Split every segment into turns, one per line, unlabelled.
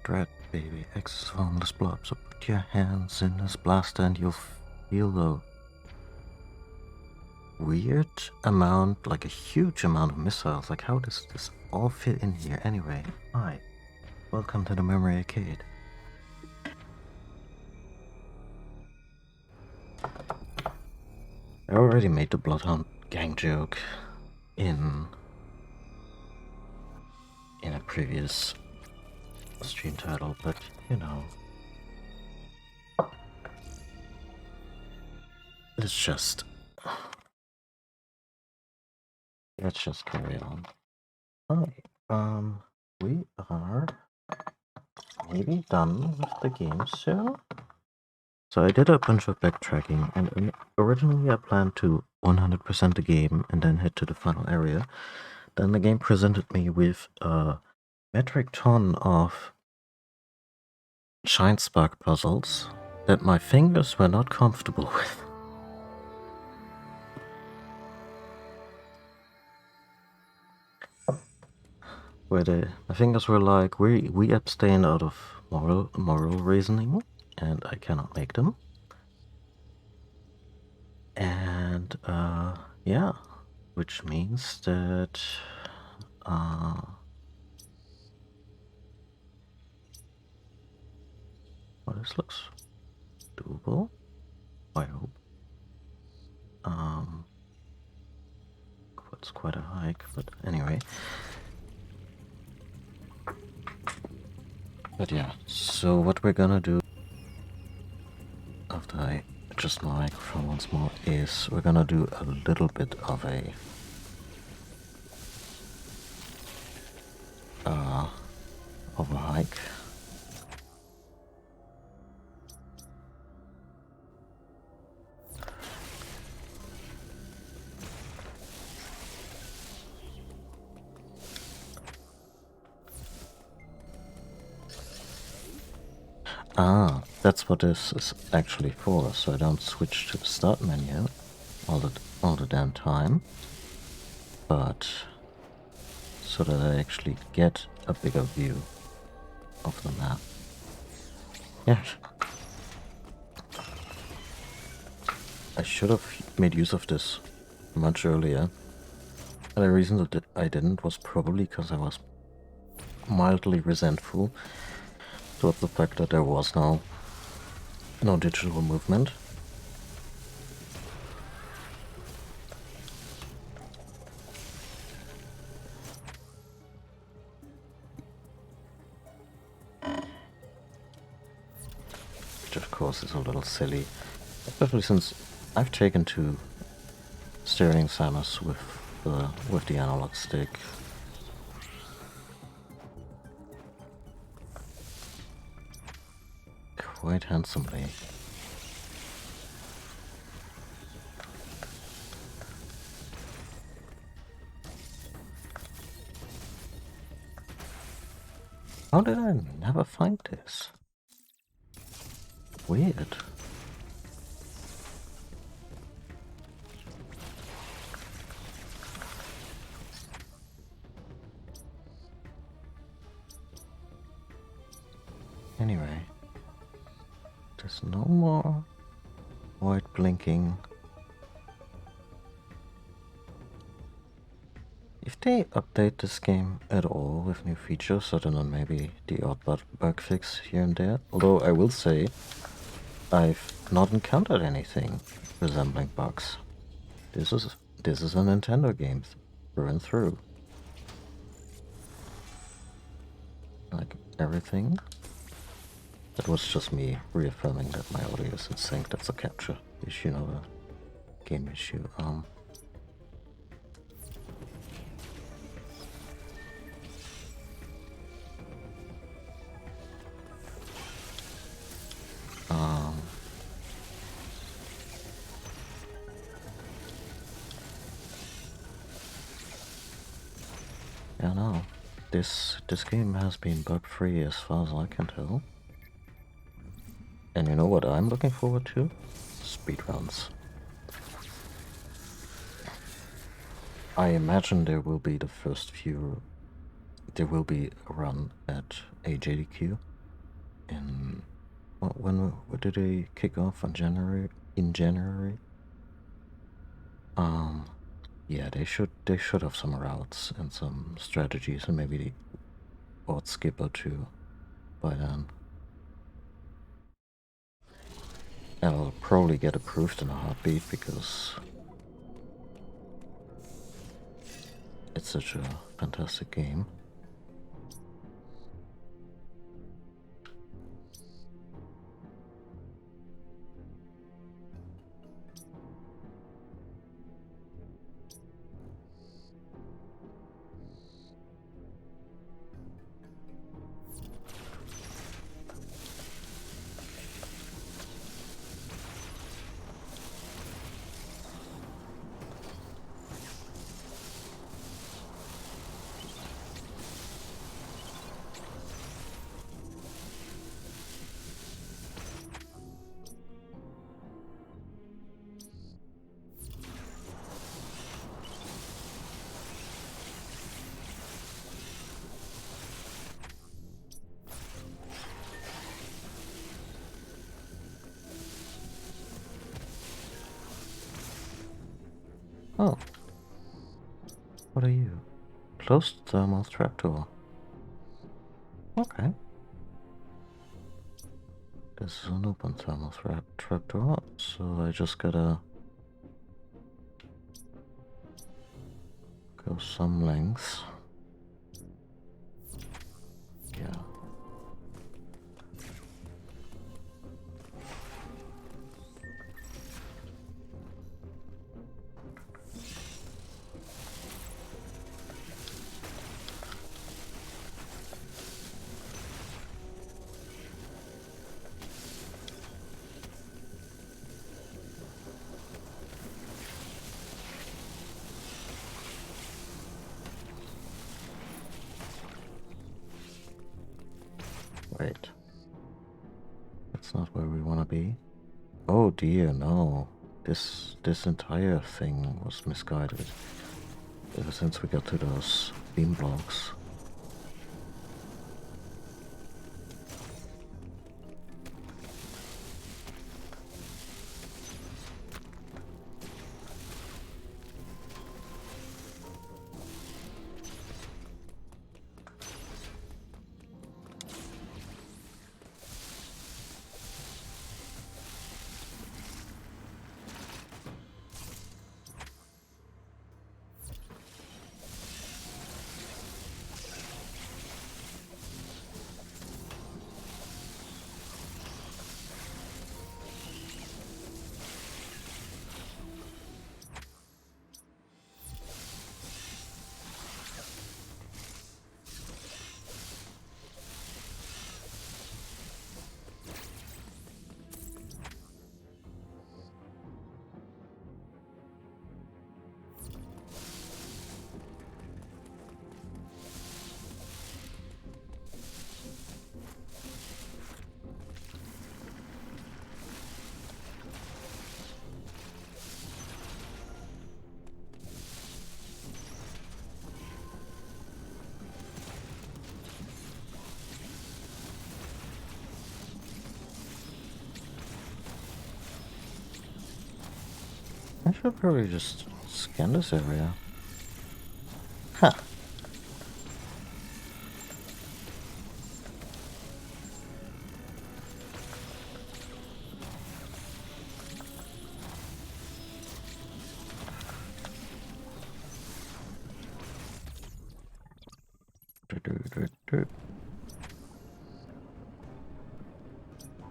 dread baby, X formless blob. So put your hands in this blaster and you'll feel the weird amount, like a huge amount of missiles. Like, how does this all fit in here anyway? Hi, welcome to the Memory Arcade. I already made the Bloodhound gang joke in a previous stream title, but you know, let's just carry on. Hi, we are maybe done with the game soon. So I did a bunch of backtracking, and originally I planned to 100% the game and then head to the final area. Then the game presented me with a metric ton of Shine Spark puzzles that my fingers were not comfortable with. My fingers were like, we abstain out of moral reasoning, and I cannot make them. And yeah, which means that well, this looks doable, I hope. It's quite a hike, but anyway. But yeah, so what we're gonna do after I adjust my microphone once more is we're gonna do a little bit of a hike. That's what this is actually for, so I don't switch to the start menu all the damn time, but so that I actually get a bigger view of the map. Yeah. I should have made use of this much earlier. And the reason that I didn't was probably because I was mildly resentful toward the fact that there was no digital movement. Which of course is a little silly, especially since I've taken to steering Samus with the analog stick. Quite handsomely. How did I never find this? Weird. Anyway, there's no more white blinking. If they update this game at all with new features, other than maybe the odd bug fix here and there, although I will say I've not encountered anything resembling bugs. This is a Nintendo game through and through. Like everything. That was just me reaffirming that my audio is in sync. That's a capture issue, not a game issue. Yeah, no. This game has been bug-free as far as I can tell. And you know what I'm looking forward to? Speedruns. I imagine there will be the first few there will be a run at AJDQ in when did they kick off in January? Yeah, they should have some routes and some strategies and maybe the bot skipper too by then. And I'll probably get approved in a heartbeat because it's such a fantastic game. Oh. What are you? Closed thermal trapdoor. Okay. This is an open thermal trapdoor, so I just gotta go some lengths. Yeah. Wait. That's not where we want to be. Oh dear, no. This entire thing was misguided. Ever since we got to those beam blocks. I should probably just scan this area. Huh.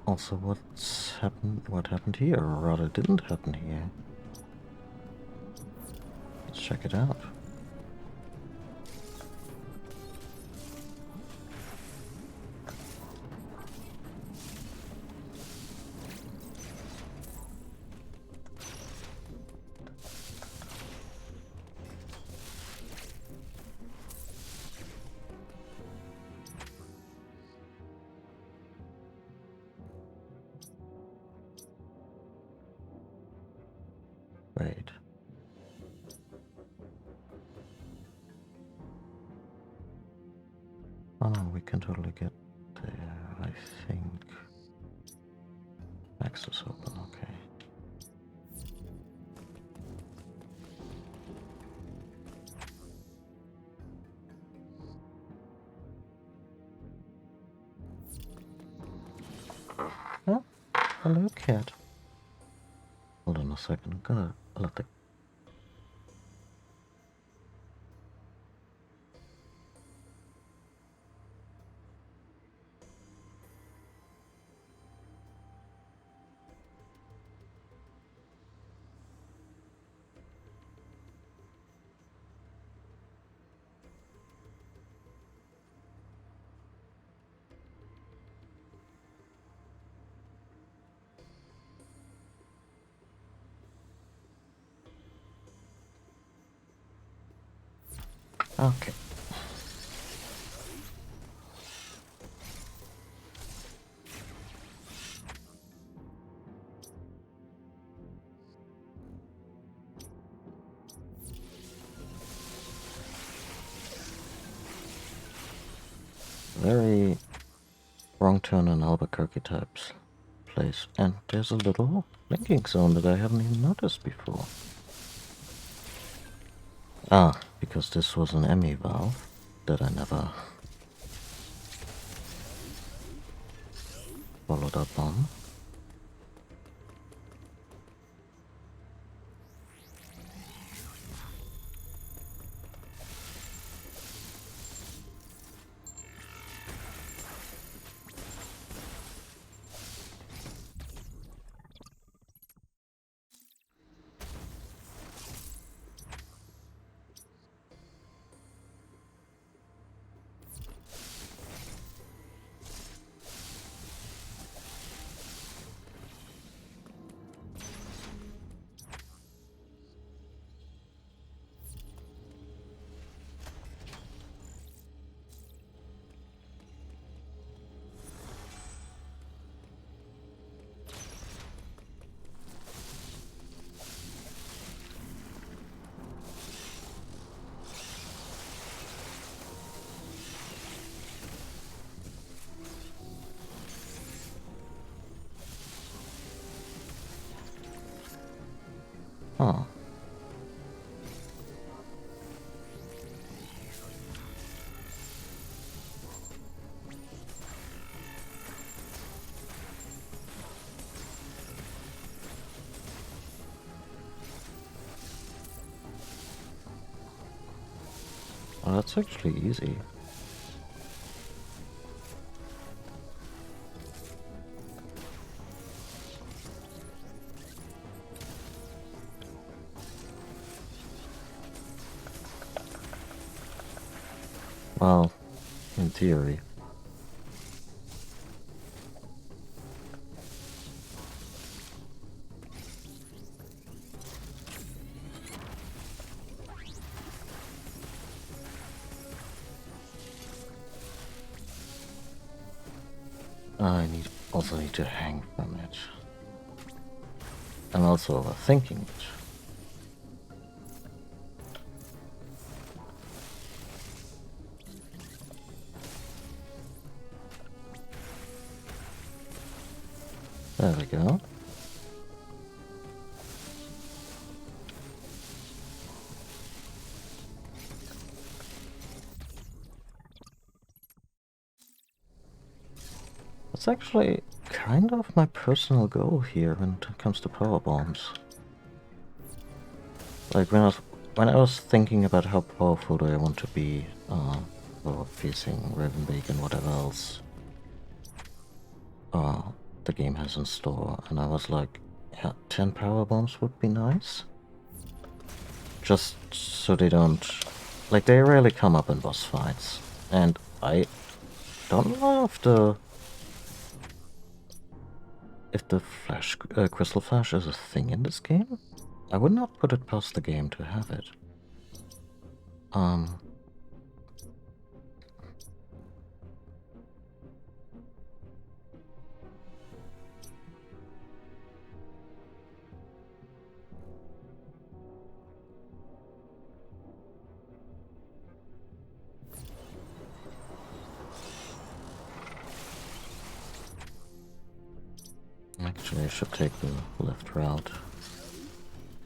Also, what's happened? What happened here, or rather, didn't happen here? Let's check it out. Wait. Oh no, we can totally get there, I think. Access open, okay. Oh, hello cat. Hold on a second, I'm gonna let the... Okay. Very wrong turn in Albuquerque types place. And there's a little blinking zone that I haven't even noticed before. Ah, because this was an ME valve that I never followed up on. Huh. Well, that's actually easy. Well, in theory. Also need to hang from it. I'm also overthinking it. There we go. It's actually kind of my personal goal here when it comes to power bombs. Like when I was thinking about how powerful do I want to be for facing Ravenbeak and whatever else the game has in store, and I was like, yeah, 10 power bombs would be nice. Just so they don't... Like, they rarely come up in boss fights. And I don't know if the flash, crystal flash is a thing in this game. I would not put it past the game to have it. Actually, I should take the left route.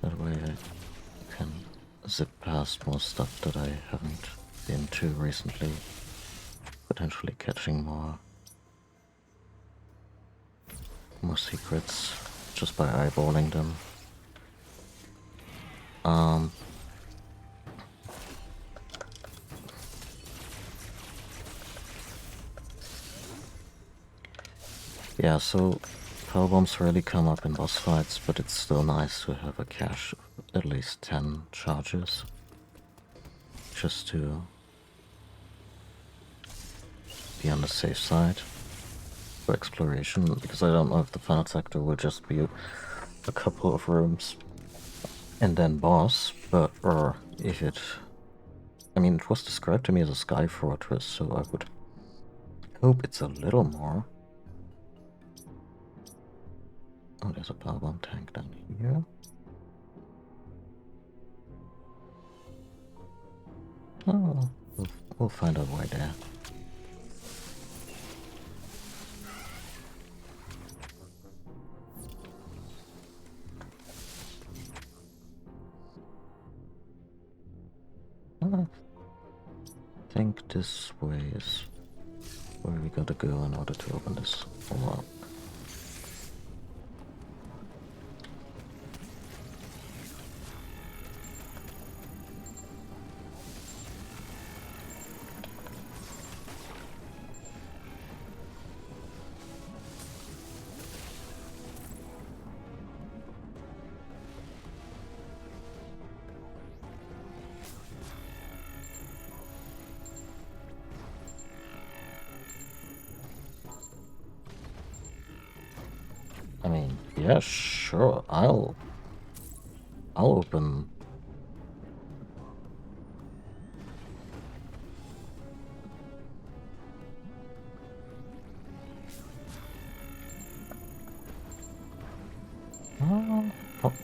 That way I can zip past more stuff that I haven't been to recently. Potentially catching more secrets just by eyeballing them. Yeah, so power bombs rarely come up in boss fights, but it's still nice to have a cache of at least 10 charges. Just to be on the safe side for exploration, because I don't know if the final sector will just be a couple of rooms and then boss, but, or if it... I mean, it was described to me as a sky fortress, so I would hope it's a little more. Oh, there's a power bomb tank down here. Oh, we'll find our way there. I think this way is where we gotta go in order to open this door up. I mean, yeah, sure, I'll open. Oh,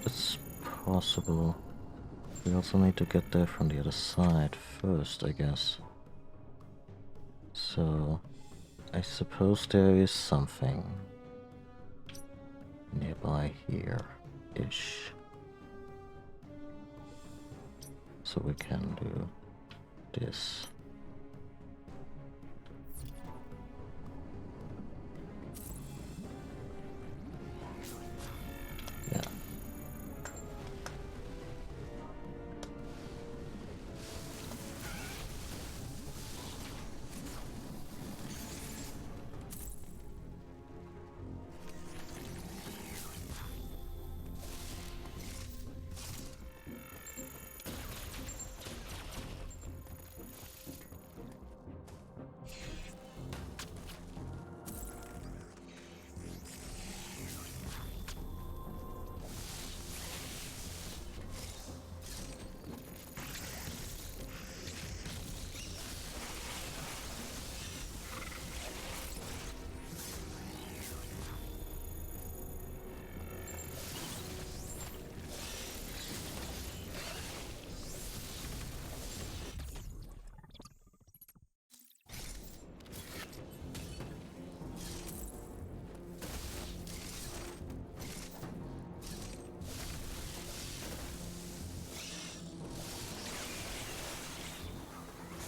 it's possible. We also need to get there from the other side first, I guess. So, I suppose there is something nearby here-ish. So we can do this. Yeah.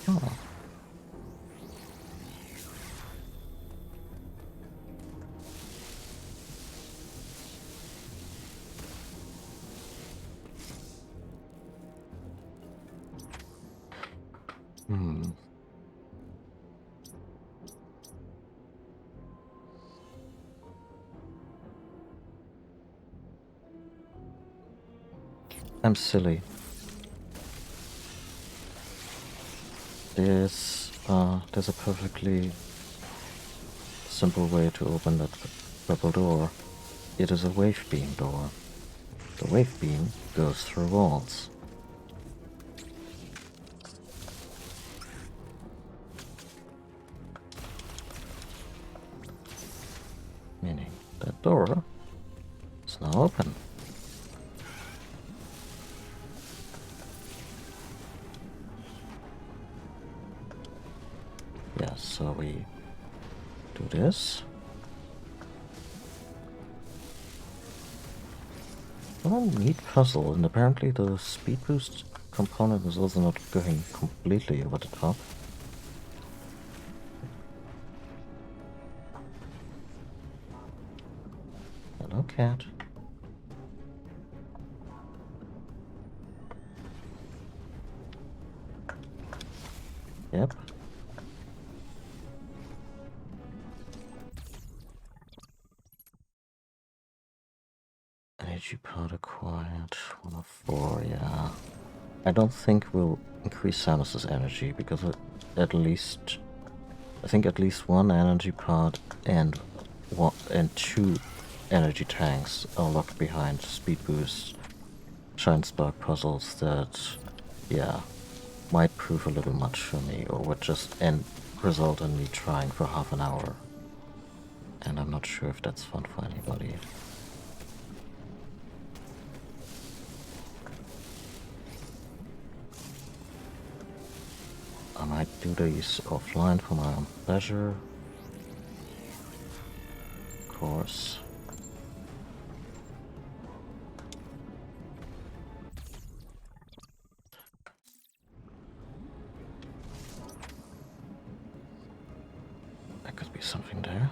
Oh. I'm silly. There's a perfectly simple way to open that purple door. It is a wave beam door. The wave beam goes through walls. Meaning that door is now open. Yeah, so we do this. Well, neat puzzle, and apparently the speed boost component is also not going completely over the top. Hello, cat. Yep. Energy pod acquired. 1 of 4, yeah. I don't think we'll increase Samus's energy because at least I think at least 1 energy pod and 2 energy tanks are locked behind speed boost Shine Spark puzzles that, yeah, might prove a little much for me or would just result in me trying for half an hour. And I'm not sure if that's fun for anybody. I might do these offline for my own pleasure. Of course. There could be something there.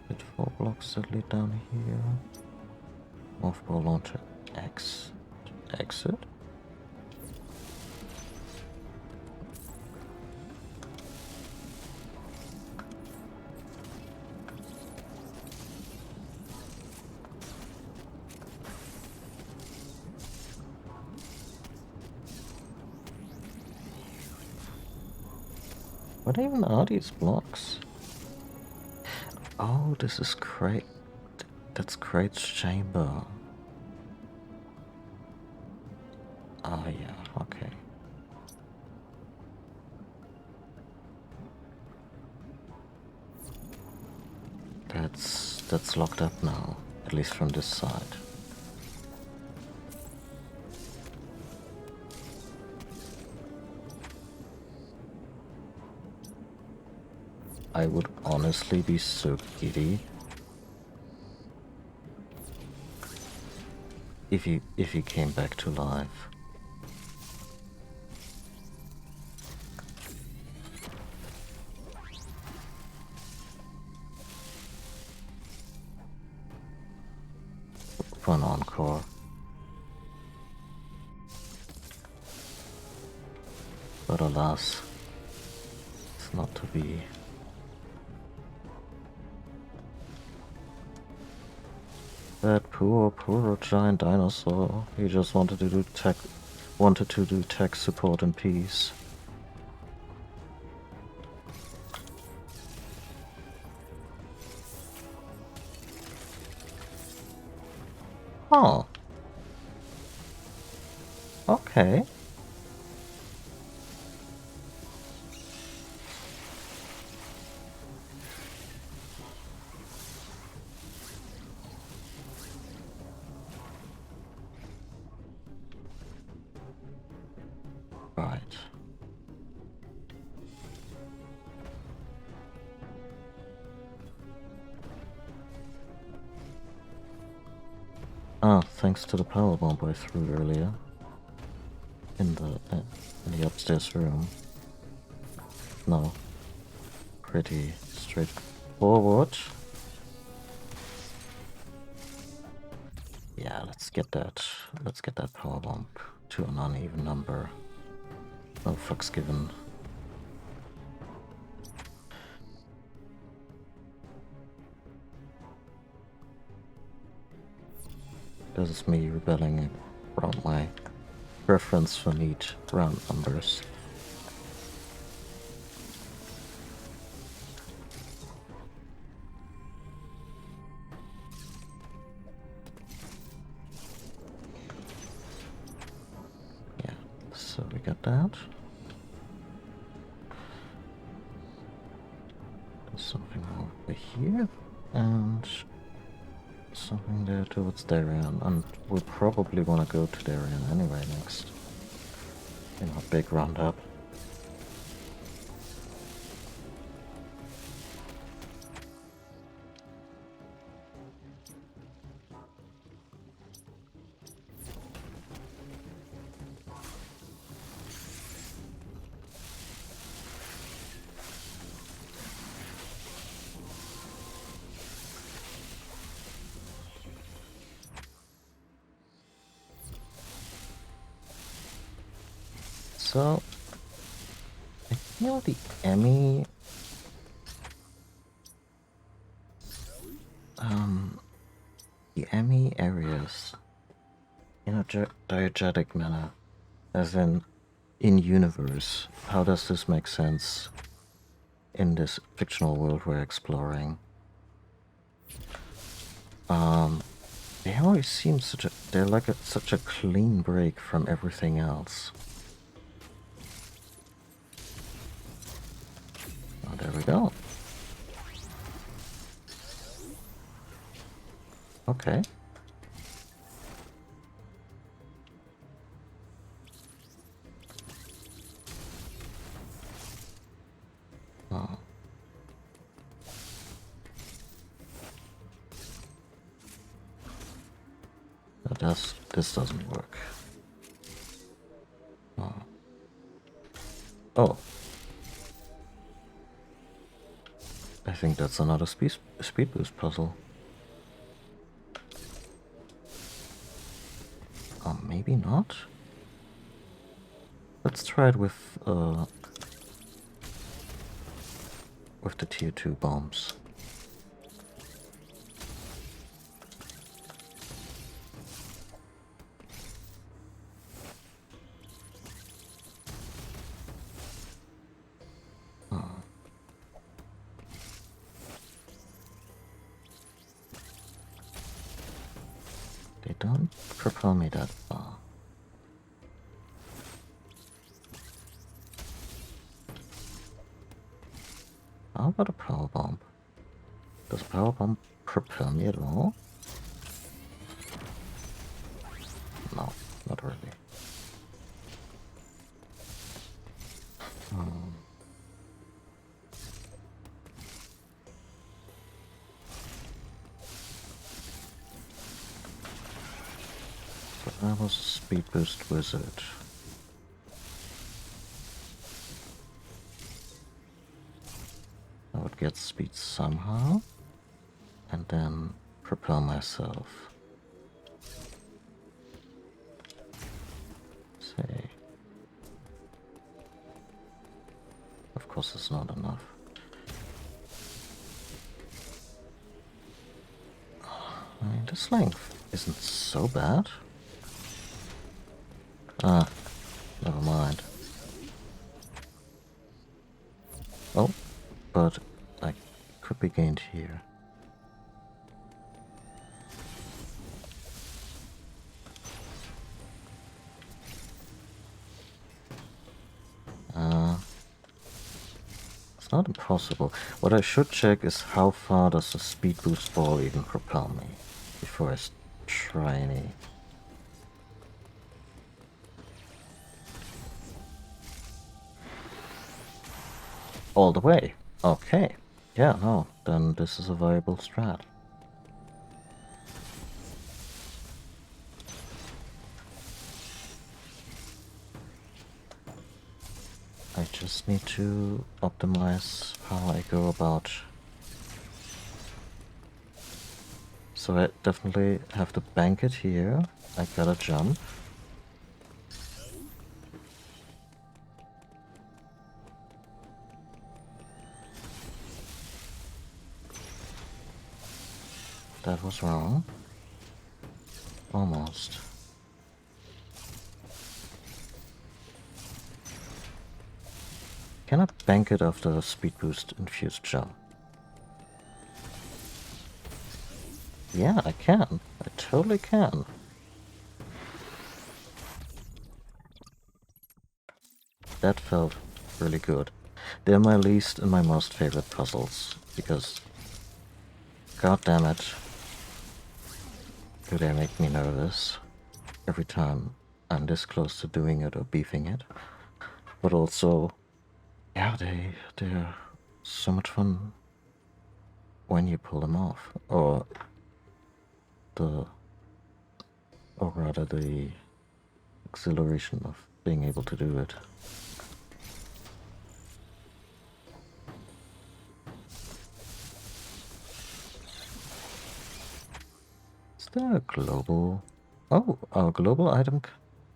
Bit 4 blocks that lead down here. Mothball launcher exit. What even are these blocks? Oh, this is Crate. That's Crate's chamber. Ah, yeah, okay. That's locked up now, at least from this side. I would honestly be so giddy if he came back to life. For an encore. But alas, it's not to be. That poor giant dinosaur. He just wanted to do tech support in peace. Oh. Okay. Right. Ah, thanks to the power bomb I threw earlier in the upstairs room. No, pretty straightforward. Yeah, let's get that power bomb to an uneven number. No fucks given. This is me rebelling around my preference for neat round numbers. Yeah, so we got that. There's something over here, and something there towards Darien, and we'll probably want to go to Darien anyway next. In our big roundup. so I feel the Emmy areas in a diegetic manner, as in universe. How does this make sense in this fictional world we're exploring? They always seem they're like such a clean break from everything else. Oh, there we go. Okay. Oh. This doesn't work. Oh. Oh. I think that's another speed boost puzzle. Maybe not. Let's try it with the tier 2 bombs. They don't propel me that far. How about a power bomb? Does a power bomb propel me at all? No, not really. So that was a speed boost wizard. I would get speed somehow, and then propel myself. Say. Of course, it's not enough. I mean, this length isn't so bad. Ah, never mind. Oh, but I could be gained here. It's not impossible. What I should check is how far does the speed boost ball even propel me before I try any. All the way. Okay. Yeah, no, then this is a viable strat. I just need to optimize how I go about. So I definitely have to bank it here. I gotta jump. That was wrong. Almost. Can I bank it after the speed boost infused jump? Yeah, I can. I totally can. That felt really good. They're my least and my most favorite puzzles, because god damn it, do they make me nervous every time I'm this close to doing it or beefing it. But also, yeah, they're so much fun when you pull them off, or rather the exhilaration of being able to do it. Is there a global? Oh, our global item.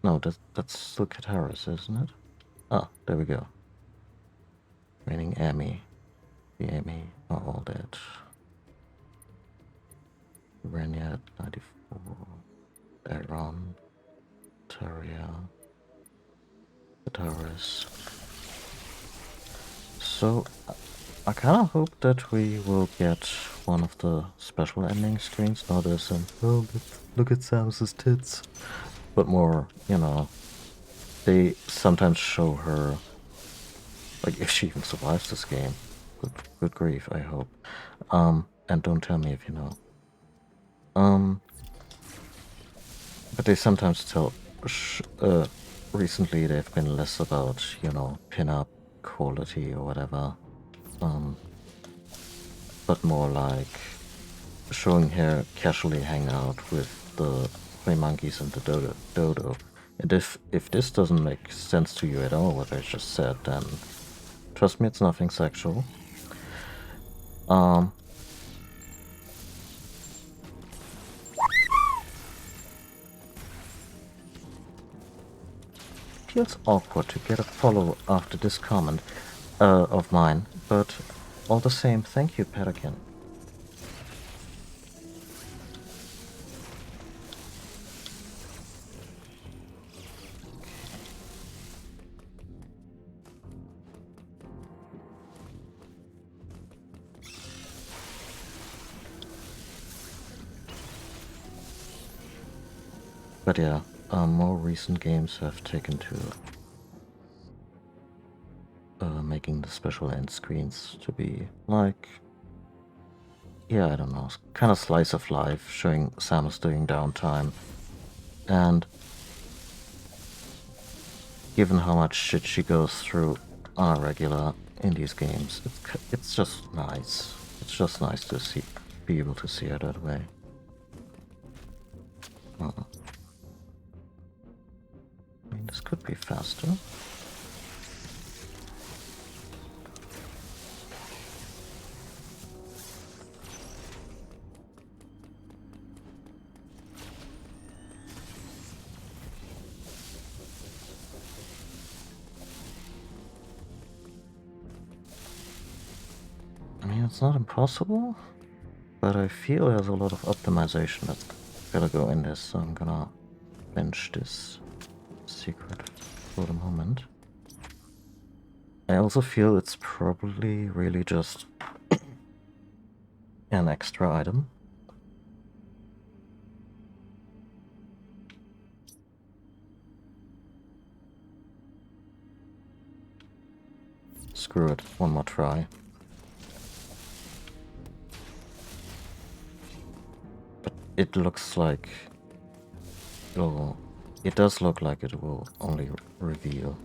No, that's still Kataris, isn't it? Ah, there we go. Meaning Amy. The Amy are all dead. Reniat, 94. Daron. Taria. Taurus. So, I kind of hope that we will get one of the special ending screens, not as an, oh, look at Samus's tits. But more, you know, they sometimes show her, like, if she even survives this game. Good grief, I hope. And don't tell me if you know. But they sometimes tell, recently they've been less about, you know, pin-up quality or whatever. But more like showing her casually hang out with the Play Monkeys and the Dodo. And if this doesn't make sense to you at all, what I just said, then trust me, it's nothing sexual. Feels awkward to get a follow after this comment of mine, but all the same, thank you, Pelican. But yeah, more recent games have taken to making the special end screens to be like, yeah, I don't know, kind of slice of life, showing Samus doing downtime. And given how much shit she goes through on a regular in these games, it's just nice. It's just nice to be able to see her that way. I mean, this could be faster. I mean, it's not impossible, but I feel there's a lot of optimization that's gotta go in this, so I'm gonna bench this secret for the moment. I also feel it's probably really just an extra item. Screw it, one more try. But it looks like it does look like it will only reveal.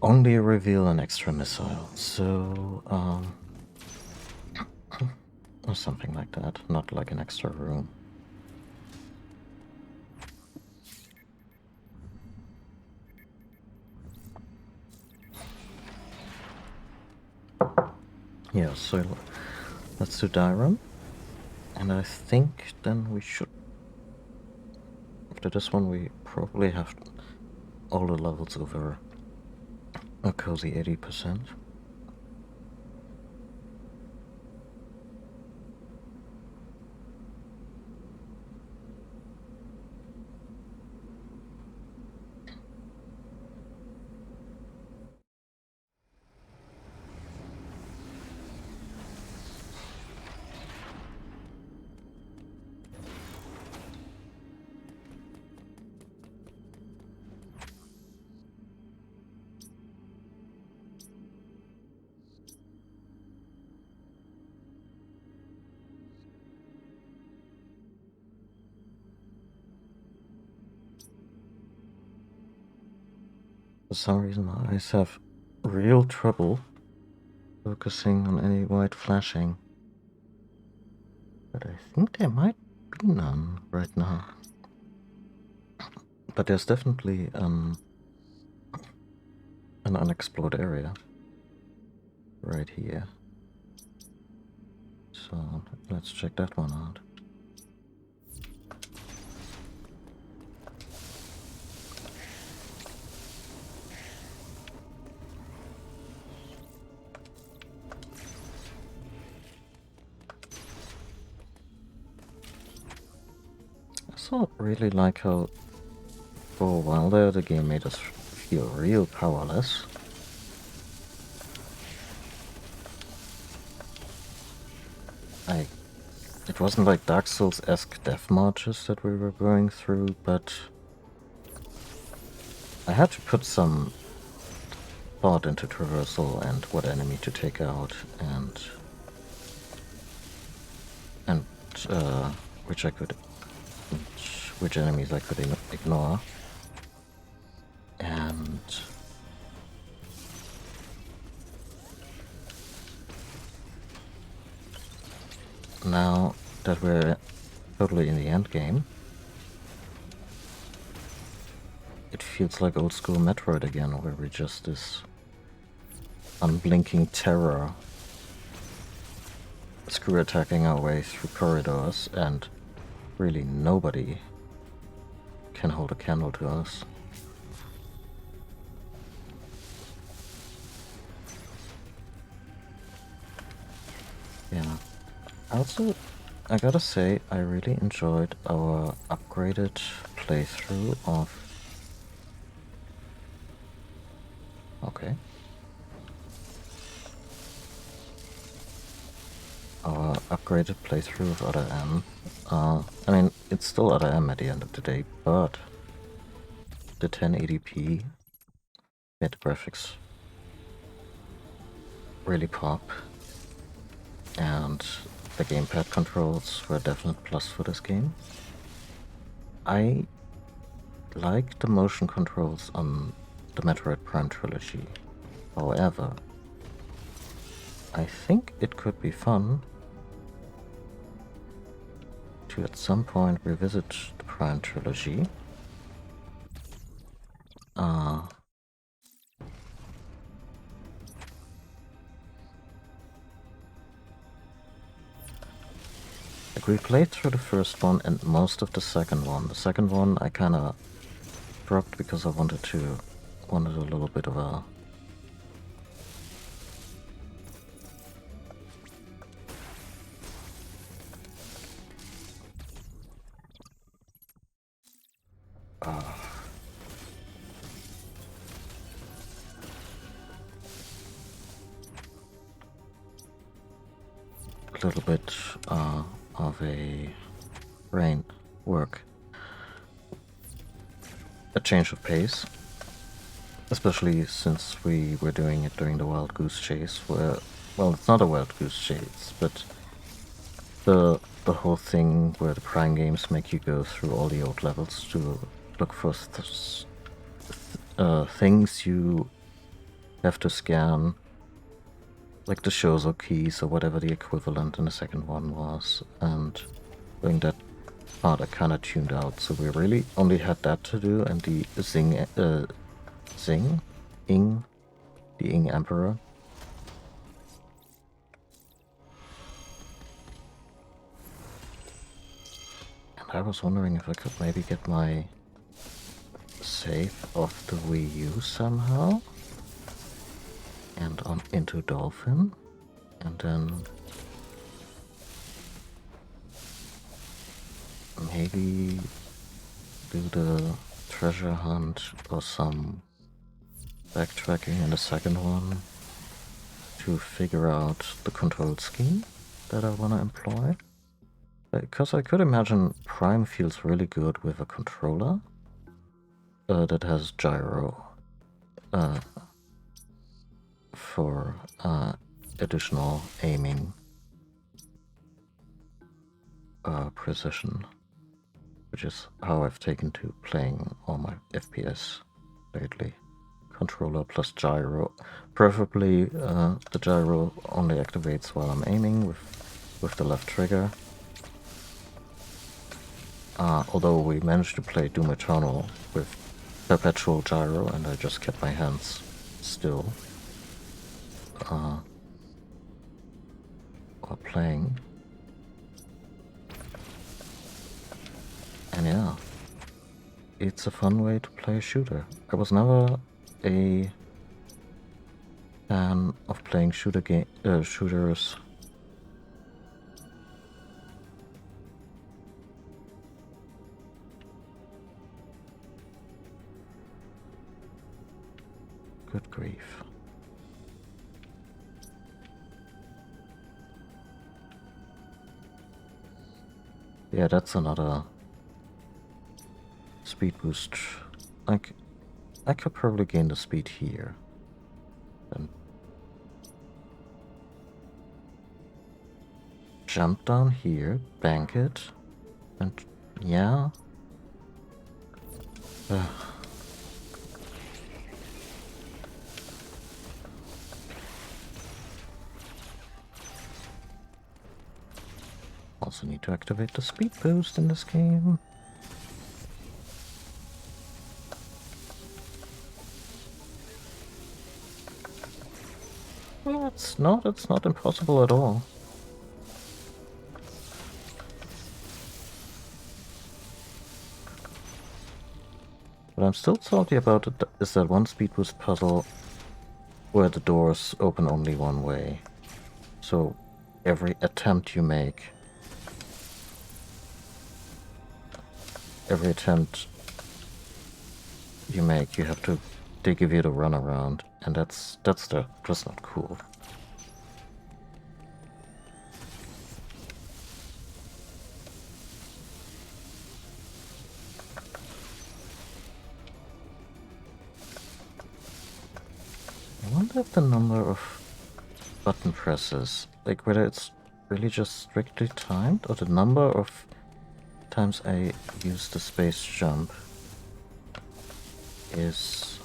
Only reveal an extra missile, so or something like that, not like an extra room. Yeah, so let's do Dairon. And I think then we should, after this one, we probably have all the levels over a cozy 80%. For some reason, my eyes have real trouble focusing on any white flashing. But I think there might be none right now. But there's definitely an unexplored area right here. So let's check that one out. I also really like how for a while there the game made us feel real powerless. It wasn't like Dark Souls-esque death marches that we were going through, but I had to put some thought into traversal and what enemy to take out, and which enemies I could ignore. And now that we're totally in the end game, it feels like old school Metroid again, where we're just this unblinking terror screw attacking our way through corridors, and really nobody can hold a candle to us. Yeah. Also, I gotta say, I really enjoyed our upgraded playthrough of... Okay. Our upgraded playthrough of Other M. I mean, it's still Other M at the end of the day, but the 1080p made the graphics really pop, and the gamepad controls were a definite plus for this game. I like the motion controls on the Metroid Prime trilogy. However, I think it could be fun to at some point revisit the Prime trilogy. Like, we played through the first one and most of the second one. The second one I kinda dropped because I wanted a little bit of a little bit of a brain work, a change of pace, especially since we were doing it during the Wild Goose Chase, where, well, it's not a Wild Goose Chase, but the whole thing where the Prime games make you go through all the old levels to look for things you have to scan, like the Shozo keys or whatever the equivalent in the second one was, and doing that part I kinda tuned out, so we really only had that to do, and the Ing Emperor. And I was wondering if I could maybe get my save off the Wii U somehow, and on into Dolphin, and then maybe do the treasure hunt or some backtracking in the second one to figure out the control scheme that I want to employ. Because I could imagine Prime feels really good with a controller that has gyro for additional aiming precision, which is how I've taken to playing all my FPS lately. Controller plus gyro. Preferably the gyro only activates while I'm aiming with the left trigger. Although we managed to play Doom Eternal with perpetual gyro and I just kept my hands still while playing. yeah, it's a fun way to play a shooter. I was never a fan of playing shooters. Good grief. Yeah, that's another speed boost. Like, I could probably gain the speed here. Then jump down here, bank it, and yeah. Also need to activate the speed boost in this game. Well, it's not impossible at all. What I'm still salty about it is that one speed boost puzzle where the doors open only one way. So every attempt you make, you have to, they give you the runaround, and that's just not cool. I wonder if the number of button presses, like whether it's really just strictly timed, or the number of times I use the space jump is...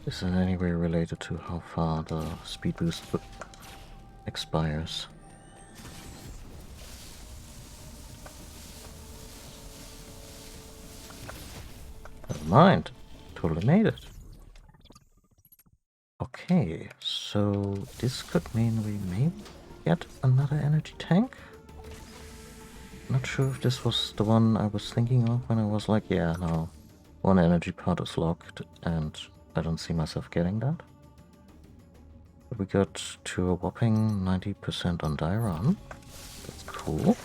is in any way related to how far the speed boost expires. Never mind. Totally made it. Okay, so this could mean we may get another energy tank. Not sure if this was the one I was thinking of when I was like, yeah, no, one energy pod is locked and I don't see myself getting that. But we got to a whopping 90% on Dairon. That's cool.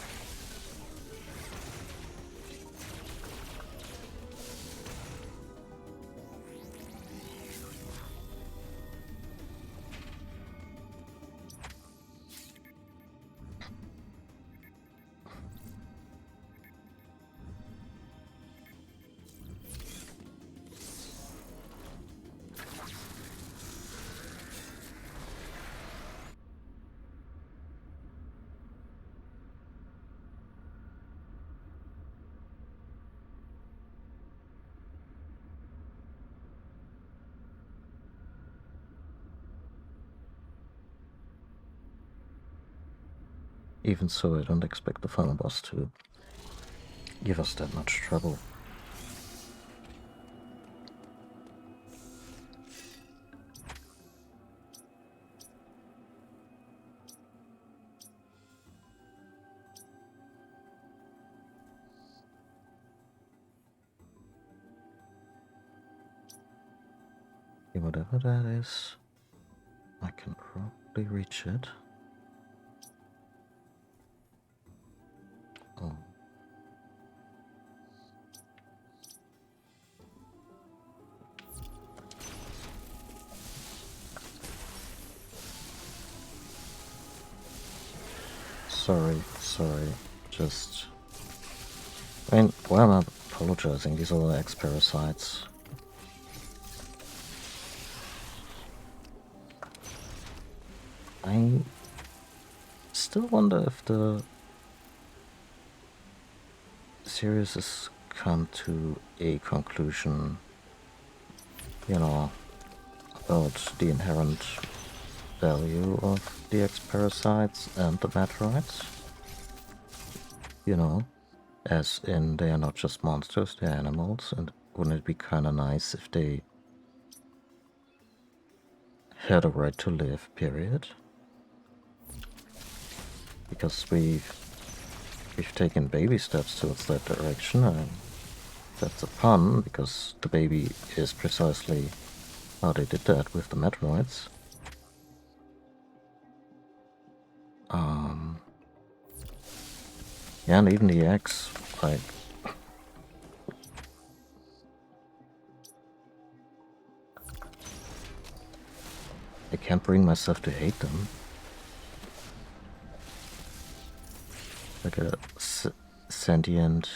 Even so, I don't expect the final boss to give us that much trouble. Whatever that is, I can probably reach it. Oh. Sorry, just... I mean, why am I apologizing? These are the X-Parasites. I still wonder if the series has come to a conclusion, you know, about the inherent value of the X-Parasites and the Metroids. you know, as in they are not just monsters, they're animals, and wouldn't it be kind of nice if they had a right to live, period? Because we've taken baby steps towards that direction, and that's a pun, because the baby is precisely how they did that with the Metroids. Yeah, and even the eggs, like... I can't bring myself to hate them. Like a sentient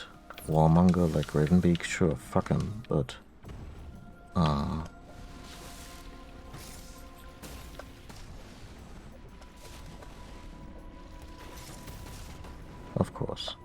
warmonger like Ravenbeak, sure, fuck him, but... Of course.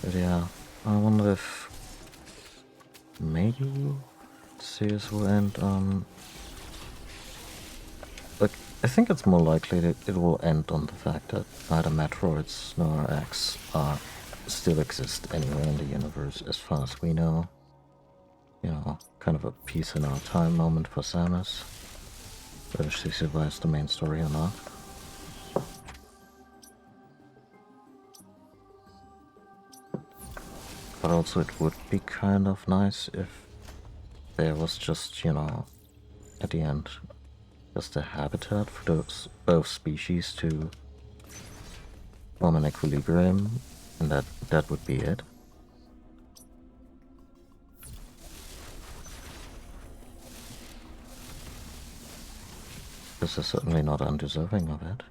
But yeah, I wonder if maybe series will end on... Like, I think it's more likely that it will end on the fact that neither Metroids nor X still exist anywhere in the universe as far as we know. You know, kind of a peace in our time moment for Samus. Whether she survives the main story or not. But also it would be kind of nice if there was just, you know, at the end, just a habitat for those both species to form an equilibrium, and that would be it. This is certainly not undeserving of it.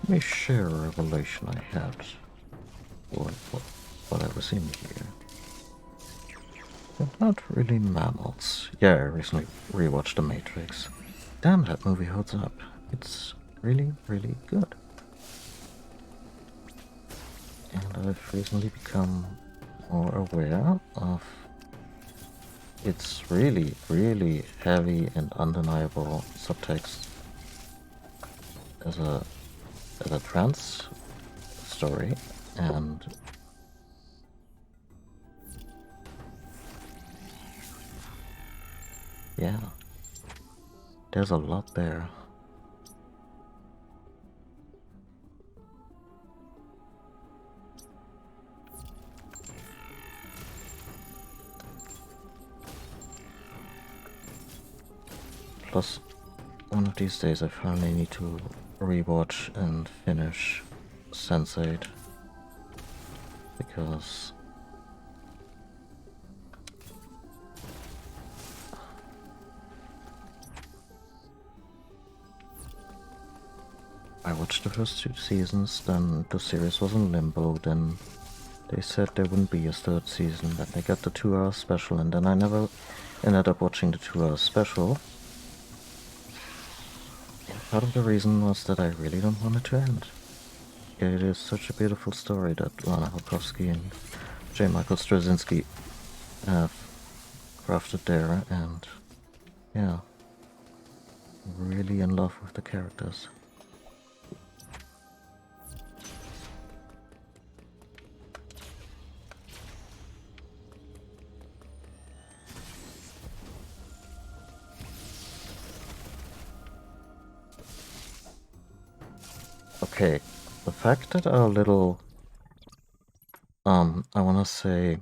Let me share a revelation I had what I was in here. They're not really mammals. Yeah, I recently rewatched The Matrix. Damn, that movie holds up. It's really, really good. And I've recently become more aware of its really, really heavy and undeniable subtext as a trans story, and yeah, there's a lot there. Plus, one of these days I finally need to rewatch and finish Sense8, because I watched the first 2 seasons, then the series was in limbo, then they said there wouldn't be a 3rd season, then they got the 2-hour special, and then I never ended up watching the 2-hour special. And part of the reason was that I really don't want it to end. It is such a beautiful story that Lana Wachowski and J. Michael Straczynski have crafted there, and yeah, really in love with the characters. Okay, the fact that our little, I wanna say,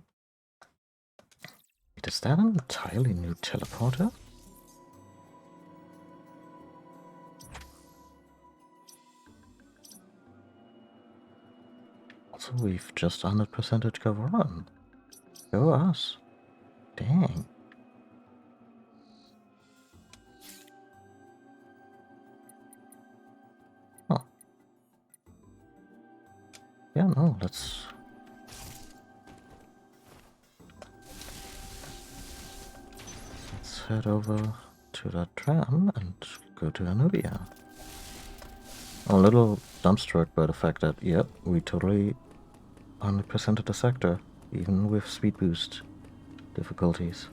is that an entirely new teleporter? Also, we've just 100%ed Gavaron. Go us. Dang. Huh. Yeah, no, let's head over to that tram and go to Anubia. I'm a little dumbstruck by the fact that, yep, we totally 100%ed the sector, even with speed boost difficulties.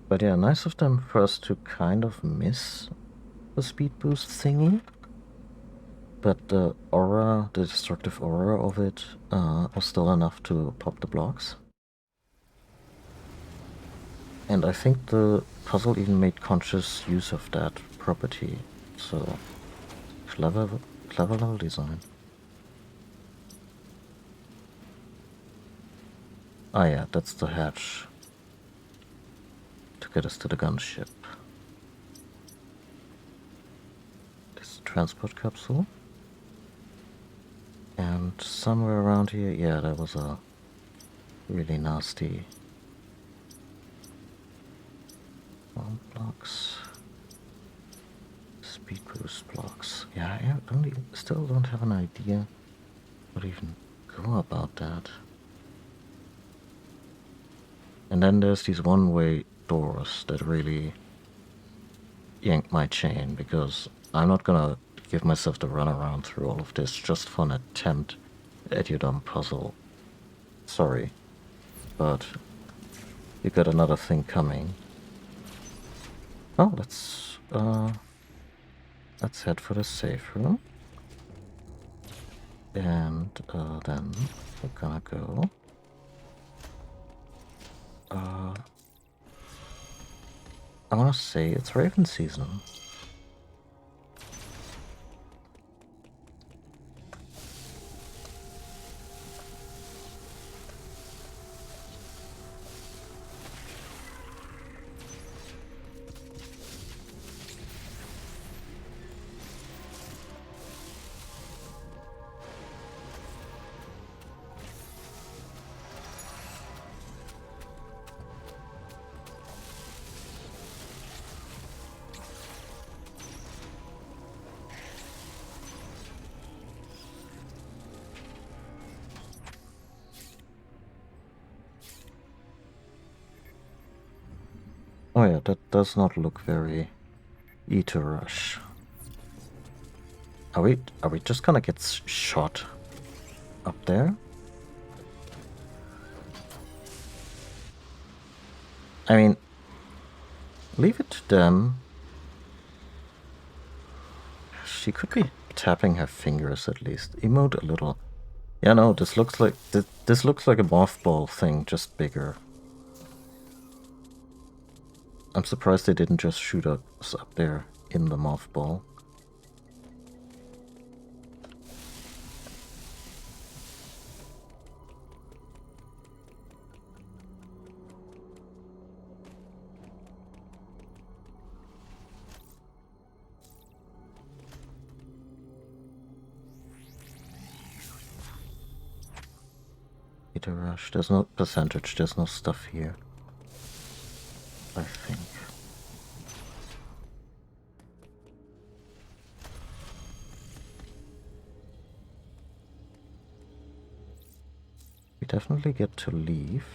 But yeah, nice of them for us to kind of miss the speed boost thingy. But the aura, the destructive aura of it, was still enough to pop the blocks. And I think the puzzle even made conscious use of that property. So, clever level design. Ah yeah, that's the hatch to get us to the gunship. This transport capsule. And somewhere around here, yeah, there was a really nasty blocks. Speed boost blocks. Yeah, I still don't have an idea what even go about that. And then there's these one-way doors that really yank my chain, because I'm not gonna give myself the runaround through all of this just for an attempt at your dumb puzzle. Sorry, but you got another thing coming. Oh, let's head for the safe room. And then we're gonna go. I wanna say it's Raven season. Oh yeah, that does not look very Eater-rush. Are we just gonna get shot up there? I mean, leave it to them. She could be tapping her fingers at least. Emote a little. Yeah, no, this looks like this looks like a mothball thing, just bigger. I'm surprised they didn't just shoot us up there in the mothball. Eater rush. There's no percentage. There's no stuff here, I think. We definitely get to leave.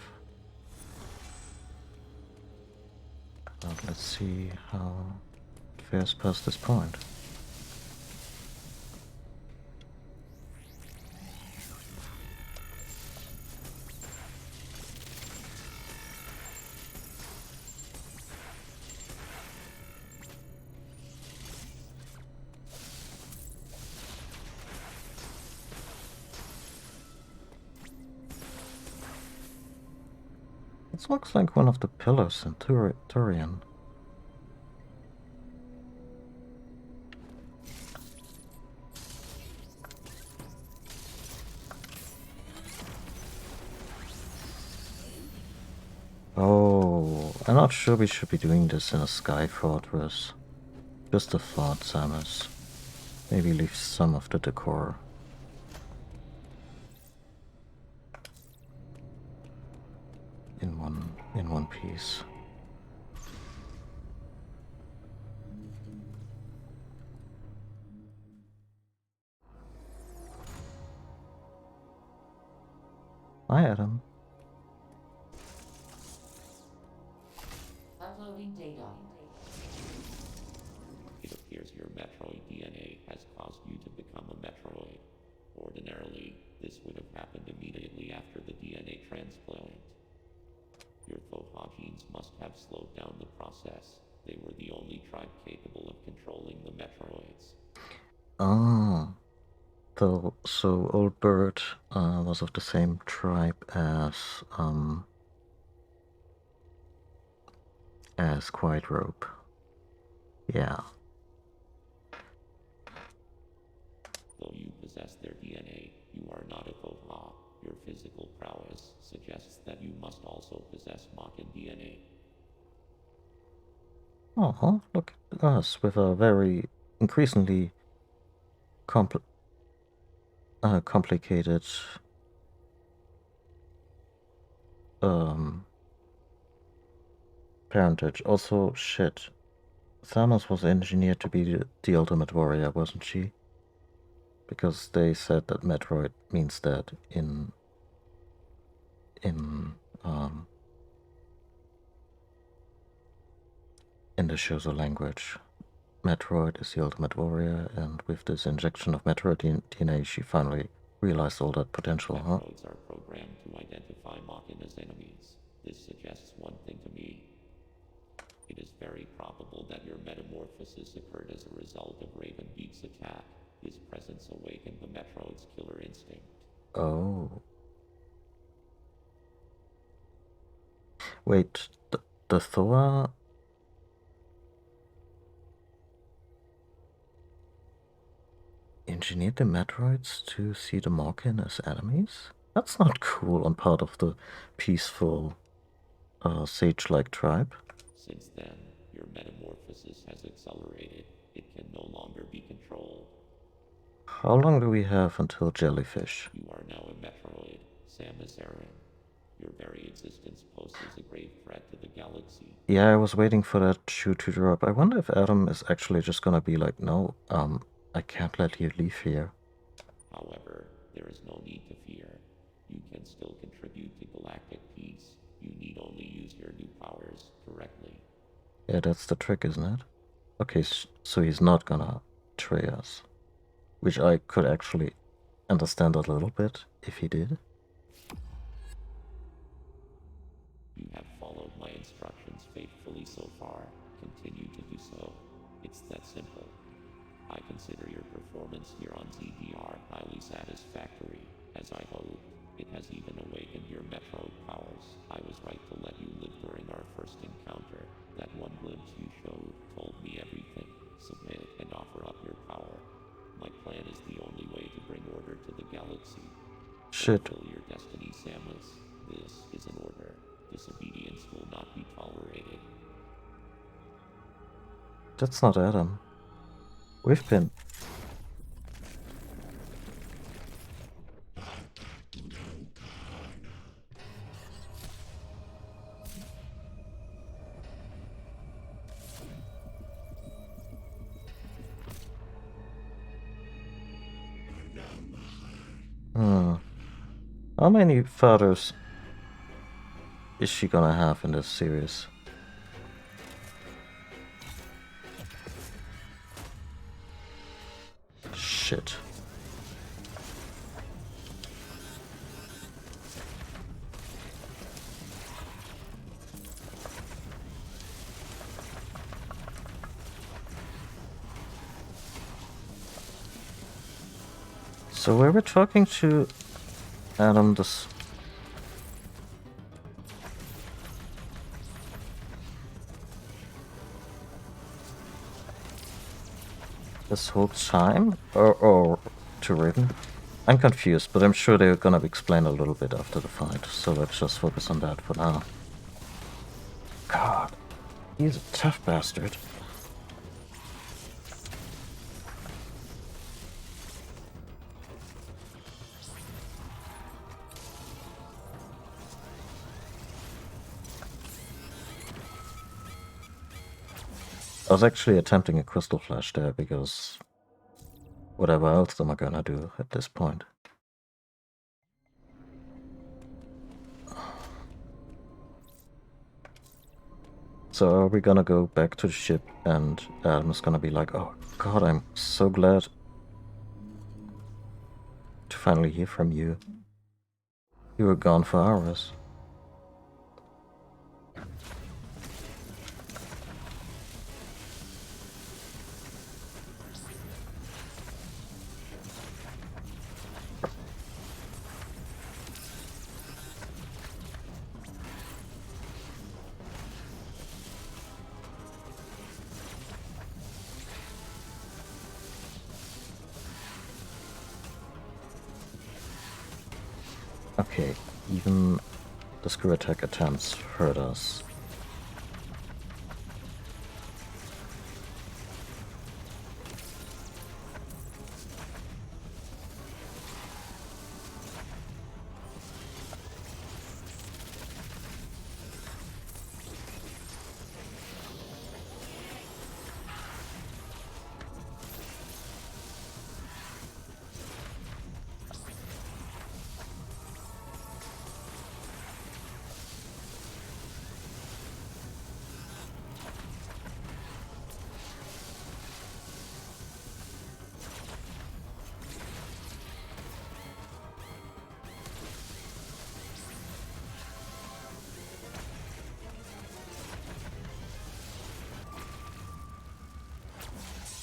But let's see how it fares past this point. This looks like one of the pillars in Turian. Oh, I'm not sure we should be doing this in a Sky Fortress. Just a thought, Samus. Maybe leave some of the decor. In one piece. Hi, Adam.
Uploading data. It appears your Metroid DNA has caused you to become a Metroid. Ordinarily, this would have happened immediately after the DNA transplant. Your Thoha genes must have slowed down the process. They were the only tribe capable of controlling the Metroids.
Ah. So Old Bird was of the same tribe as Quiet Rope. Yeah.
Though you possess their DNA, you are not a Thoha. Your physical prowess suggests that you must also possess Makan DNA.
Oh, look at us with a very increasingly complicated parentage. Also, shit. Thanos was engineered to be the ultimate warrior, wasn't she? Because they said that Metroid means that in the Shozo language. Metroid is the ultimate warrior, and with this injection of Metroid DNA, she finally realized all that potential, huh?
Metroids are programmed to identify Makan as enemies. This suggests one thing to me. It is very probable that your metamorphosis occurred as a result of Ravenbeak's attack. His presence awakened the Metroid's killer instinct.
Oh. Wait, the Thoa engineered the Metroids to see the Makan as enemies? That's not cool on part of the peaceful, sage-like tribe.
Since then, your metamorphosis has accelerated. It can no longer be controlled.
How long do we have until Jellyfish?
You are now a Metroid, Samus Aran. Your very existence poses a grave threat to the galaxy.
Yeah, I was waiting for that shoe to drop. I wonder if Adam is actually just gonna be like, no, I can't let you leave here.
However, there is no need to fear. You can still contribute to galactic peace. You need only use your new powers correctly.
Yeah, that's the trick, isn't it? Okay, so he's not gonna betray us. Which I could actually understand a little bit if he did.
You have followed my instructions faithfully so far. Continue to do so. It's that simple. I consider your performance here on ZDR highly satisfactory. As I hoped, it has even awakened your Metroid powers. I was right to let you live during our first encounter. That one glimpse you showed told me everything. Submit and offer up your power. My plan is the only way to bring order to the galaxy.
Shit.
Fulfill your destiny, Samus. This is an order. Disobedience will not be tolerated.
That's not Adam. We've been... How many fathers is she gonna have in this series? Shit. So we were talking to Adam this whole time, or to Raven? I'm confused, but I'm sure they're gonna explain a little bit after the fight, so let's just focus on that for now. God, he's a tough bastard. I was actually attempting a Crystal Flash there because whatever else am I gonna do at this point? So are we gonna go back to the ship and Adam's gonna be like, oh god, I'm so glad to finally hear from you. You were gone for hours. Okay, even the screw attack attempts hurt us.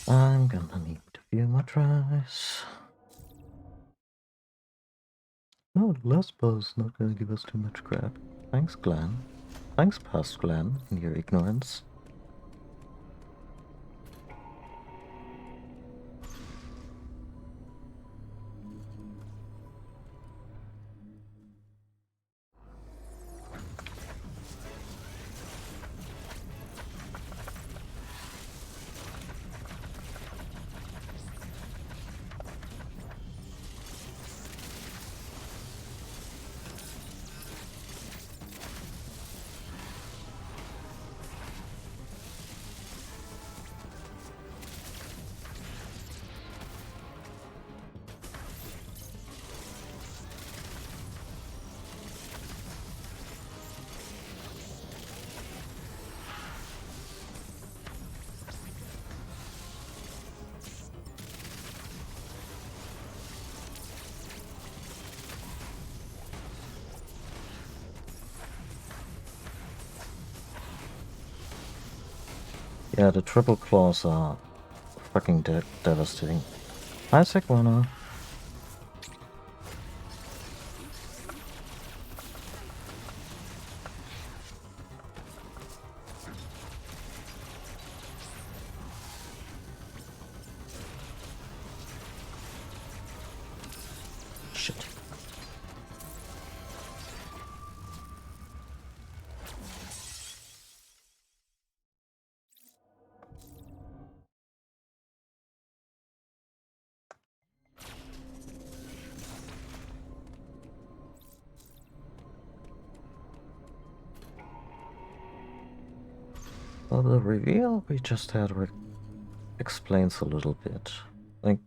I'm gonna need a few more tries. Oh, the last boss not gonna give us too much crap. Thanks, Glenn. Thanks, past Glenn, in your ignorance. Yeah, the triple claws are fucking devastating. Hi, Sequana. Shit. Well, the reveal we just had explains a little bit. Like,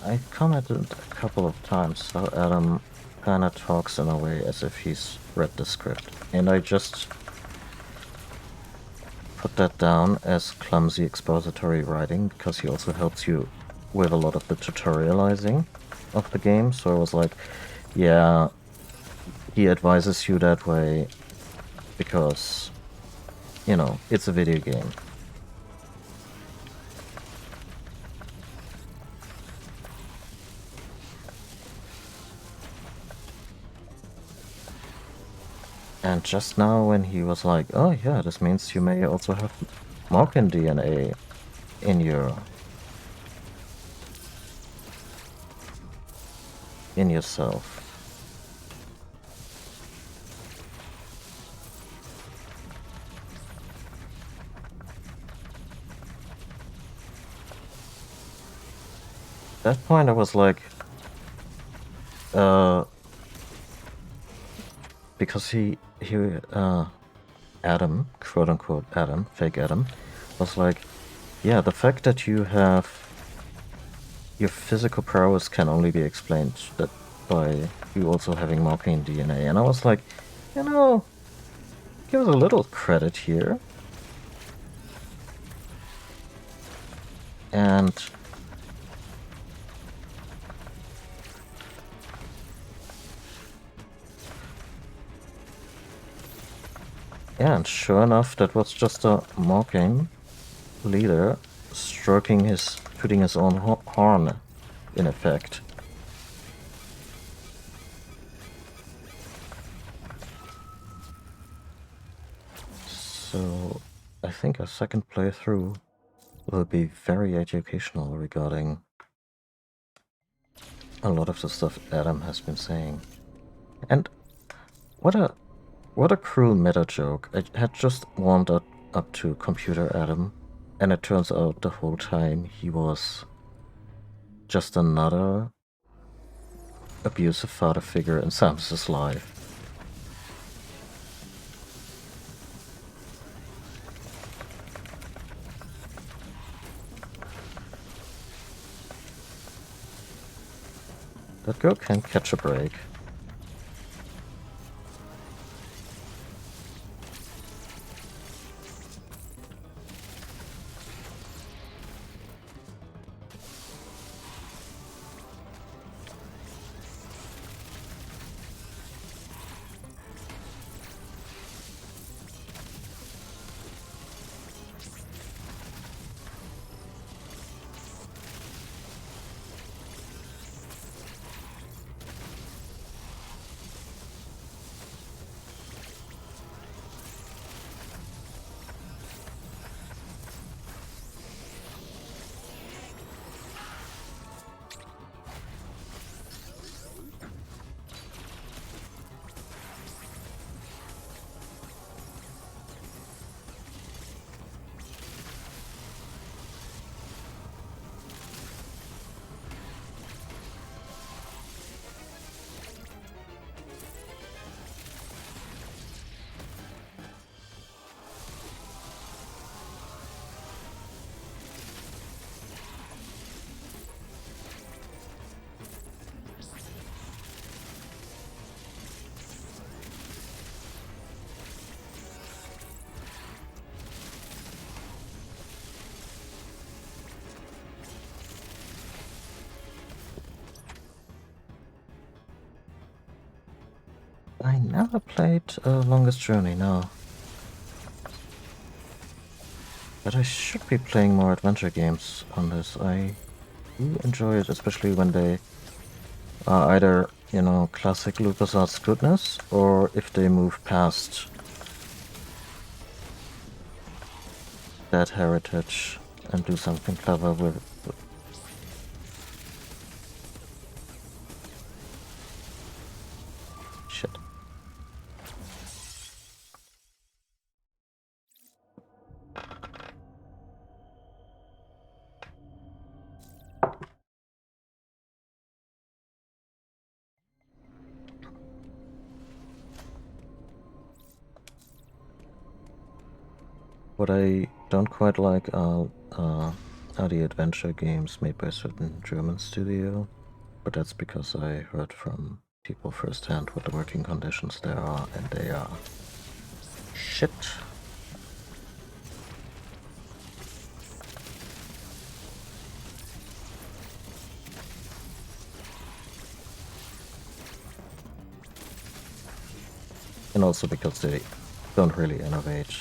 I commented a couple of times how Adam kinda talks in a way as if he's read the script. And I just put that down as clumsy expository writing because he also helps you with a lot of the tutorializing of the game. So I was like, yeah, he advises you that way because, you know, it's a video game. And just now when he was like, oh yeah, this means you may also have Morgan DNA in yourself. At that point I was like, because Adam, quote unquote Adam, fake Adam, was like, yeah, the fact that you have your physical prowess can only be explained that by you also having Markian DNA. And I was like, you know, give us a little credit here. And yeah, and sure enough, that was just a Markian leader tooting his own horn, in effect. So I think a second playthrough will be very educational regarding a lot of the stuff Adam has been saying. And what a cruel meta joke. I had just warmed up to Computer Adam, and it turns out the whole time he was just another abusive father figure in Samus's life. That girl can't catch a break. I never played Longest Journey, no. But I should be playing more adventure games on this. I do enjoy it, especially when they are either, you know, classic LucasArts goodness, or if they move past that heritage and do something clever with it. Shit. What I don't quite like are are the adventure games made by a certain German studio, but that's because I heard from people firsthand what the working conditions there are, and they are shit. And also because they don't really innovate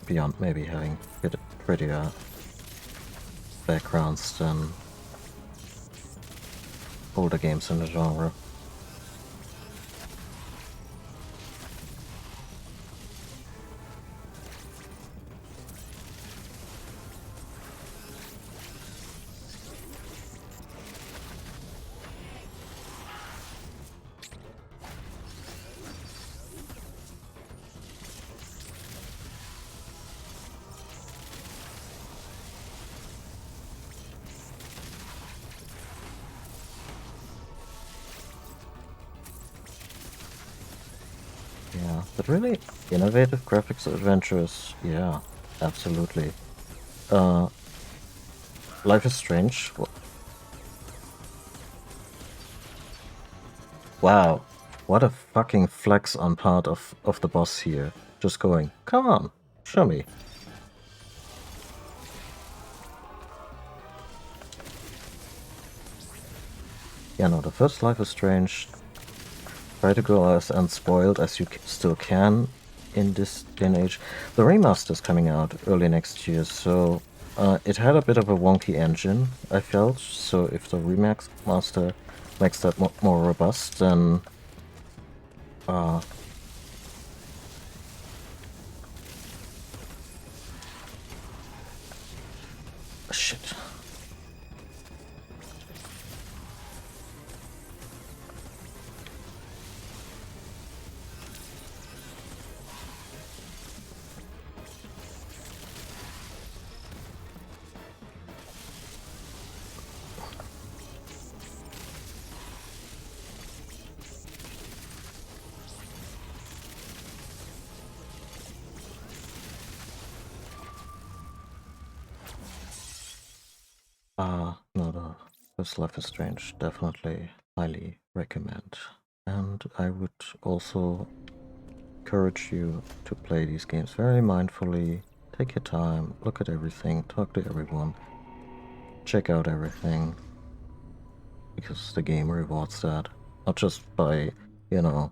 beyond maybe having prettier backgrounds than older games in the genre. Yeah, but really innovative graphics adventures, yeah, absolutely. Life is Strange. Wow, what a fucking flex on part of the boss here. Just going, come on, show me. Yeah, no, the first Life is Strange. Try to go as unspoiled as you still can in this day and age. The remaster is coming out early next year, so it had a bit of a wonky engine, I felt. So if the remaster makes that more robust, then shit. No, the first Life is Strange, definitely highly recommend. And I would also encourage you to play these games very mindfully. Take your time, look at everything, talk to everyone, check out everything, because the game rewards that. Not just by, you know,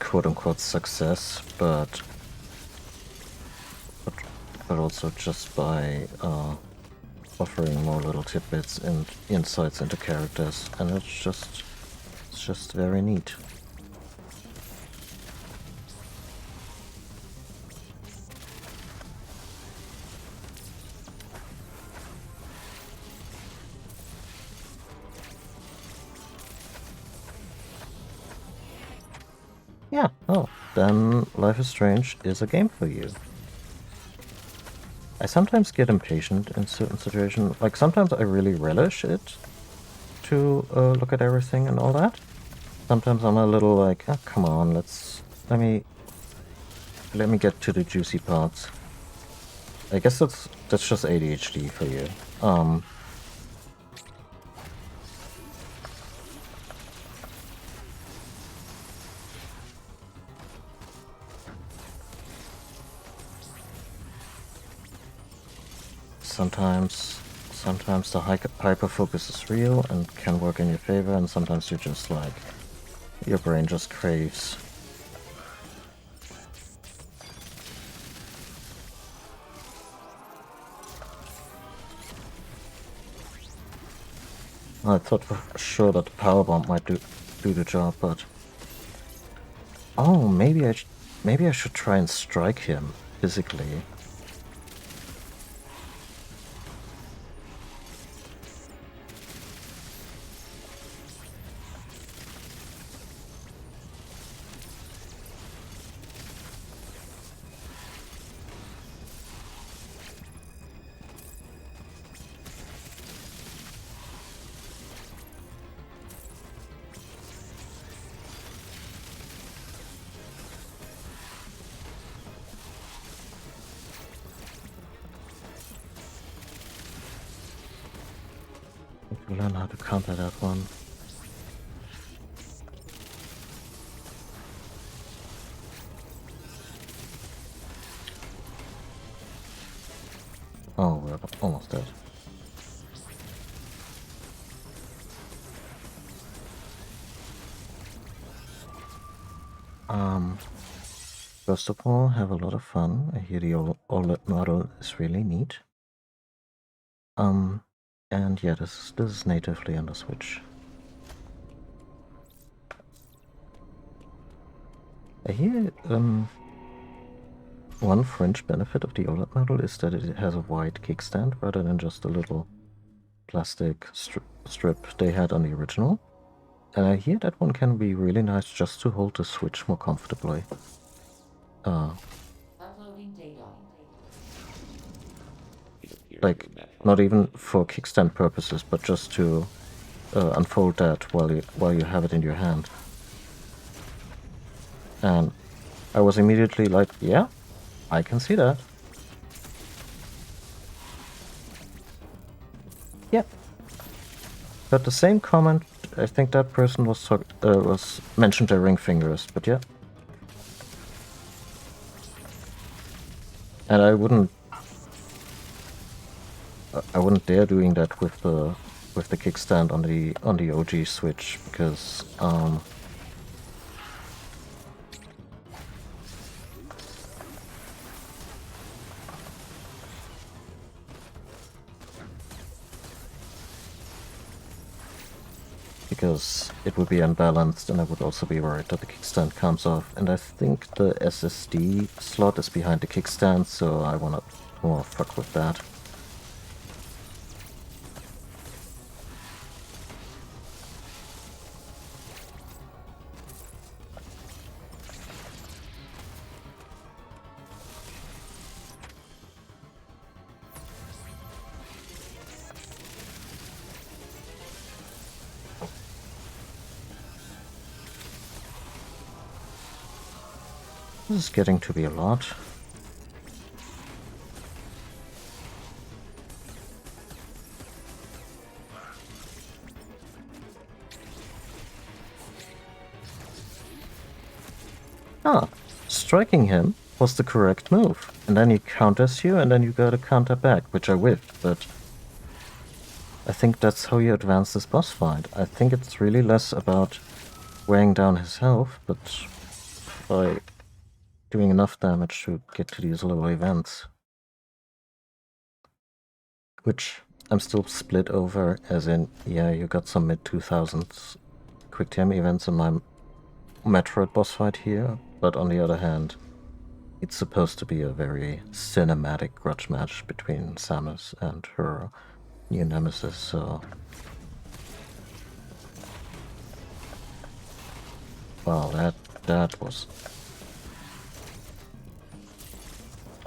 quote-unquote success, but also just by offering more little tidbits and insights into characters, and it's just very neat. Yeah, oh, then Life is Strange is a game for you. I sometimes get impatient in certain situations. Like, sometimes I really relish it to look at everything and all that. Sometimes I'm a little like, oh, come on, let me get to the juicy parts. I guess that's just ADHD for you. Sometimes the hyper focus is real and can work in your favor, and sometimes you're just like, your brain just craves. I thought for sure that the power bomb might do the job, but oh, maybe I should try and strike him physically. Need to learn how to counter that one. Oh, we're almost dead. First of all, have a lot of fun. I hear the OLED model is really neat. And yeah, this is natively on the Switch. I hear one fringe benefit of the OLED model is that it has a wide kickstand rather than just a little plastic strip they had on the original. And I hear that one can be really nice just to hold the Switch more comfortably.
Uploading data.
Like, not even for kickstand purposes, but just to unfold that while you have it in your hand. And I was immediately like, yeah, I can see that. Yeah. But the same comment, I think that person was mentioned their ring fingers, but yeah. And I wouldn't dare doing that with the kickstand on the OG Switch, because it would be unbalanced, and I would also be worried that the kickstand comes off. And I think the SSD slot is behind the kickstand, so I wanna more fuck with that. This is getting to be a lot. Ah, striking him was the correct move. And then he counters you, and then you gotta counter back, which I whiffed, but I think that's how you advance this boss fight. I think it's really less about weighing down his health, but by doing enough damage to get to these little events. Which I'm still split over, as in, yeah, you got some mid-2000s quick time events in my Metroid boss fight here, but on the other hand, it's supposed to be a very cinematic grudge match between Samus and her new nemesis, so... Wow, that was...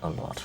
a lot.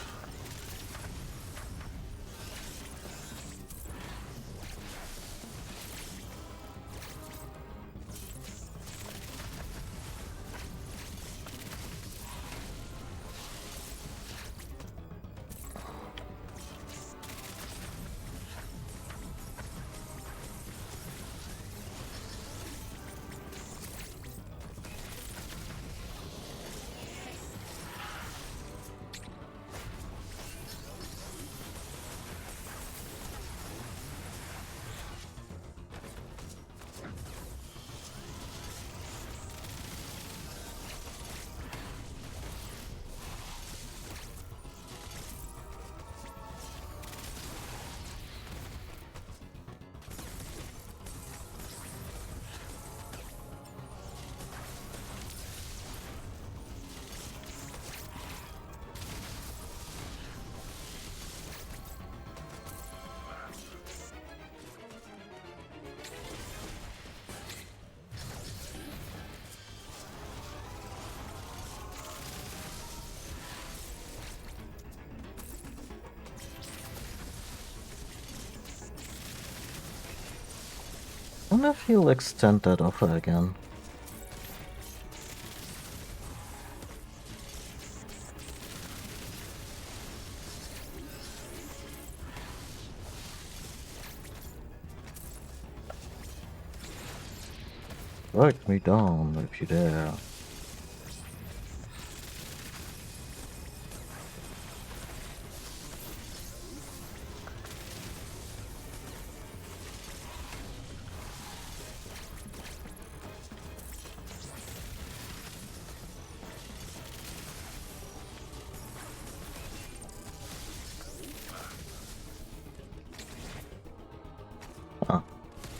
I wonder if he'll extend that offer again. Strike me down if you dare.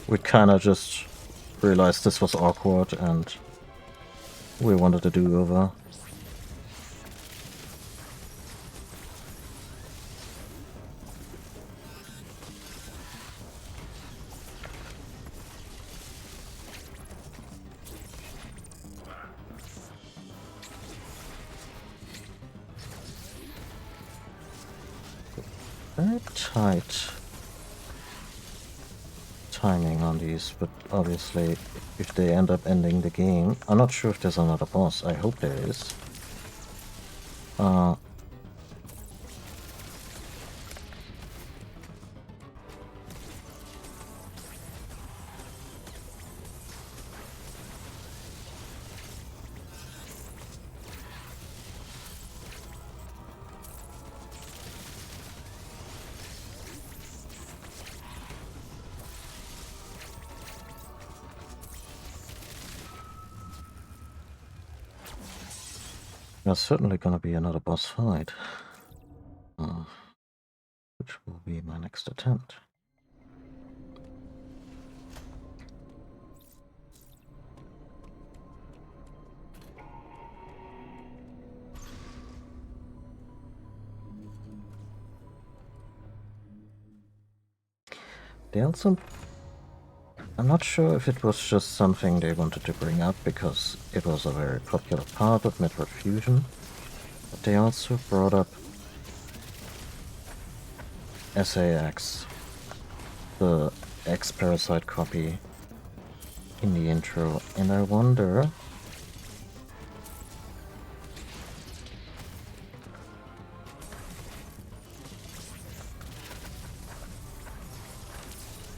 We kinda just realized this was awkward and we wanted a do-over. Very tight timing on these, but obviously if they end up ending the game, I'm not sure if there's another boss. I hope there is. There's certainly gonna be another boss fight, which will be my next attempt. They also... I'm not sure if it was just something they wanted to bring up because it was a very popular part of Metroid Fusion, but they also brought up SA-X, the X-Parasite copy, in the intro, and I wonder...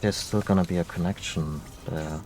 there's still gonna be a connection there.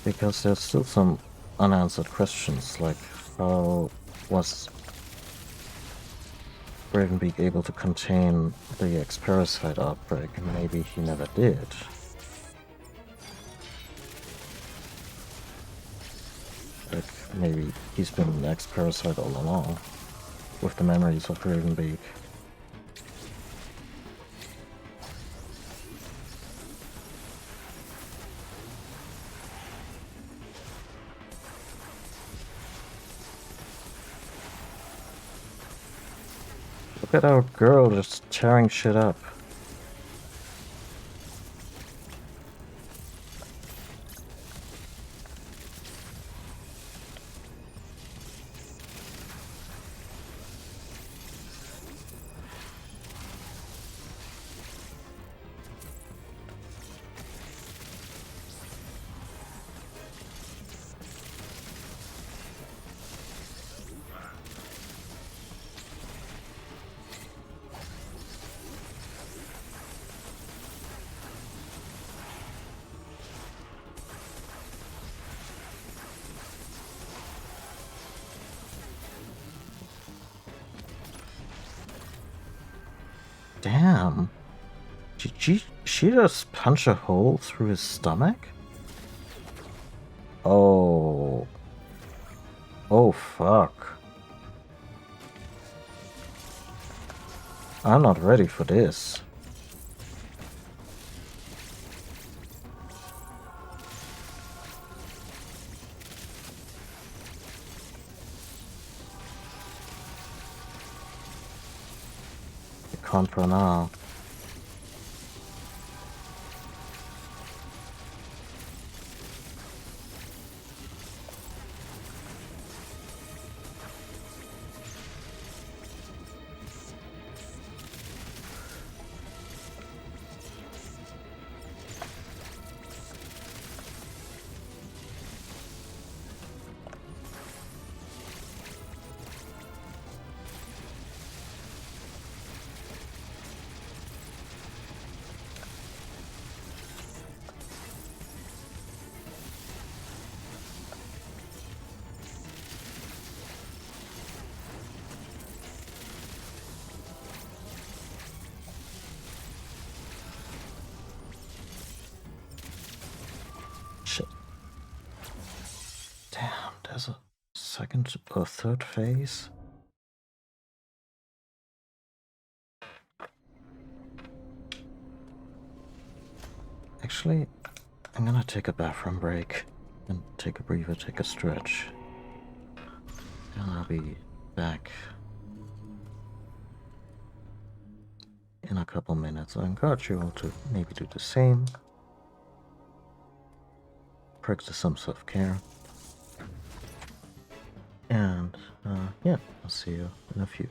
Because there's still some unanswered questions, like how was Gravenbeak able to contain the X-Parasite outbreak? Maybe he never did. Like, maybe he's been an X-Parasite all along, with the memories of Gravenbeak. Look at our girl just tearing shit up. Damn. Did she just punch a hole through his stomach? Oh. Oh, fuck. I'm not ready for this. Contra now. second or third phase. Actually, I'm gonna take a bathroom break and take a breather, take a stretch. And I'll be back in a couple minutes. I encourage you all to maybe do the same. Practice some self-care. And yeah, I'll see you in a few.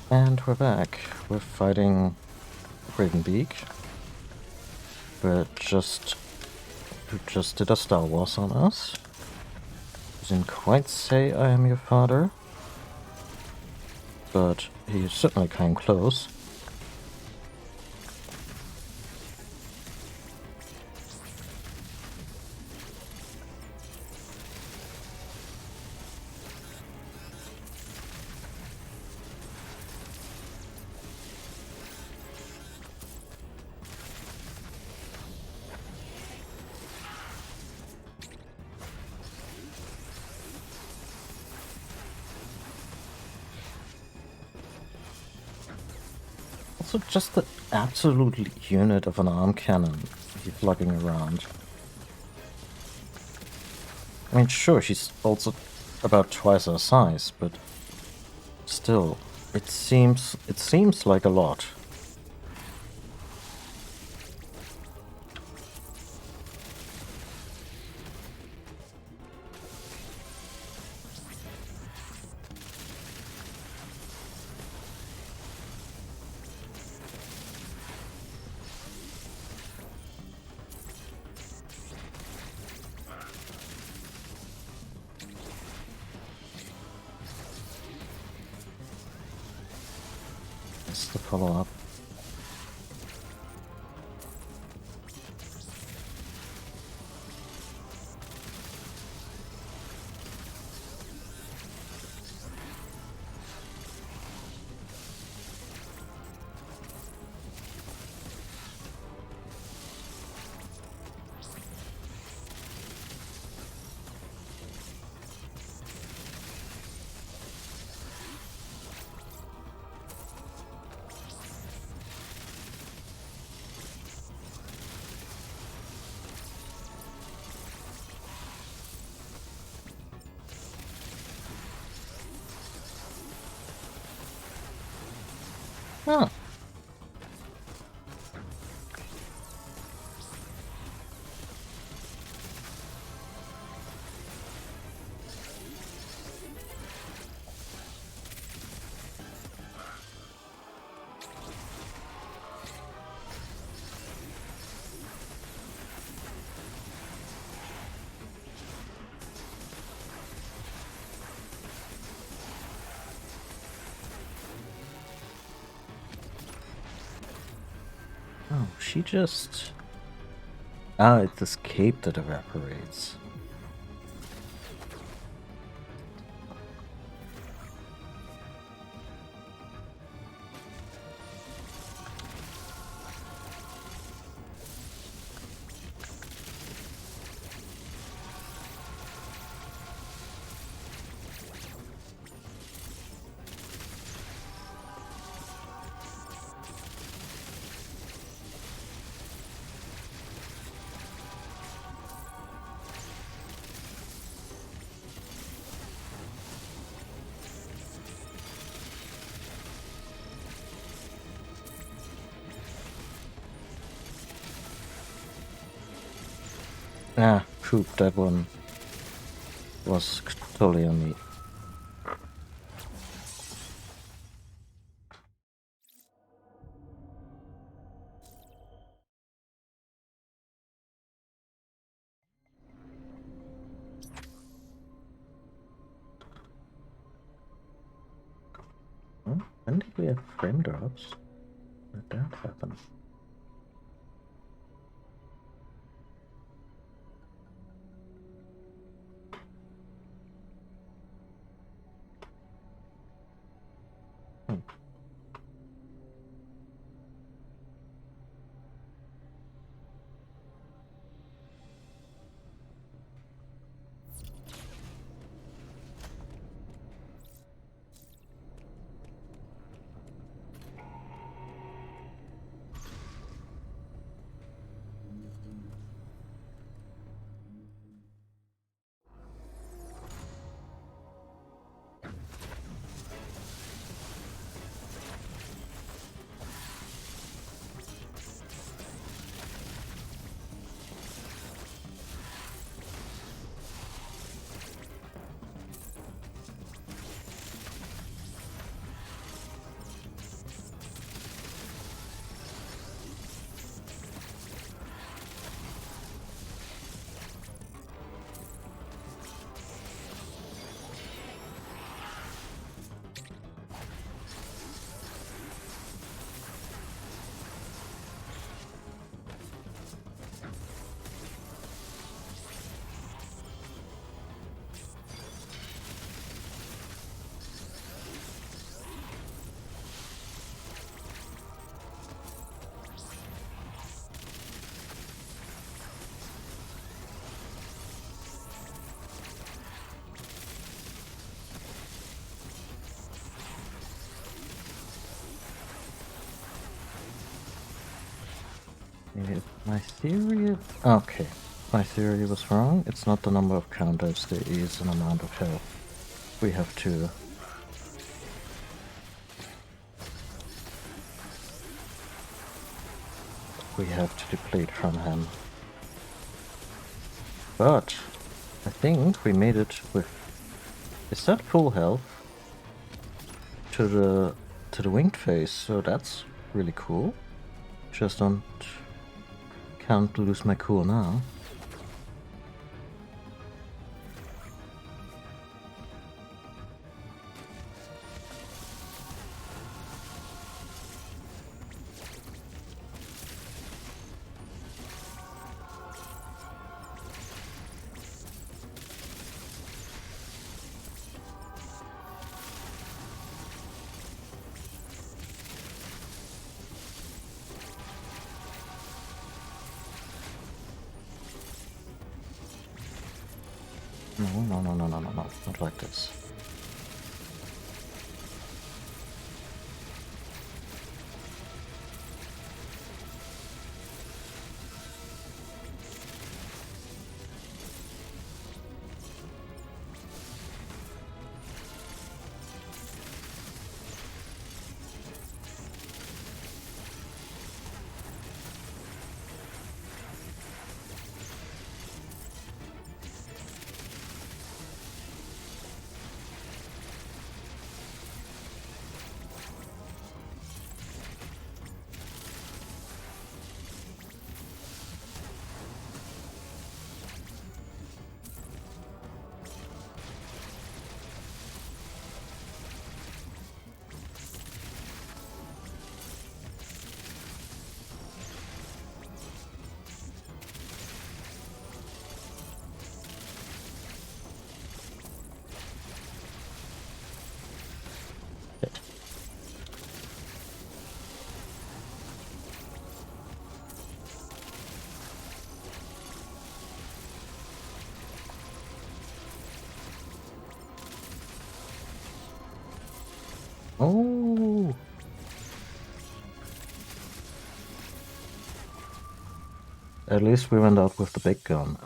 And we're back. We're fighting Ravenbeak, but who just did a Star Wars on us. Didn't quite say I am your father, but he certainly came close. Also, just the absolute unit of an arm cannon he's lugging around. I mean, sure, she's also about twice our size, but still, it seems like a lot. That's the follow-up. Huh. Oh, she just... Ah, it's this cape that evaporates. Ah, poop, that one was totally on me. Huh? When did we have frame drops? Did that happen? Hmm. If my theory... Okay. My theory was wrong. It's not the number of counters, there is an amount of health we have to... We have to deplete from him. But I think we made it with... Is that full health? To the winged face, so that's really cool. Just can't lose my cool now. No, not like this. Oh! At least we went out with the big gun.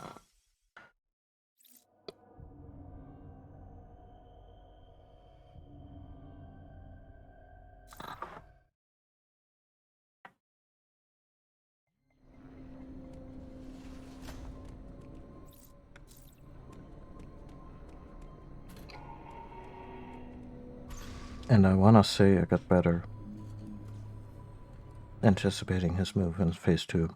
And I wanna say I got better anticipating his move in phase 2.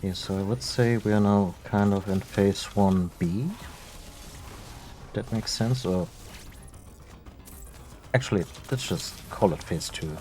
Yeah, so I would say we are now kind of in phase 1B. That makes sense, or... Actually, let's just call it phase 2.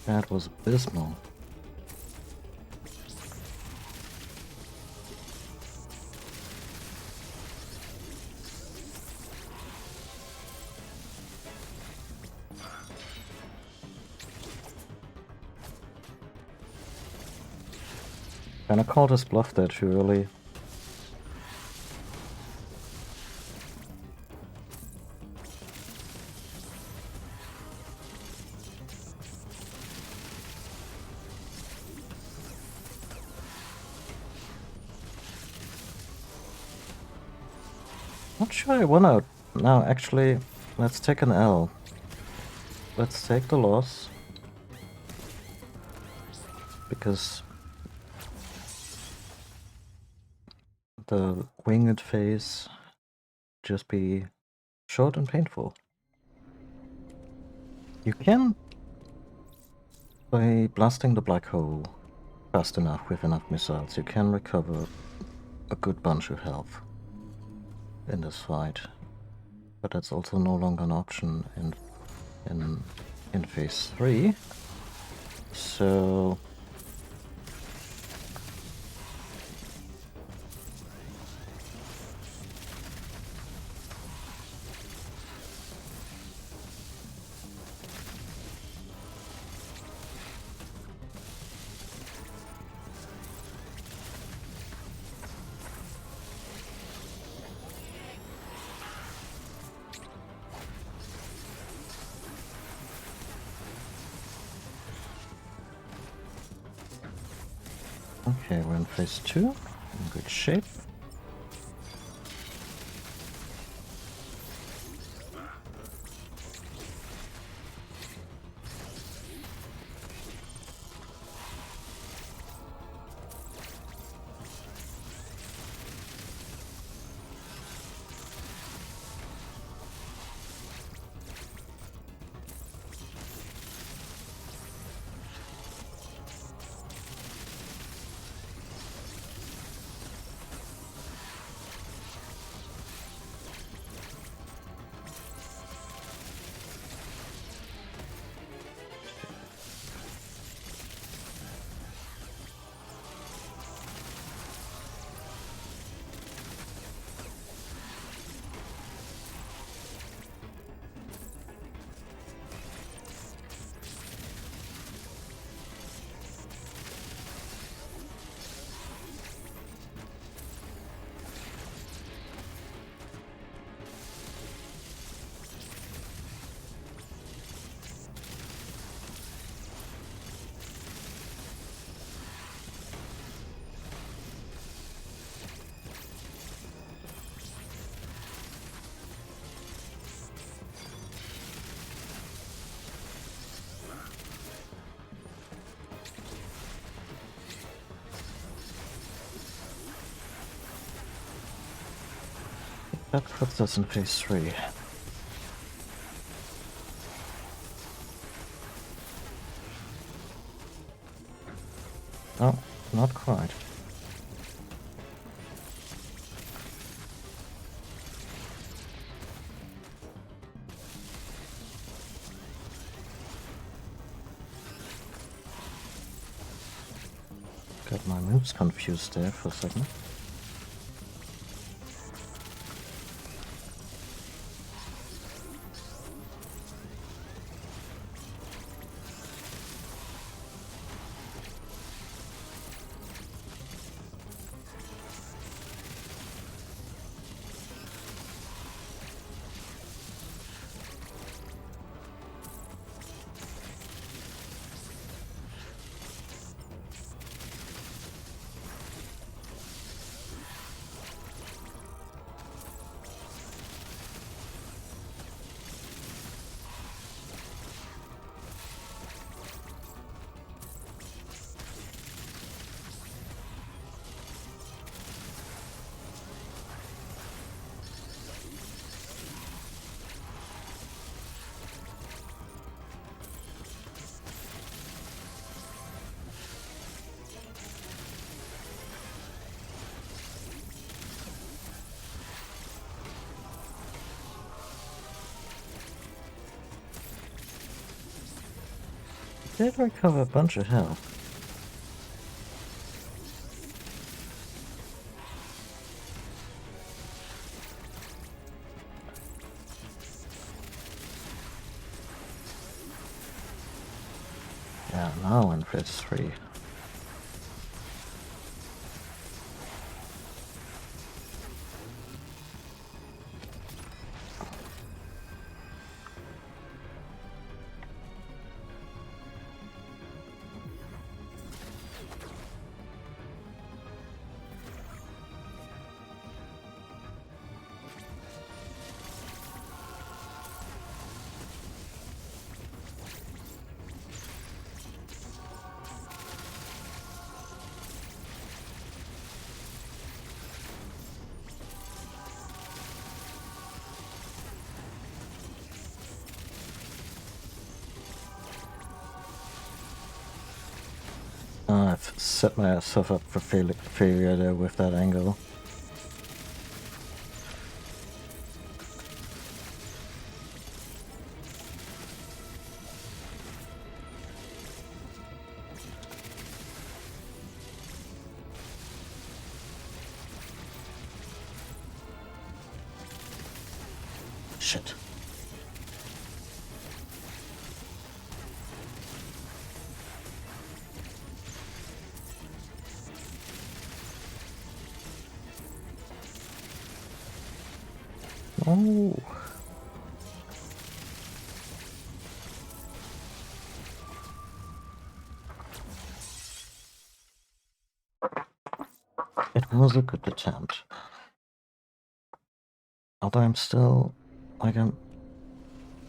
That was abysmal. Kinda called his bluff there too early. Not sure I won out. Now, actually, let's take an L. Let's take the loss. Because the winged phase just be short and painful. You can, by blasting the black hole fast enough with enough missiles, you can recover a good bunch of health in this fight. But that's also no longer an option in phase 3. So okay, we're in phase 2, in good shape. That puts us in phase 3. Oh, not quite. Got my moves confused there for a second. did recover a bunch of health. Yeah, now in phase 3. I've set myself up for failure there with that angle. Shit. Oh. It was a good attempt. Although I'm still, like,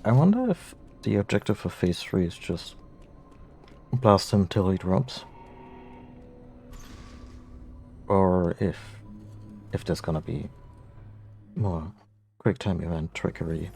I wonder if the objective for phase 3 is just blast him till he drops. Or if there's gonna be more quick time event trickery.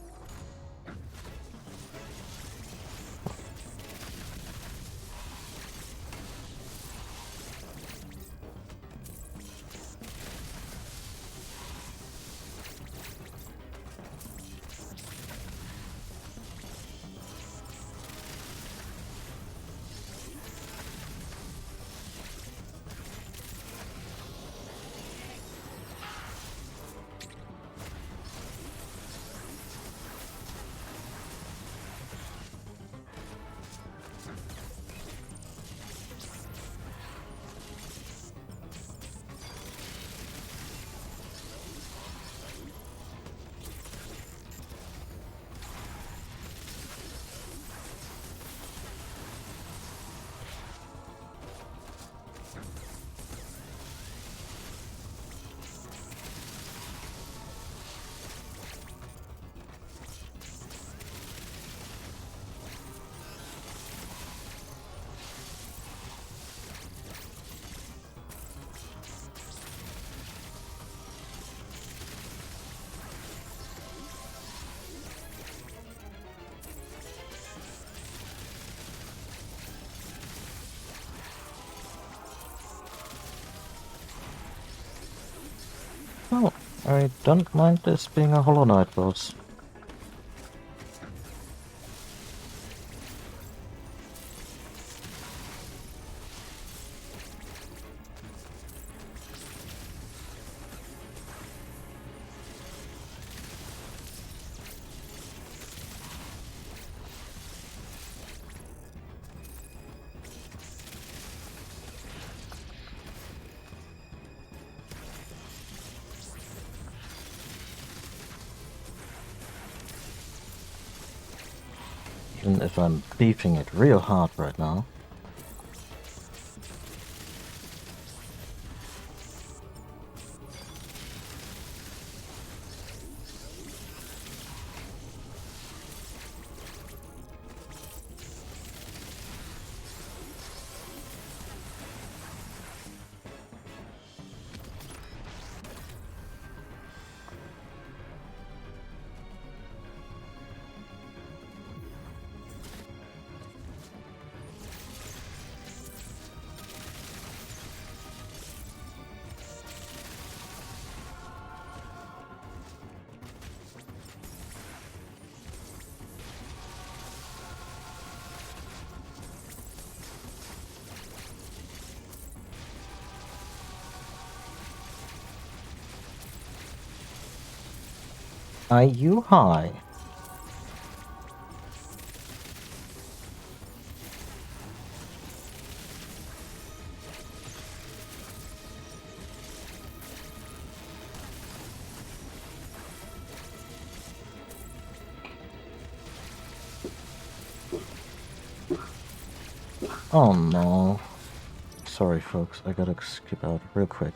Oh, I don't mind this being a Hollow Knight boss. Even if I'm beefing it real hard right now. Are you high? Oh no. Sorry folks, I gotta skip out real quick.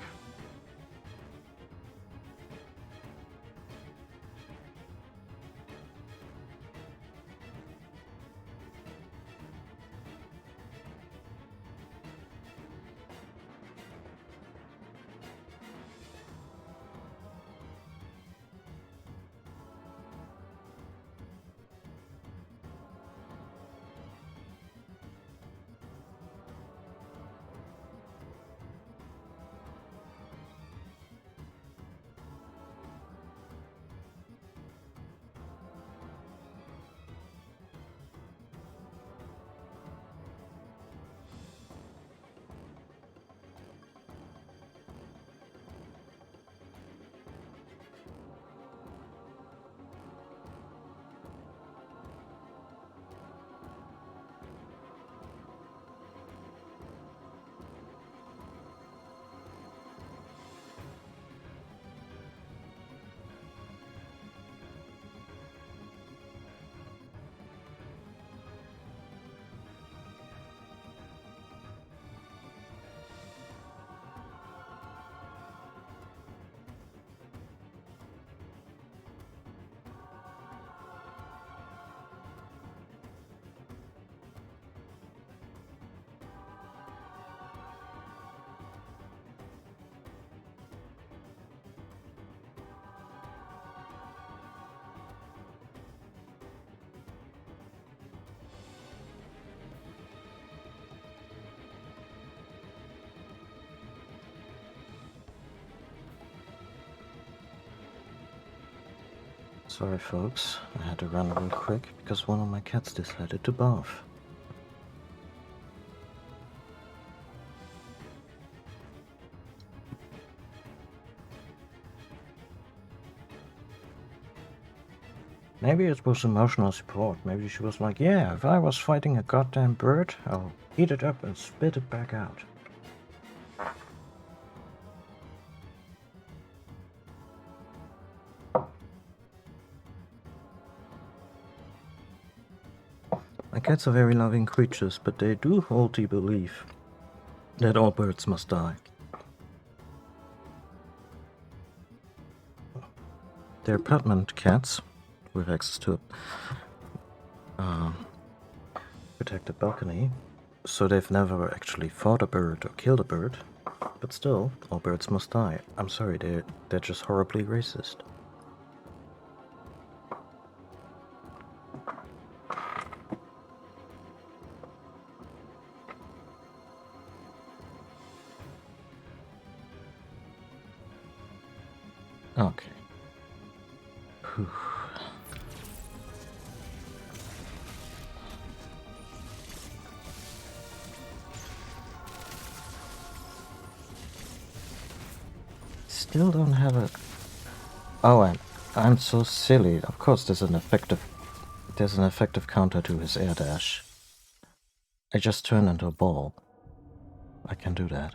Sorry folks, I had to run real quick because one of my cats decided to barf. Maybe it was emotional support. Maybe she was like, yeah, if I was fighting a goddamn bird, I'll eat it up and spit it back out. My cats are very loving creatures, but they do hold the belief that all birds must die. They're apartment cats with access to a protected balcony, so they've never actually fought a bird or killed a bird. But still, all birds must die. I'm sorry, they're just horribly racist. Okay. Whew. Still don't have a... Oh, I'm so silly. Of course there's an effective counter to his air dash. I just turned into a ball. I can do that.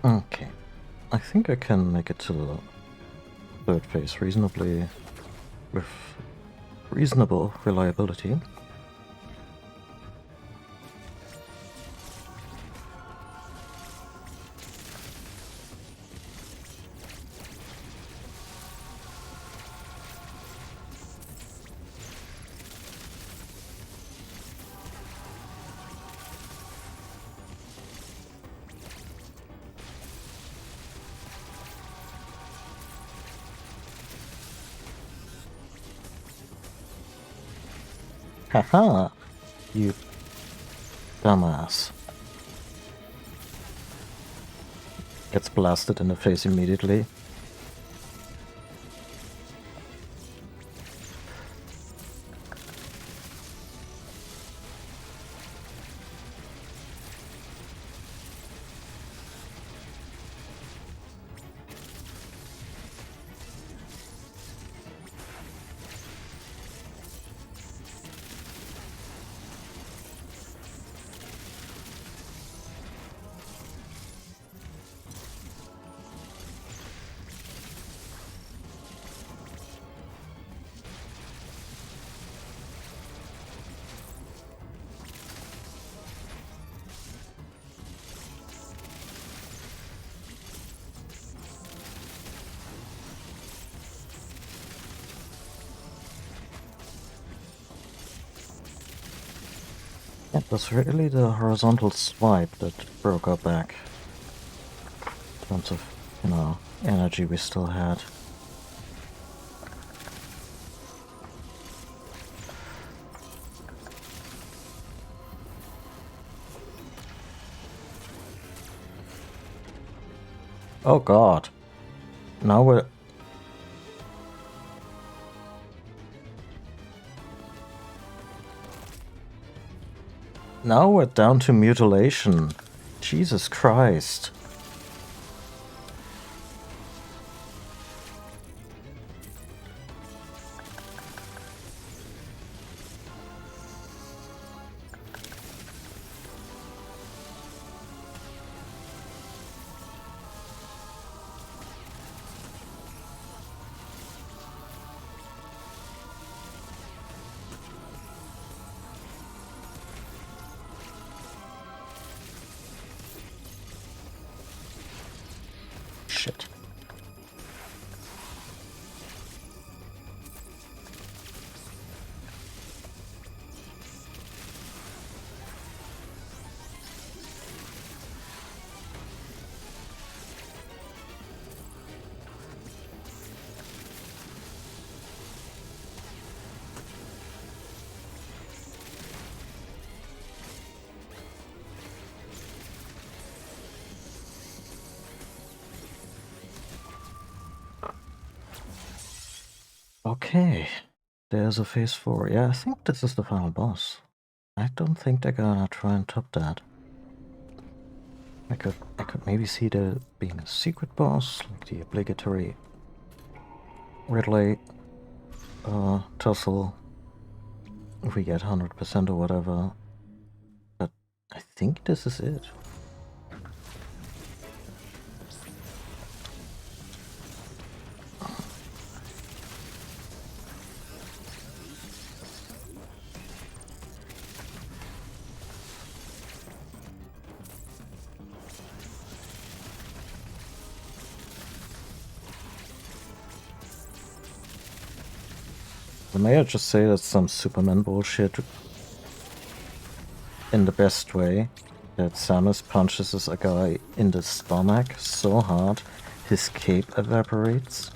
Okay. I think I can make it to the third phase reasonably with reasonable reliability. Haha! You dumbass. Gets blasted in the face immediately. It was really the horizontal swipe that broke our back. In terms of, energy we still had. Oh god. Now we're... Now we're down to mutilation. Jesus Christ. Shit. Okay. There's a phase 4. Yeah, I think this is the final boss. I don't think they're gonna try and top that. I could maybe see there being a secret boss, like the obligatory Ridley tussle. If we get 100% or whatever. But I think this is it. May I just say that's some Superman bullshit in the best way, that Samus punches a guy in the stomach so hard his cape evaporates?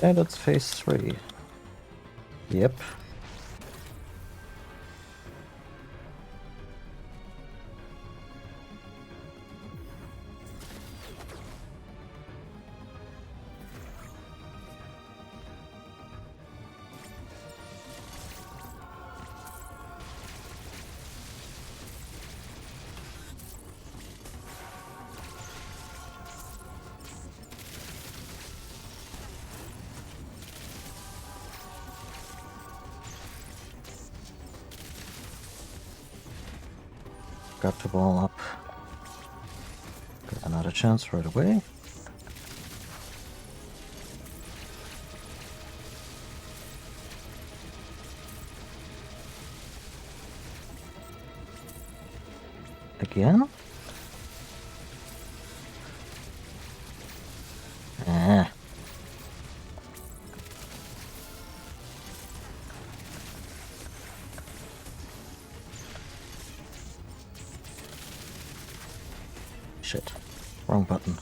And it's phase 3. Yep. Got the ball up. Got another chance right away. Again? Ah. Shit. Wrong button.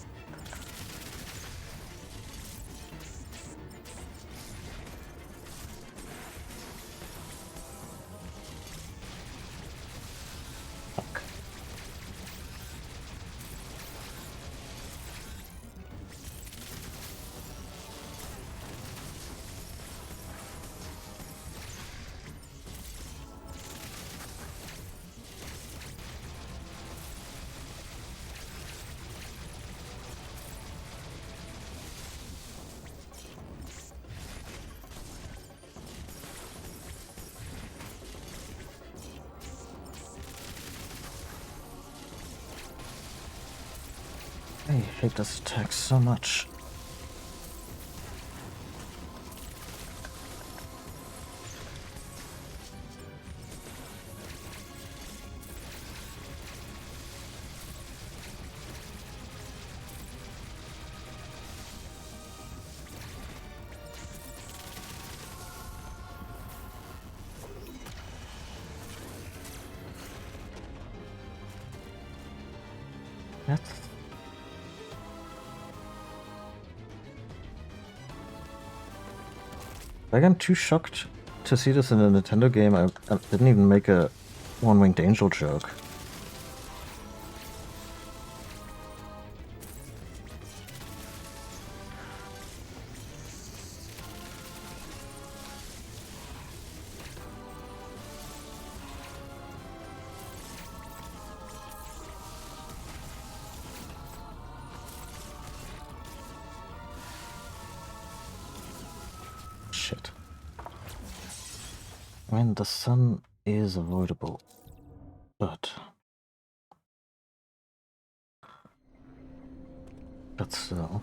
Fuck. I hate this attack so much. That's... Like, I'm too shocked to see this in a Nintendo game. I didn't even make a One-Winged Angel joke. Shit. I mean, the sun is avoidable, but still.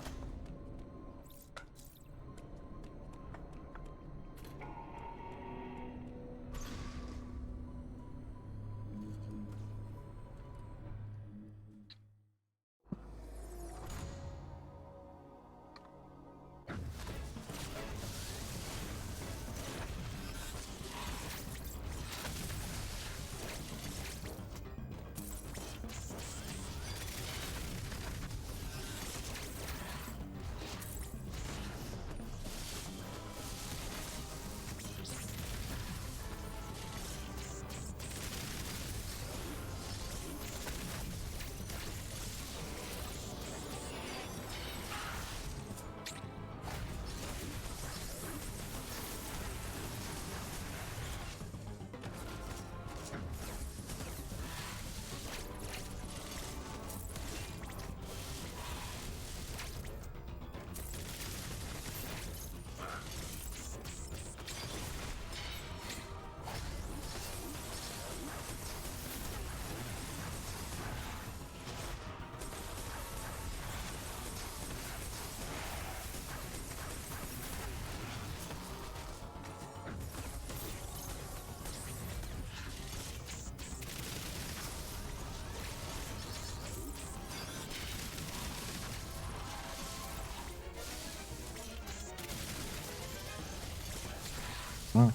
Oh,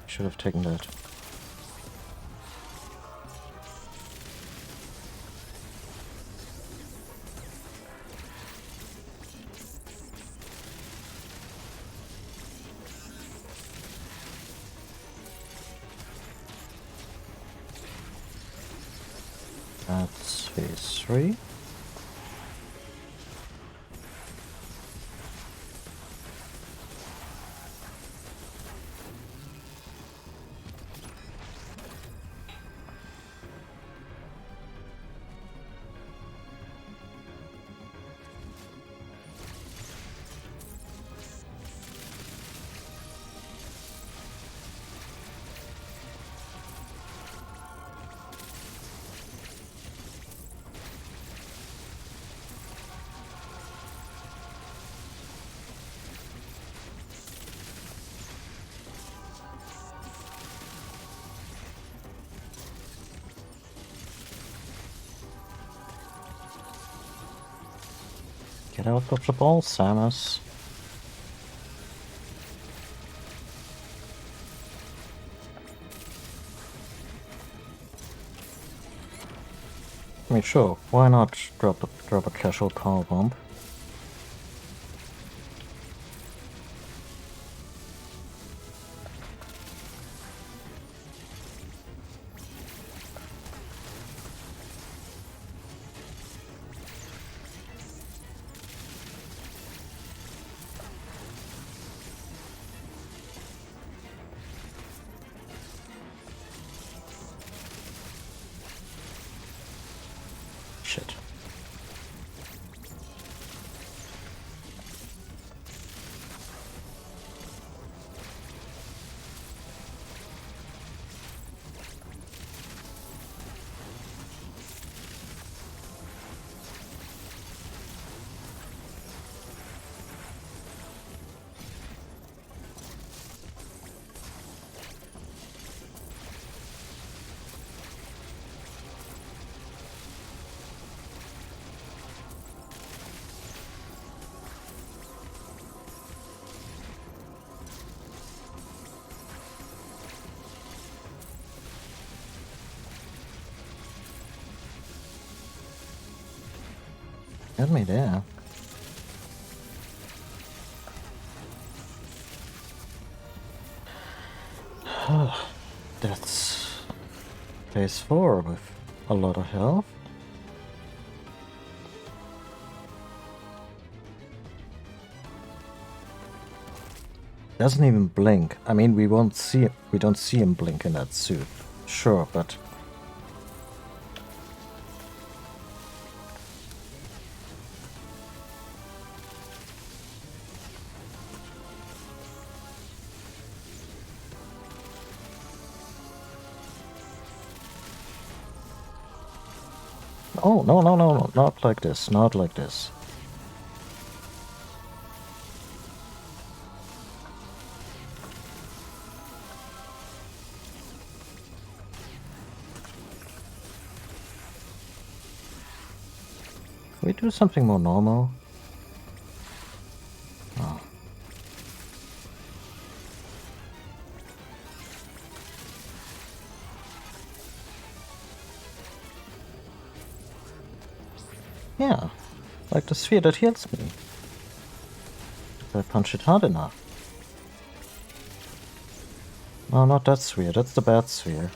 should have taken that. That's phase 3. Get out of the ball, Samus. I mean, sure, why not drop a casual power bomb? Shit. Get me there. That's phase 4 with a lot of health. Doesn't even blink. I mean, we don't see him blink in that suit. Sure, but oh, no, no, no, no, not like this, not like this. Can we do something more normal? Oh. Yeah, like the sphere that heals me. If I punch it hard enough. No, not that sphere, that's the bad sphere.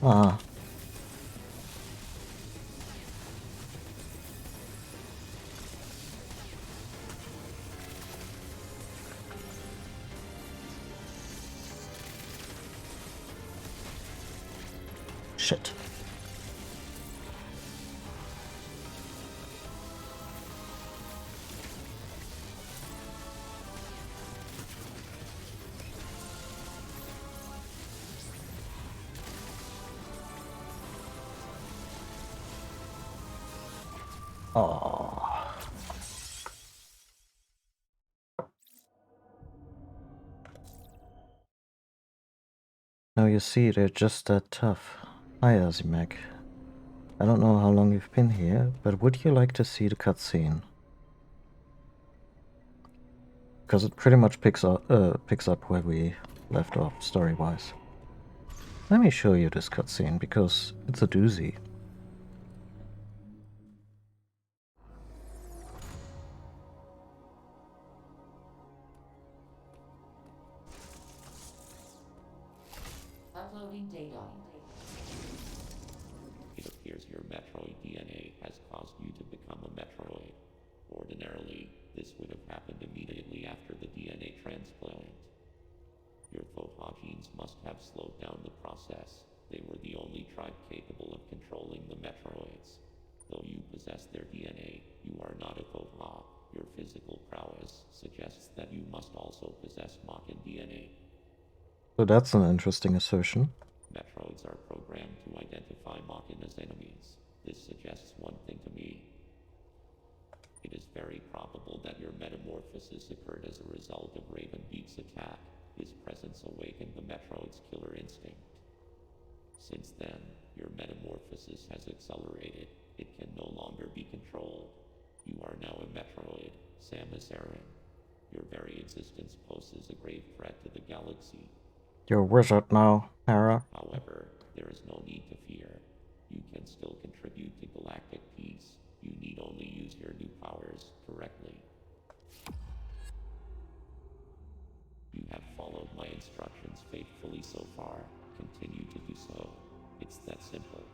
Ah. Shit. Oh. you see, they're just that tough. Hi, Azimek. I don't know how long you've been here, but would you like to see the cutscene? Because it pretty much picks up where we left off, story-wise. Let me show you this cutscene, because it's a doozy.
Uploading data. It appears your Metroid DNA has caused you to become a Metroid. Ordinarily, this would have happened immediately after the DNA transplant. Your Thoha genes must have slowed down the process. They were the only tribe capable of controlling the Metroids. Though you possess their DNA, you are not a Thoha. Your physical prowess suggests that you must also possess Mochan DNA.
So that's an interesting assertion.
Metroids are programmed to identify Mochan as enemies. This suggests one thing to me. It is very probable that your metamorphosis occurred as a result of Raven Beak's attack. His presence awakened the Metroid's killer instinct. Since then, your metamorphosis has accelerated. It can no longer be controlled. You are now a Metroid, Samus Aran. Your very existence poses a grave threat to the galaxy.
You're a wizard now, Hera.
However, there is no need to fear. You can still contribute to galactic peace. You need only use your new powers correctly. You have followed my instructions faithfully so far. Continue to do so. It's that simple.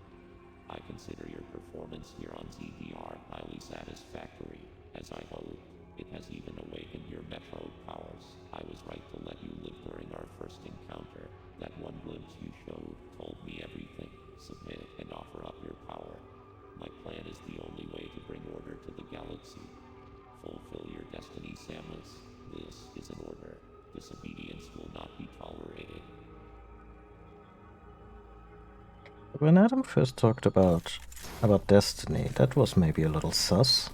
I consider your performance here on ZDR highly satisfactory. As I hoped, it has even awakened your Metroid powers. I was right to let you live during our first encounter. That one glimpse you showed told me everything. Submit and offer up your power. My plan is the only way to bring order to the galaxy. Fulfill your destiny, Samus. This is an order. Disobedience will not be tolerated.
When Adam first talked about Destiny, that was maybe a little sus.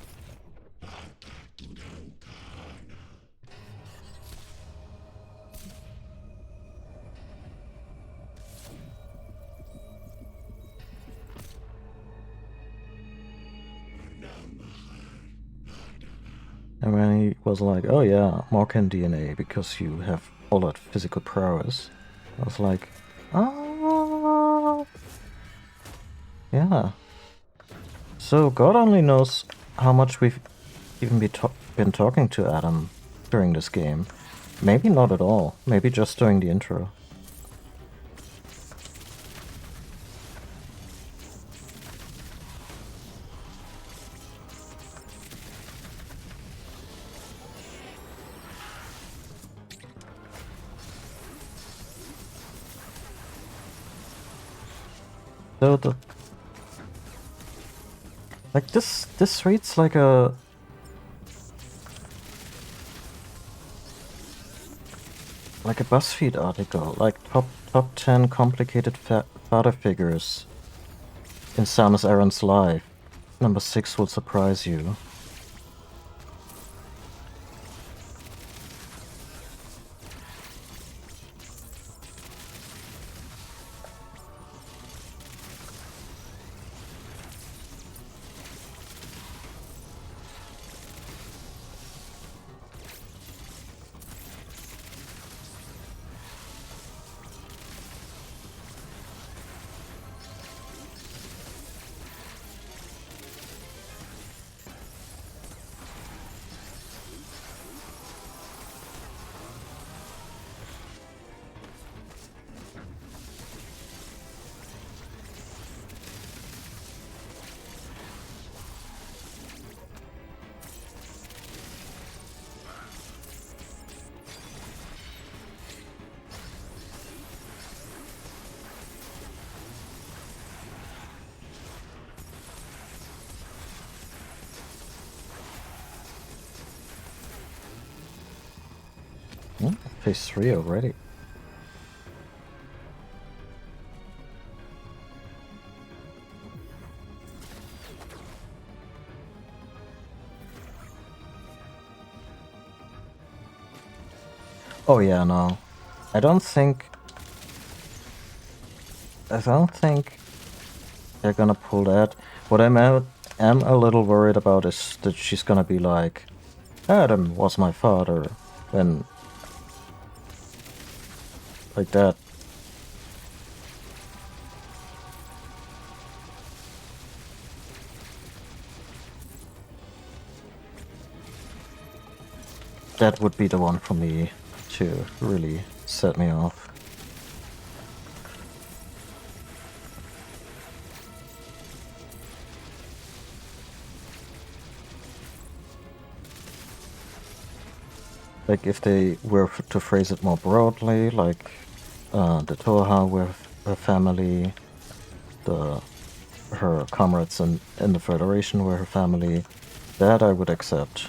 And when he was like, oh yeah, Mochan DNA, because you have all that physical prowess, I was like, oh, yeah. So God only knows how much we've even been talking to Adam during this game. Maybe not at all. Maybe just during the intro. So this reads like a BuzzFeed article, like top 10 complicated father figures in Samus Aran's life. Number 6 will surprise you. Phase 3 already. Oh yeah, no. I don't think I don't think they're gonna pull that. What am a little worried about is that she's gonna be like, Adam was my father, when like that. That would be the one for me to really set me off. Like if they were to phrase it more broadly, like the Toha with her family, her comrades in the Federation were her family, that I would accept.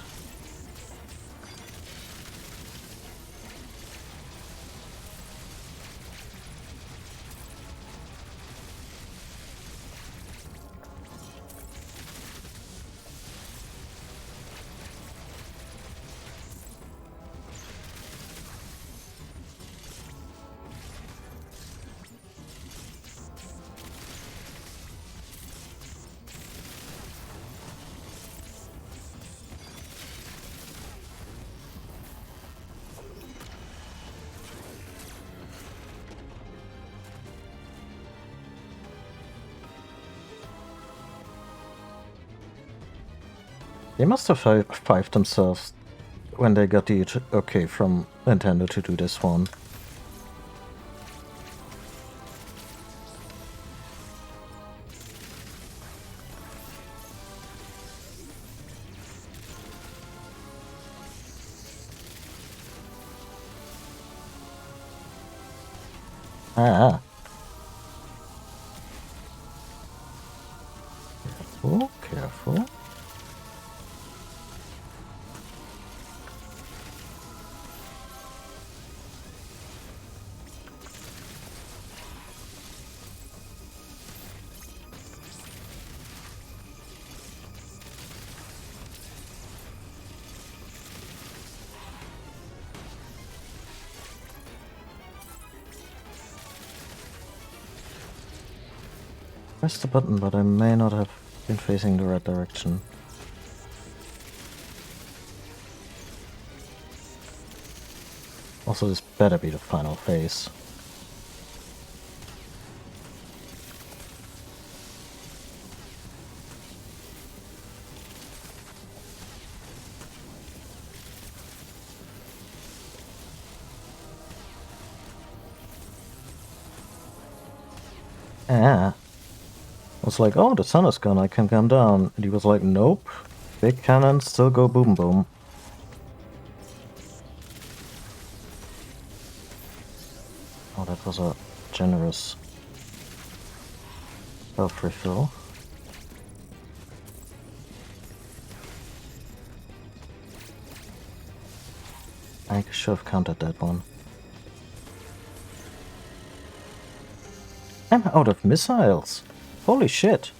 They must have fived themselves when they got the okay from Nintendo to do this one. Ah. Careful, careful. Press the button, but I may not have been facing the right direction. Also, this better be the final phase. Ah. I was like, oh, the sun is gone, I can come down. And he was like, nope. Big cannons still go boom boom. Oh, that was a generous health refill. I should have counted that one. I'm out of missiles! Holy shit!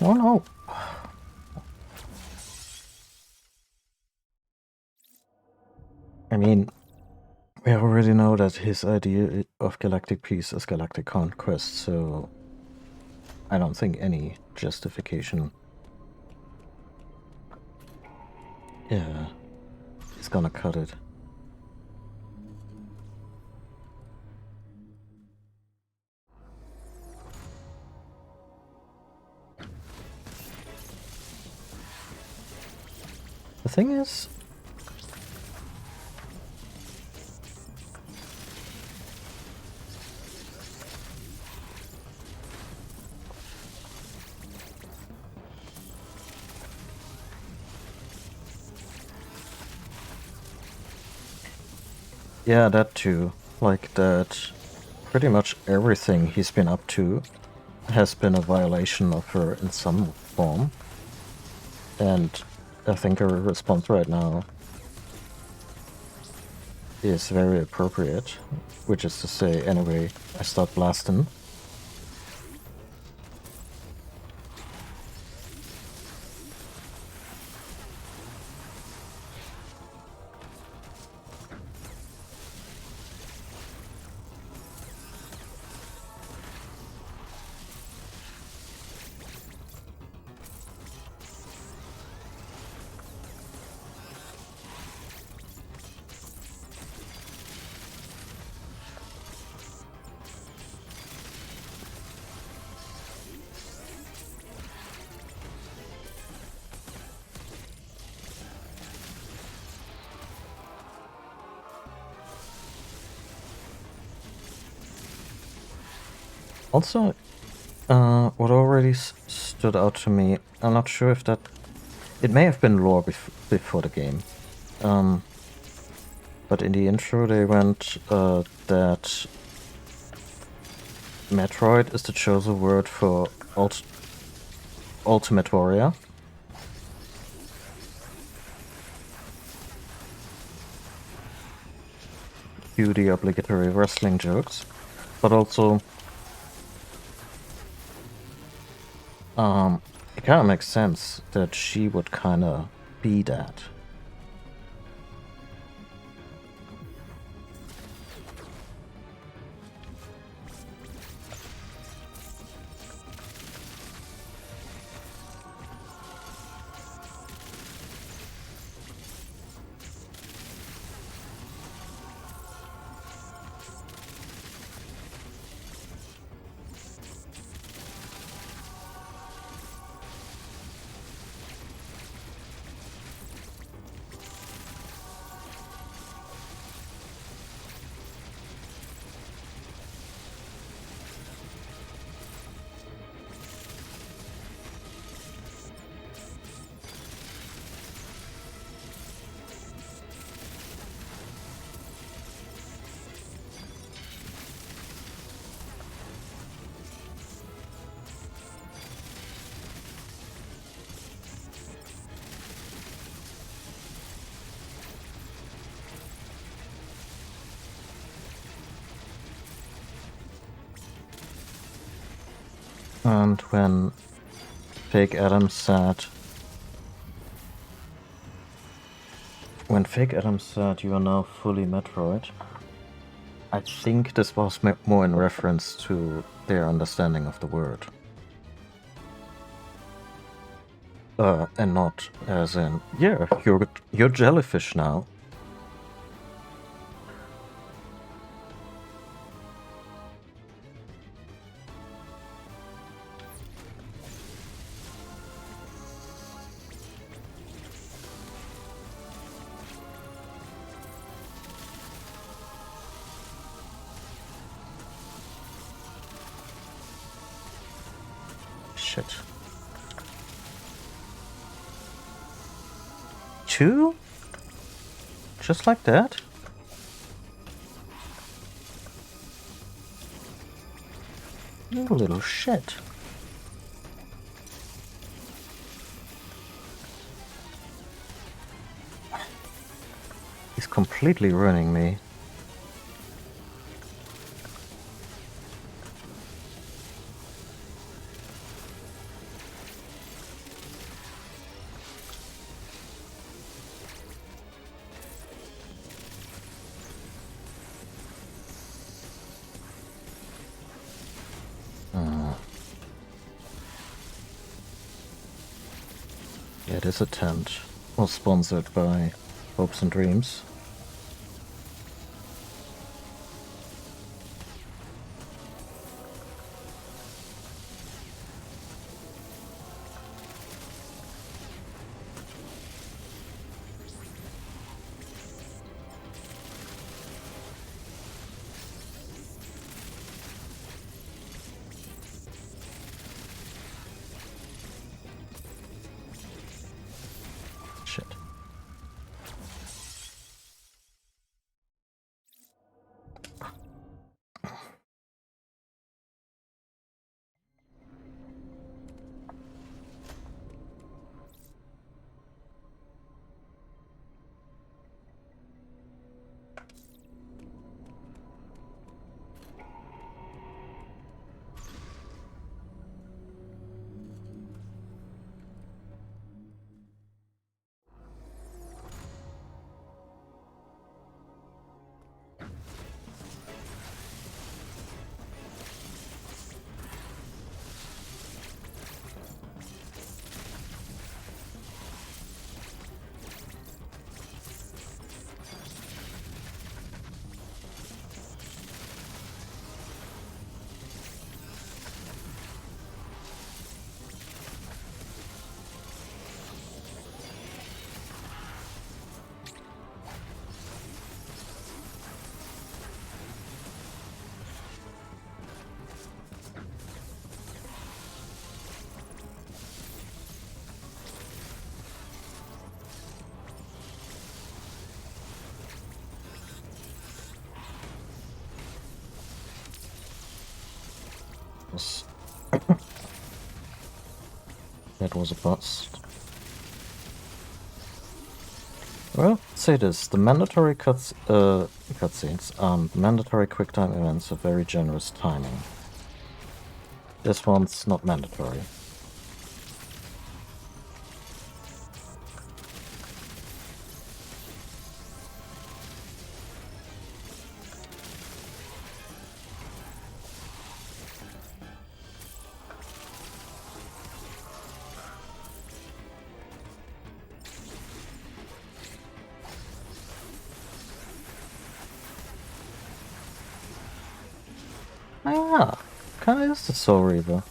Oh no! I mean, we already know that his idea of galactic peace is galactic conquest, so I don't think any justification. Yeah, he's gonna cut it. The thing is, yeah, that too. Like that pretty much everything he's been up to has been a violation of her in some form. And I think her response right now is very appropriate, which is to say, anyway, I start blasting. Also, what already stood out to me, I'm not sure if that... It may have been lore before the game. But in the intro they went that Metroid is the chosen word for Ultimate Warrior. Cue the obligatory wrestling jokes. But also... it kinda makes sense that she would kinda be that. And when Fake Adam said... When Fake Adam said you are now fully Metroid, I think this was more in reference to their understanding of the word. And not as in, yeah, you're jellyfish now. Shit. 2? Just like that? You little shit. He's completely ruining me. Yeah, this attempt was sponsored by Hopes and Dreams. Shit. that was a bust. Well, say this: the mandatory cutscenes, mandatory QuickTime events are very generous timing. This one's not mandatory. Ah, kinda is the Soul Reaver.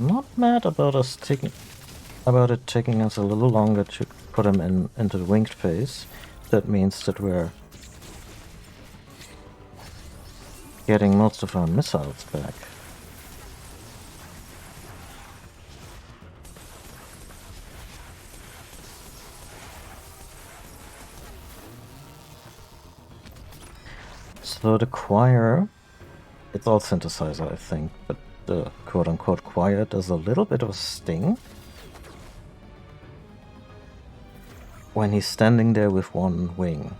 Not mad about it taking us a little longer to put him into the winged phase. That means that we're getting most of our missiles back. So the choir, it's all synthesizer, I think, but the quote-unquote choir does a little bit of a sting when he's standing there with one wing.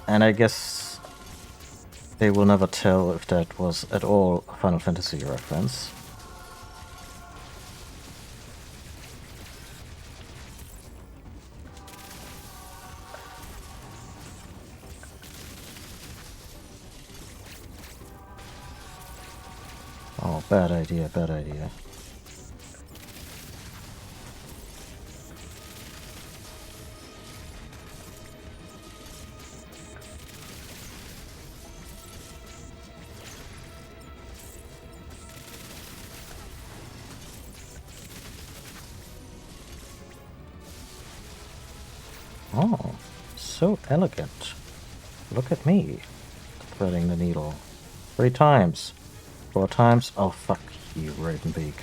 And I guess they will never tell if that was at all a Final Fantasy reference. Oh, bad idea, bad idea. Oh, so elegant. Look at me, threading the needle. 3 times. 4 times. Oh, fuck you, Ravenbeak.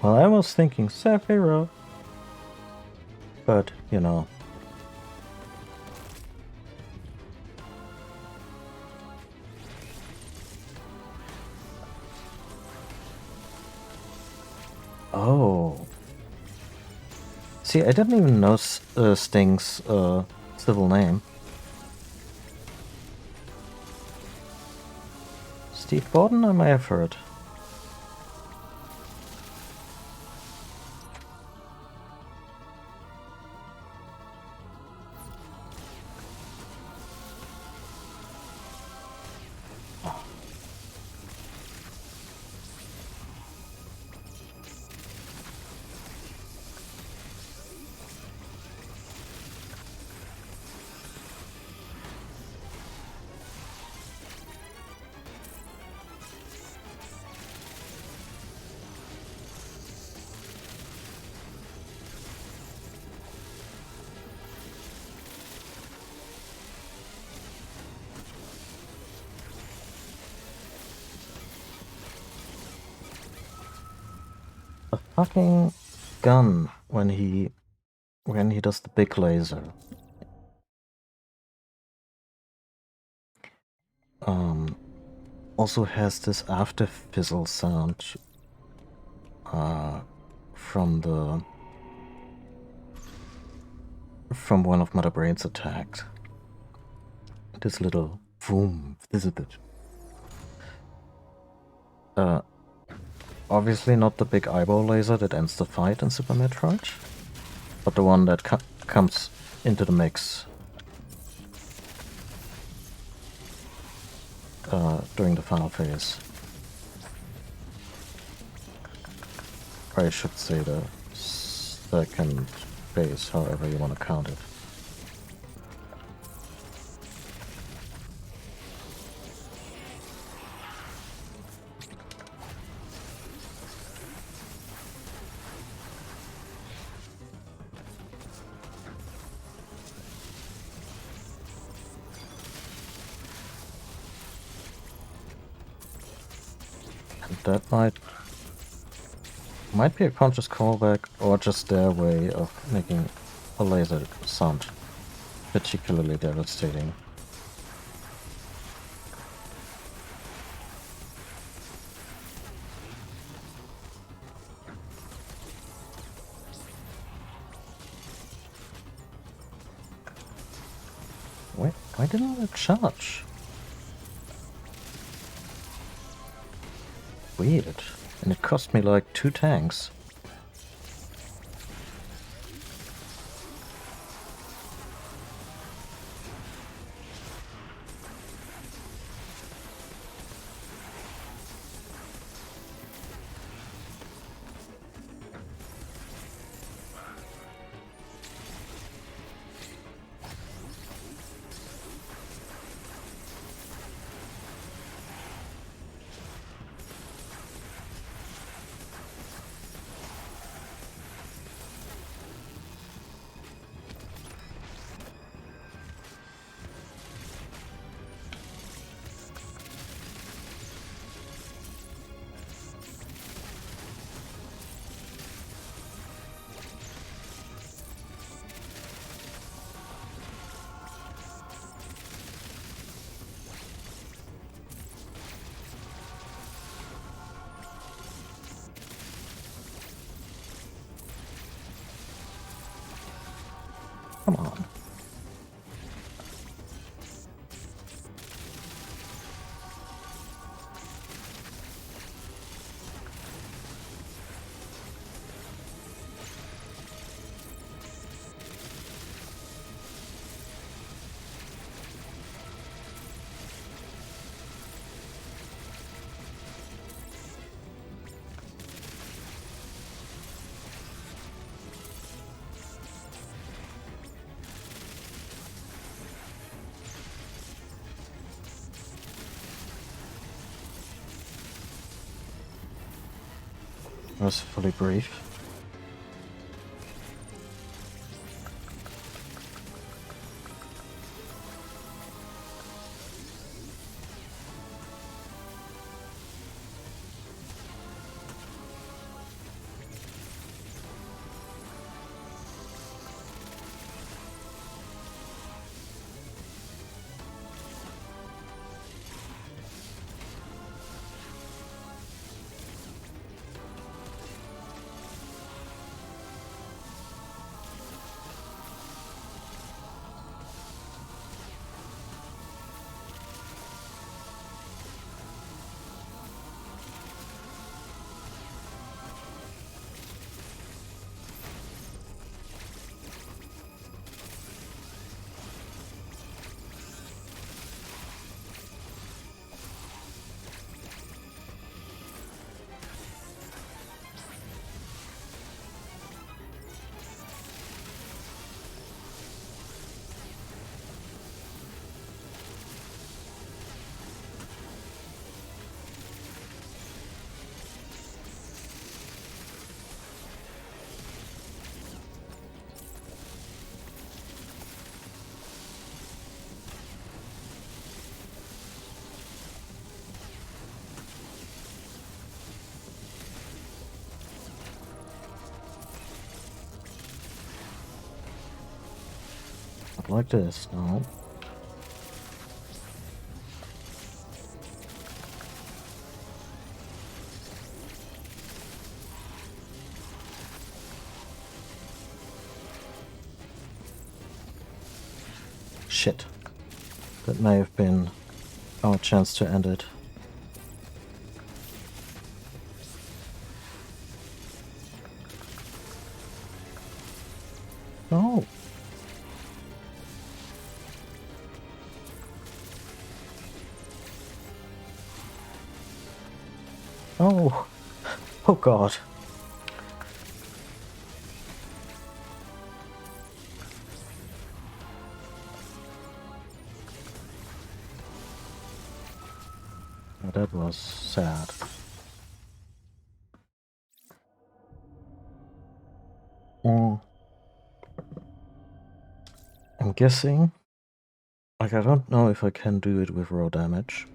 Well, I was thinking Sephiroth. But, you know. Oh. See, I didn't even know Sting's civil name. Steve Borden, I may have heard. fucking gun when he does the big laser. Also has this after fizzle sound from one of Mother Brain's attacks. This little boom, this is it. Obviously not the big eyeball laser that ends the fight in Super Metroid, but the one that comes into the mix during the final phase. Or I should say the second phase, however you want to count it. And that might be a conscious callback or just their way of making a laser sound particularly devastating. Why didn't it charge? Weird. And it cost me like 2 tanks. Come on. Mercifully brief. Not like this, no. Shit. That may have been our chance to end it. Oh. Oh. Oh god. Oh, that was sad. I'm guessing. Like, I don't know if I can do it with raw damage.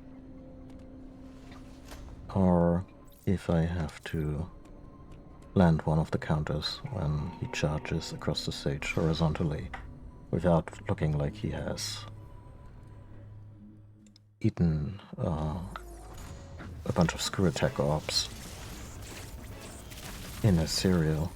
Or if I have to land one of the counters when he charges across the stage horizontally without looking like he has eaten a bunch of screw attack orbs in a cereal.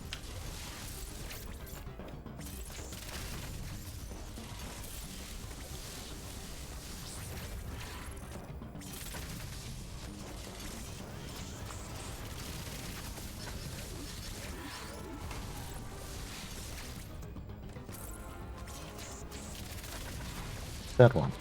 That one.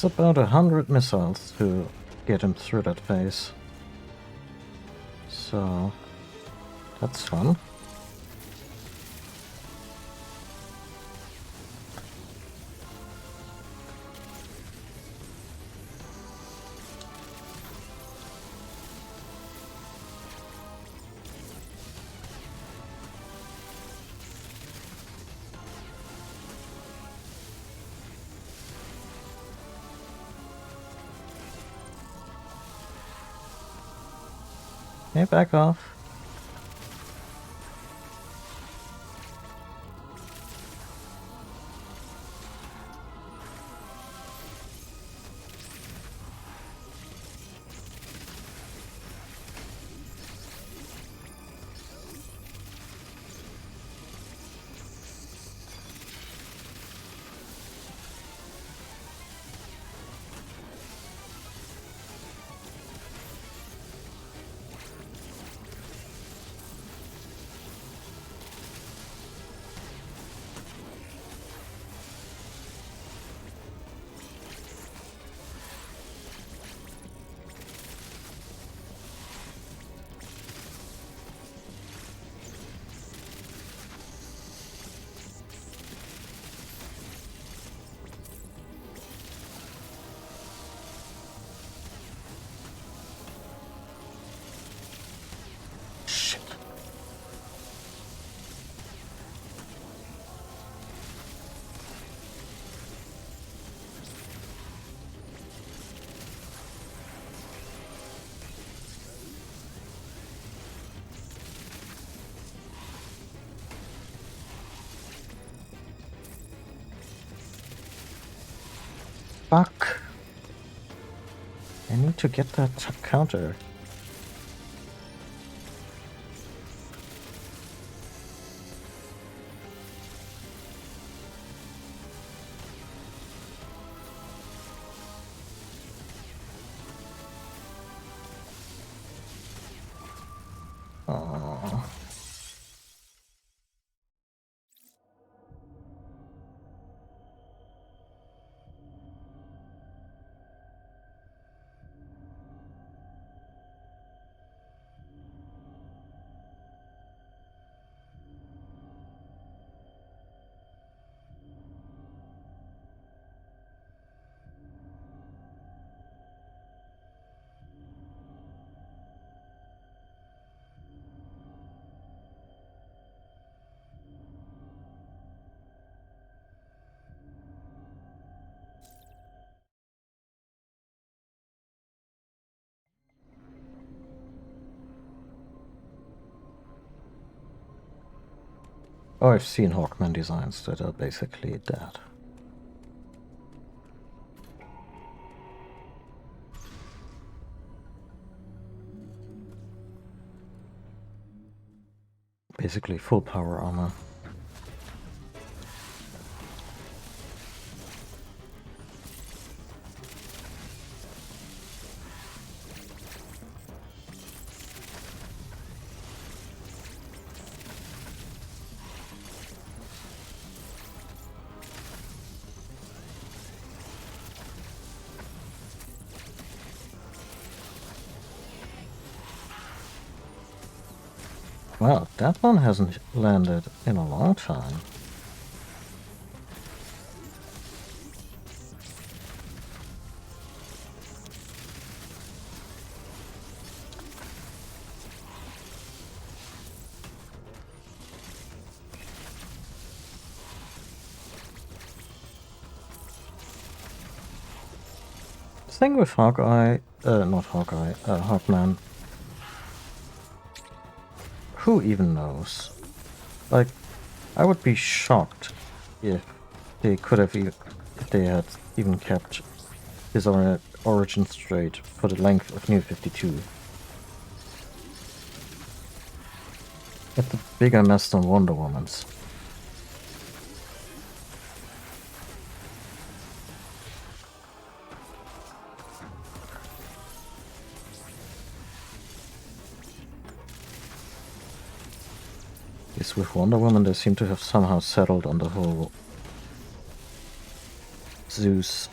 It's about 100 missiles to get him through that phase. So that's fun. Hey, back off. Shit. Fuck. I need to get that counter. Oh. Oh, I've seen Hawkman designs that are basically that. Basically full power armor. Wow, that one hasn't landed in a long time. The thing with Hawkeye, not Hawkeye, Hawkman, who even knows? Like, I would be shocked if they could have if they had even kept his origin straight for the length of New 52. It's a bigger mess than Wonder Woman's. Yes, with Wonder Woman they seem to have somehow settled on the whole Zeus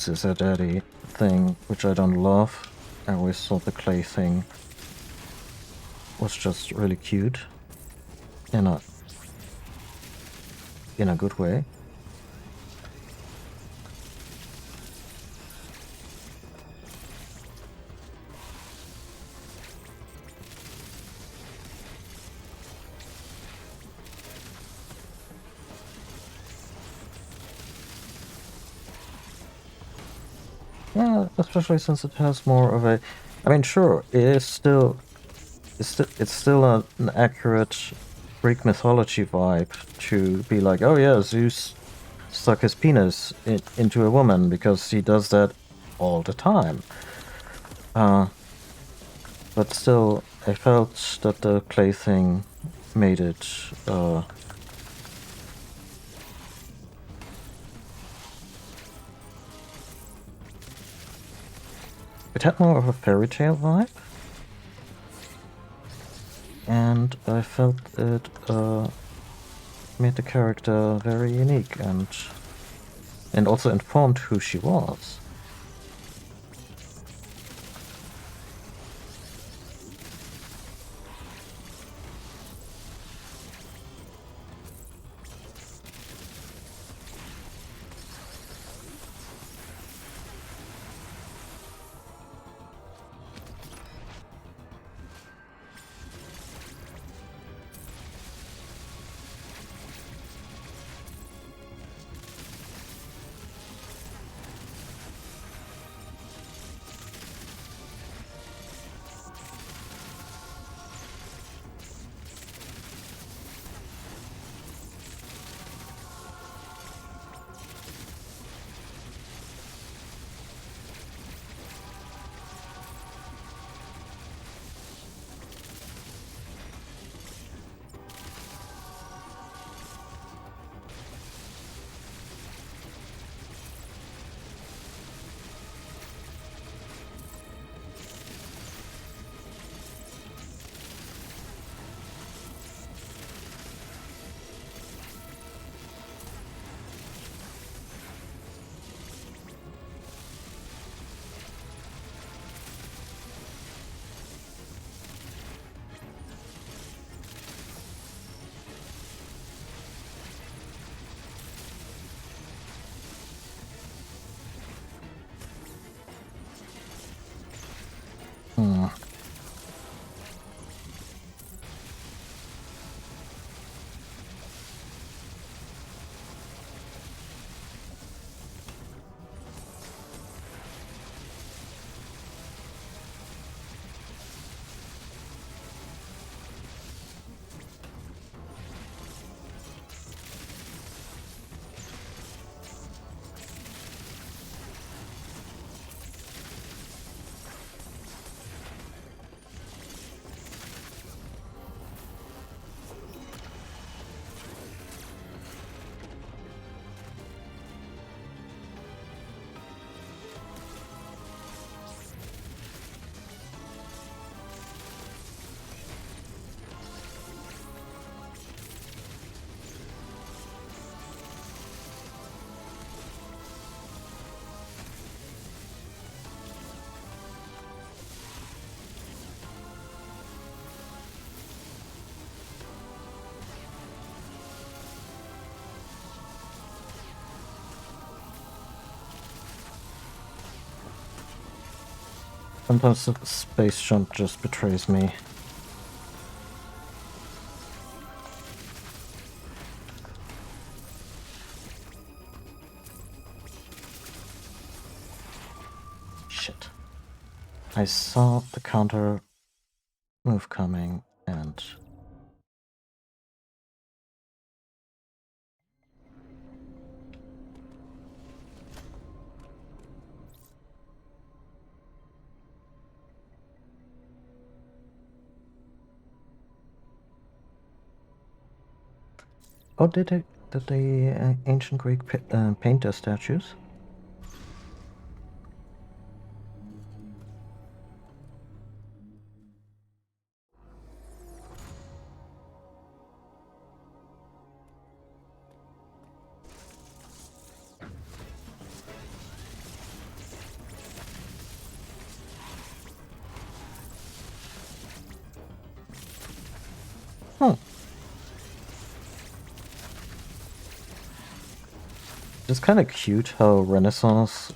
is her daddy thing, which I don't love. I always thought the clay thing was just really cute in a good way. Yeah, especially since it has more of a. I mean, sure, it is still. It's still an accurate Greek mythology vibe to be like, oh yeah, Zeus stuck his penis into a woman because he does that all the time. But still, I felt that the clay thing made it. It had more of a fairy tale vibe, and I felt it made the character very unique and also informed who she was. Hmm. Sometimes the space jump just betrays me. Shit. I saw the counter move coming and. Oh, did the ancient Greek paint their statues? Hmm. It's kind of cute how Renaissance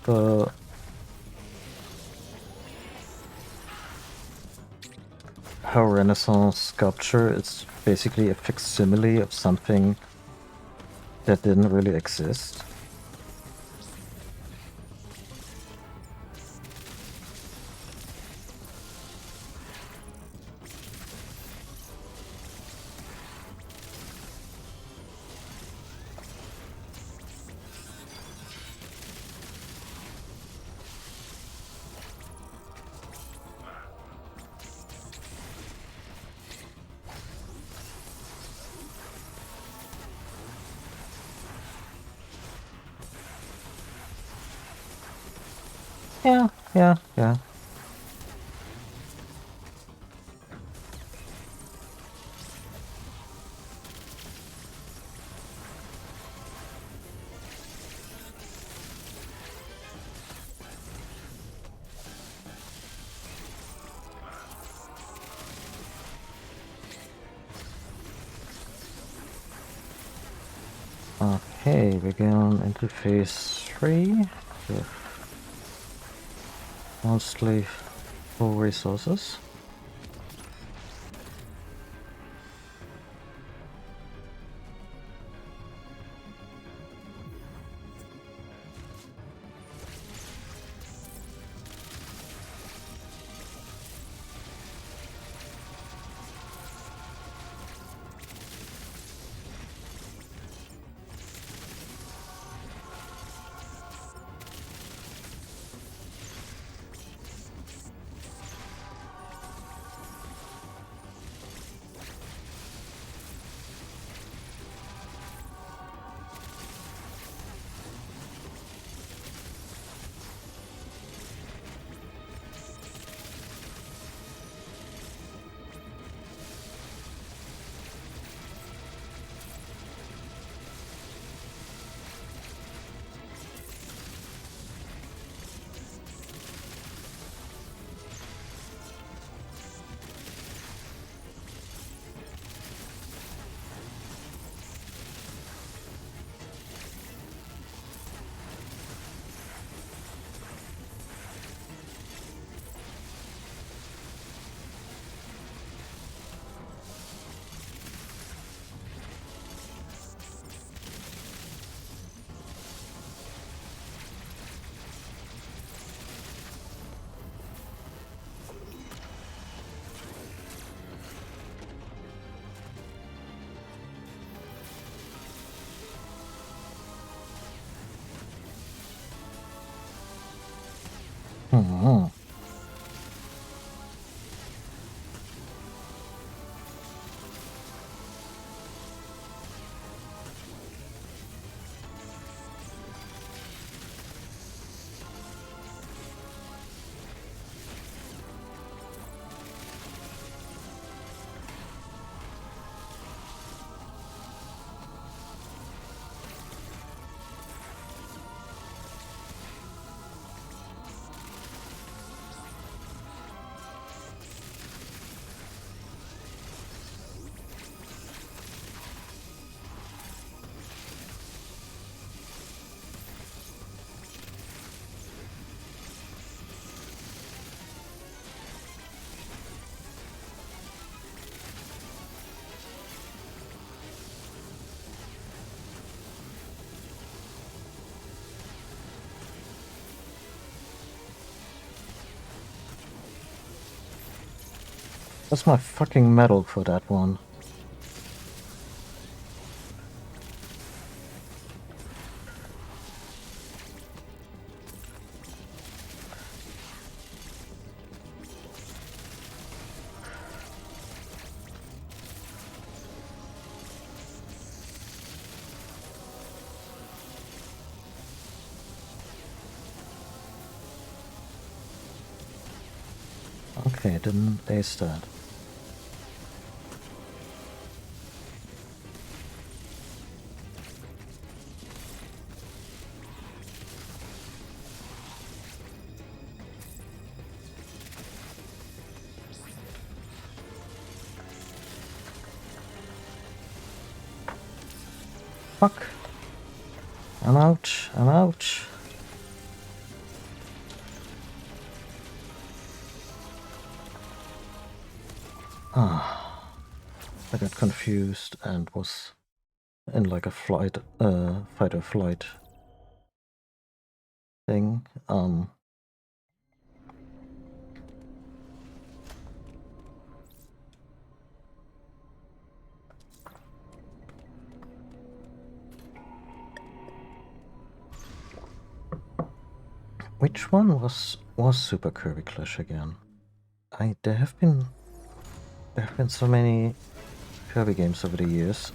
sculpture is basically a facsimile of something that didn't really exist. Yeah. Okay, we're going into phase 3 with mostly full resources. Hmm. That's my fucking medal for that one. Okay, didn't ace that. Fuck. I'm out. I'm out. Ah. I got confused and was in like a fight or flight thing. Which one was Super Kirby Clash again? There have been so many Kirby games over the years.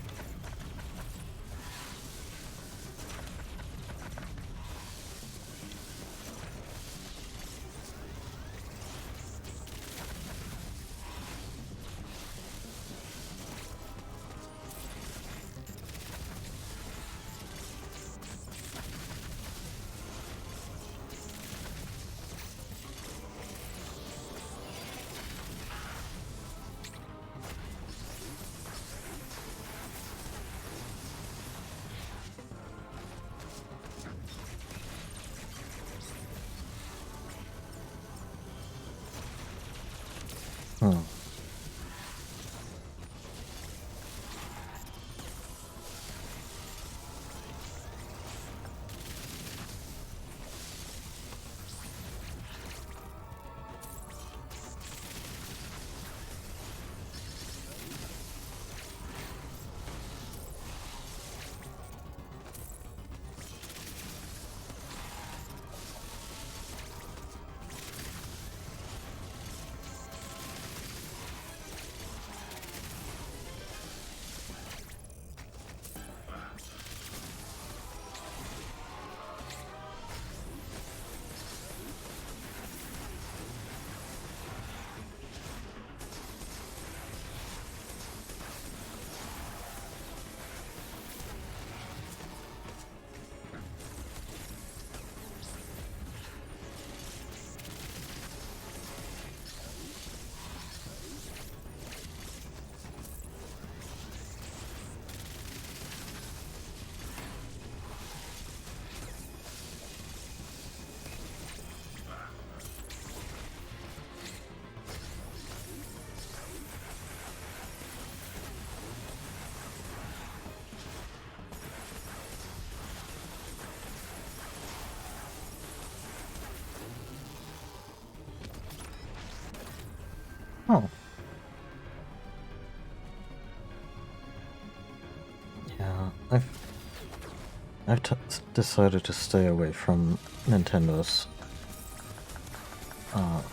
decided to stay away from Nintendo's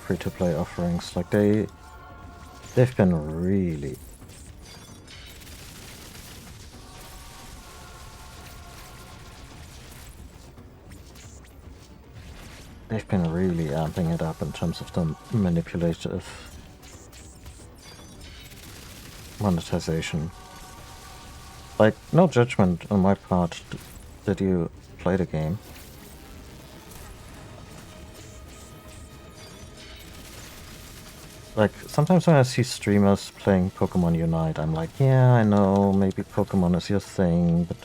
free-to-play offerings. Like they've been really amping it up in terms of the manipulative monetization. Like, no judgment on my part. Did you play the game? Like, sometimes when I see streamers playing Pokemon Unite, I'm like, yeah, I know, maybe Pokemon is your thing, but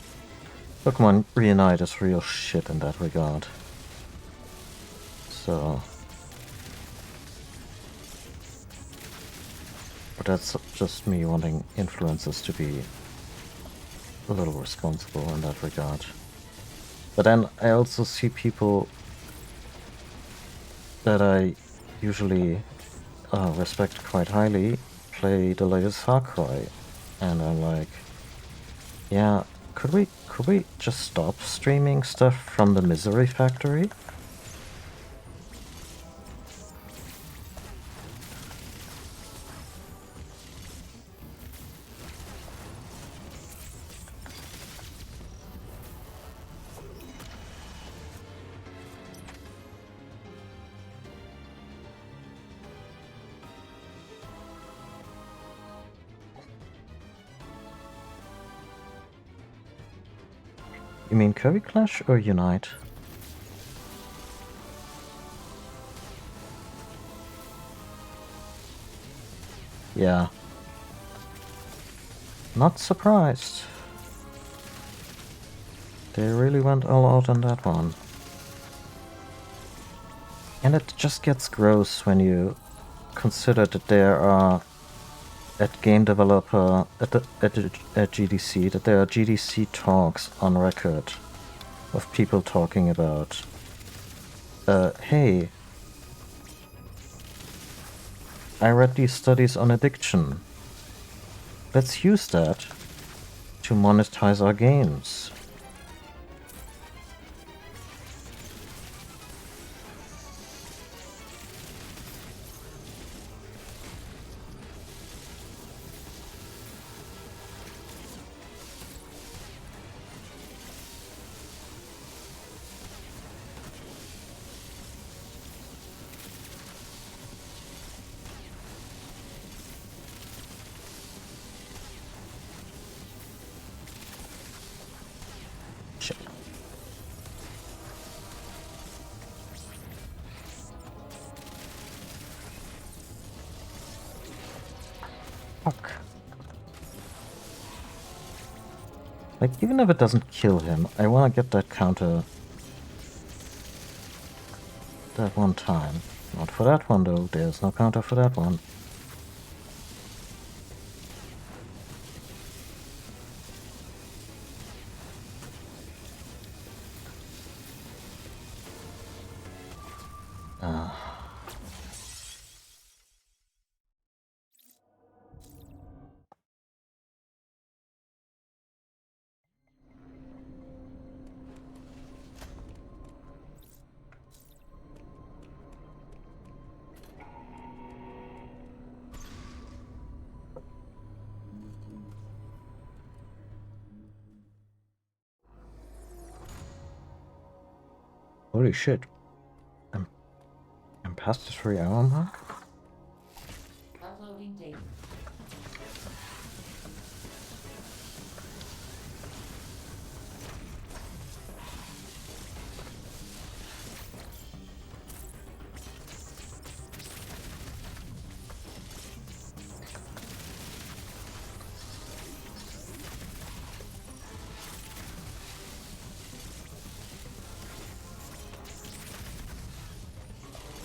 Pokemon Reunite is real shit in that regard. So... But that's just me wanting influencers to be a little responsible in that regard. But then I also see people that I usually respect quite highly play the latest Far Cry, and I'm like, yeah, could we just stop streaming stuff from the Misery Factory? You mean Kirby Clash or Unite? Yeah. Not surprised. They really went all out on that one. And it just gets gross when you consider that there are at game developer at GDC, that there are GDC talks on record of people talking about, hey, I read these studies on addiction. Let's use that to monetize our games. Fuck. Like, even if it doesn't kill him, I want to get that counter that one time. Not for that one though, there's no counter for that one. Holy shit. I'm past the 3-hour mark?
Uploading data.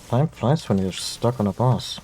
Time flies when you're stuck on a boss.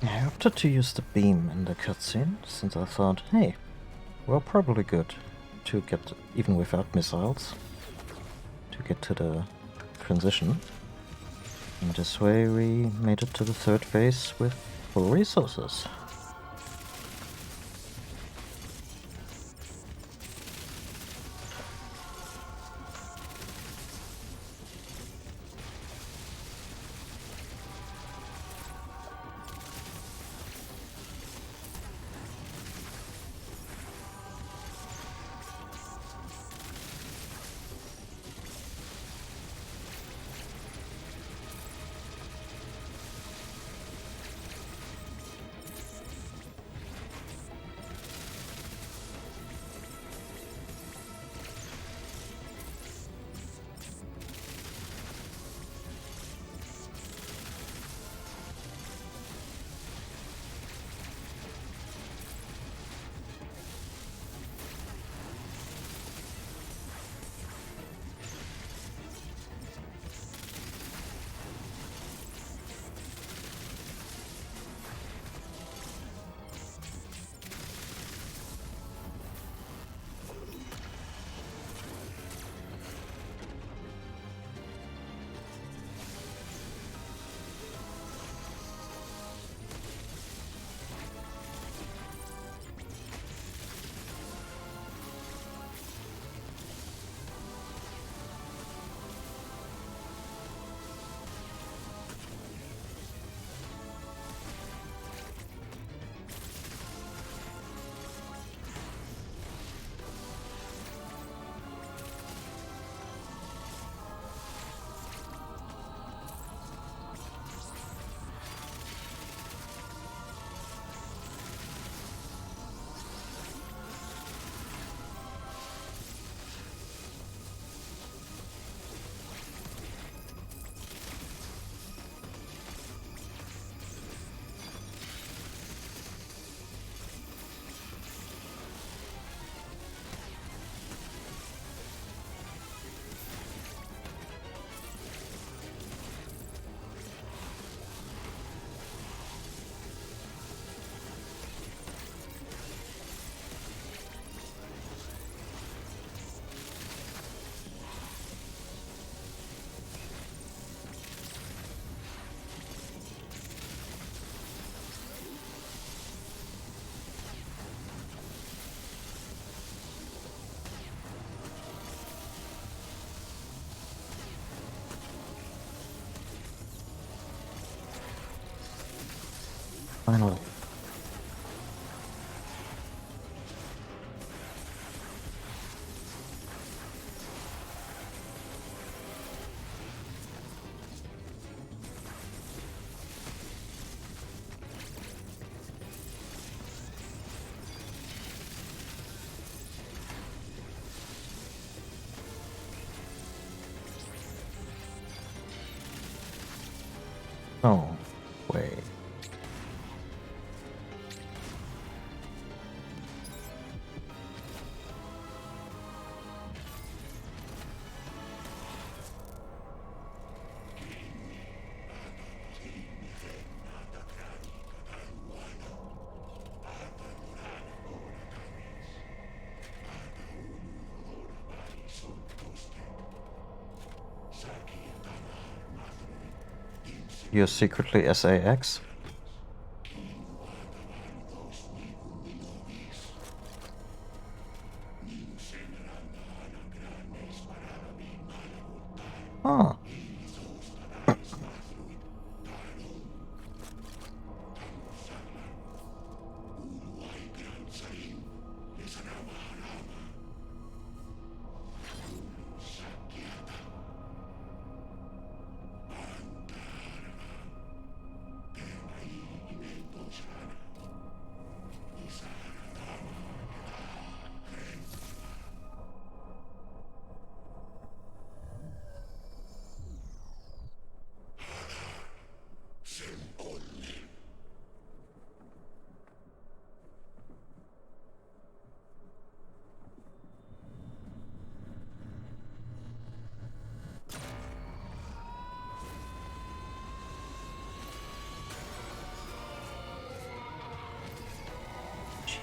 I opted to use the beam in the cutscene, since I thought, hey, we're probably good to get, even without missiles, to get to the transition. And this way we made it to the third phase with full resources. Finally. No way. You're secretly SAX? Huh.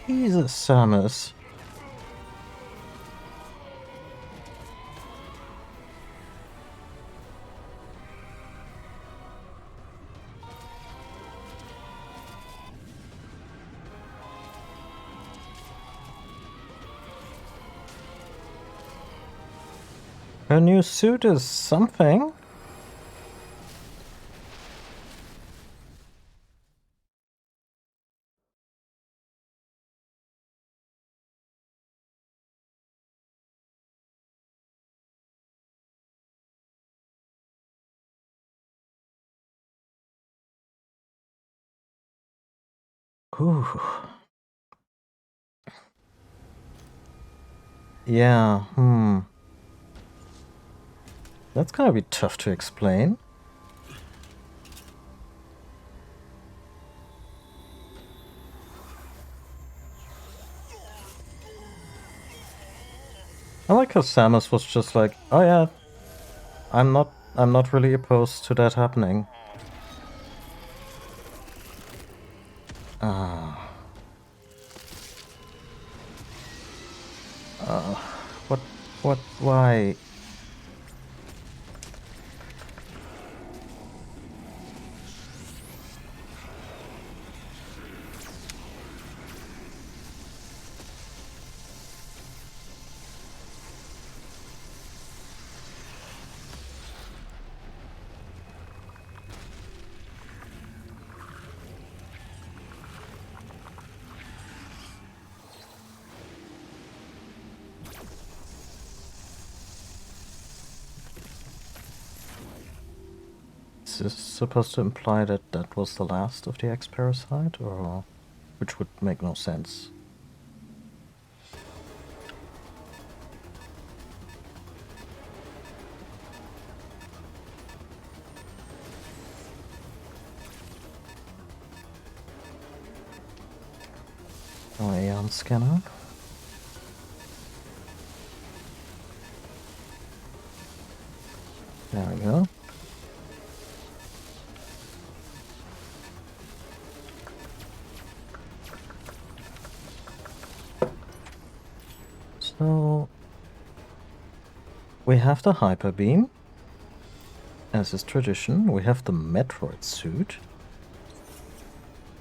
Jesus, Samus. Her new suit is something. Ooh. Yeah, That's gonna be tough to explain. I like how Samus was just like, oh yeah, I'm not really opposed to that happening. Why? Is this supposed to imply that that was the last of the X-Parasite, or which would make no sense? Oh, Aeon Scanner. There we go. So we have the Hyper Beam, as is tradition. We have the Metroid suit.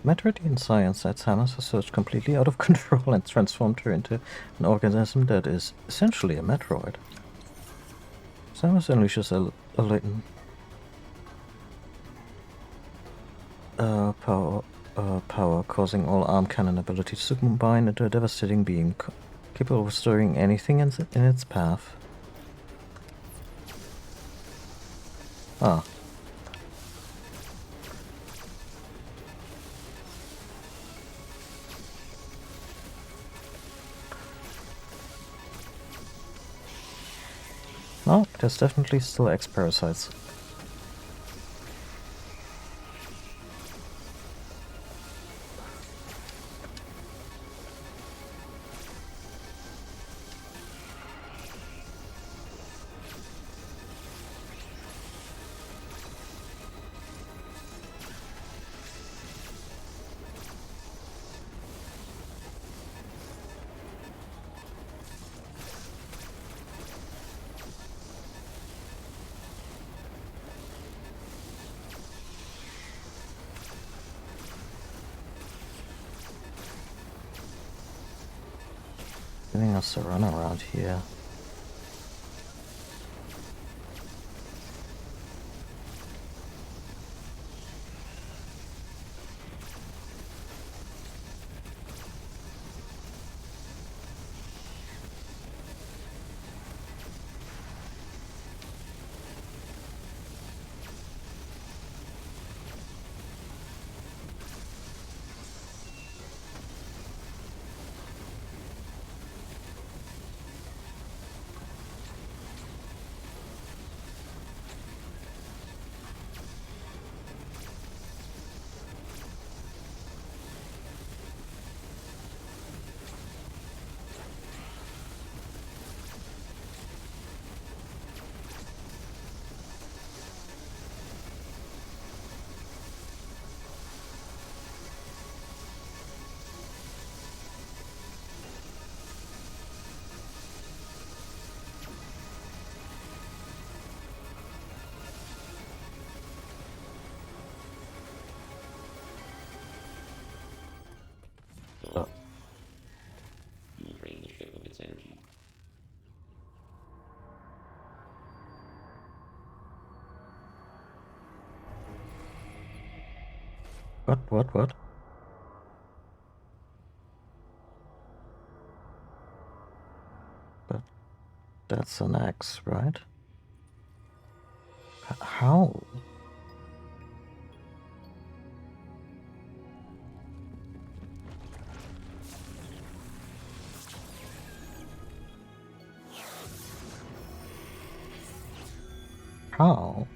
Metroidian science that Samus has searched completely out of control and transformed her into an organism that is essentially a Metroid. Samus unleashes a latent power, causing all arm cannon abilities to combine into a devastating beam, capable of destroying anything in its path. Ah. No, there's definitely still X-Parasites. Giving us a run around here. What? But that's an X, right? How? How?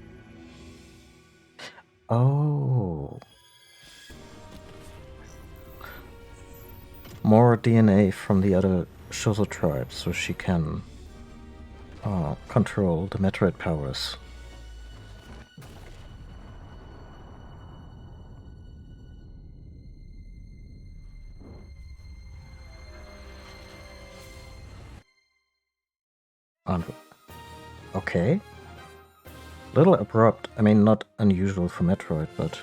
Oh. More DNA from the other Shozo tribe, so she can control the Metroid powers. Okay. Little abrupt. I mean, not unusual for Metroid, but...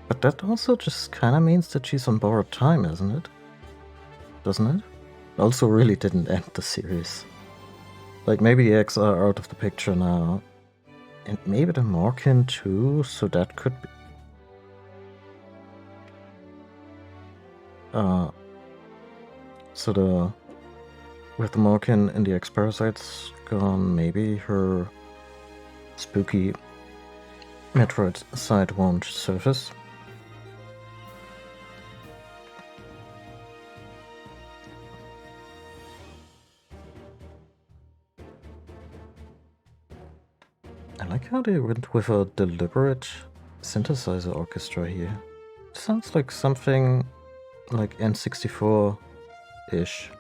But that also just kind of means that she's on borrowed time, isn't it? Doesn't it? Also really didn't end the series. Like, maybe the X are out of the picture now. And maybe the Morkin too, so that could be... So with the Morkin and the X-Parasites gone, maybe her spooky Metroid side won't surface. I like how they went with a deliberate synthesizer orchestra here. It sounds like something like N64-ish.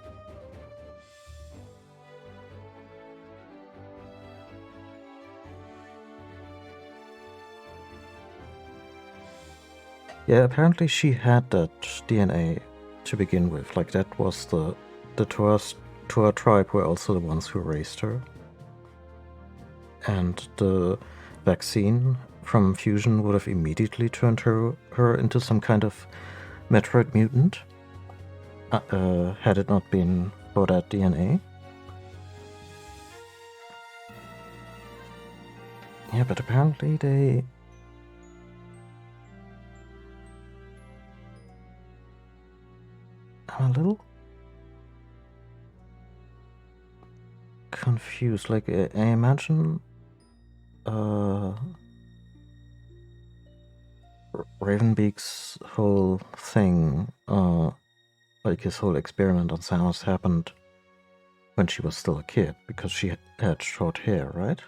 Yeah, apparently she had that DNA to begin with. Like, that was the Toa tribe were also the ones who raised her. And the vaccine from Fusion would have immediately turned her into some kind of Metroid mutant, had it not been for that DNA. Yeah, but apparently they... I'm a little confused. Like, I imagine Ravenbeak's whole thing, like his whole experiment on Samus, happened when she was still a kid, because she had short hair, right?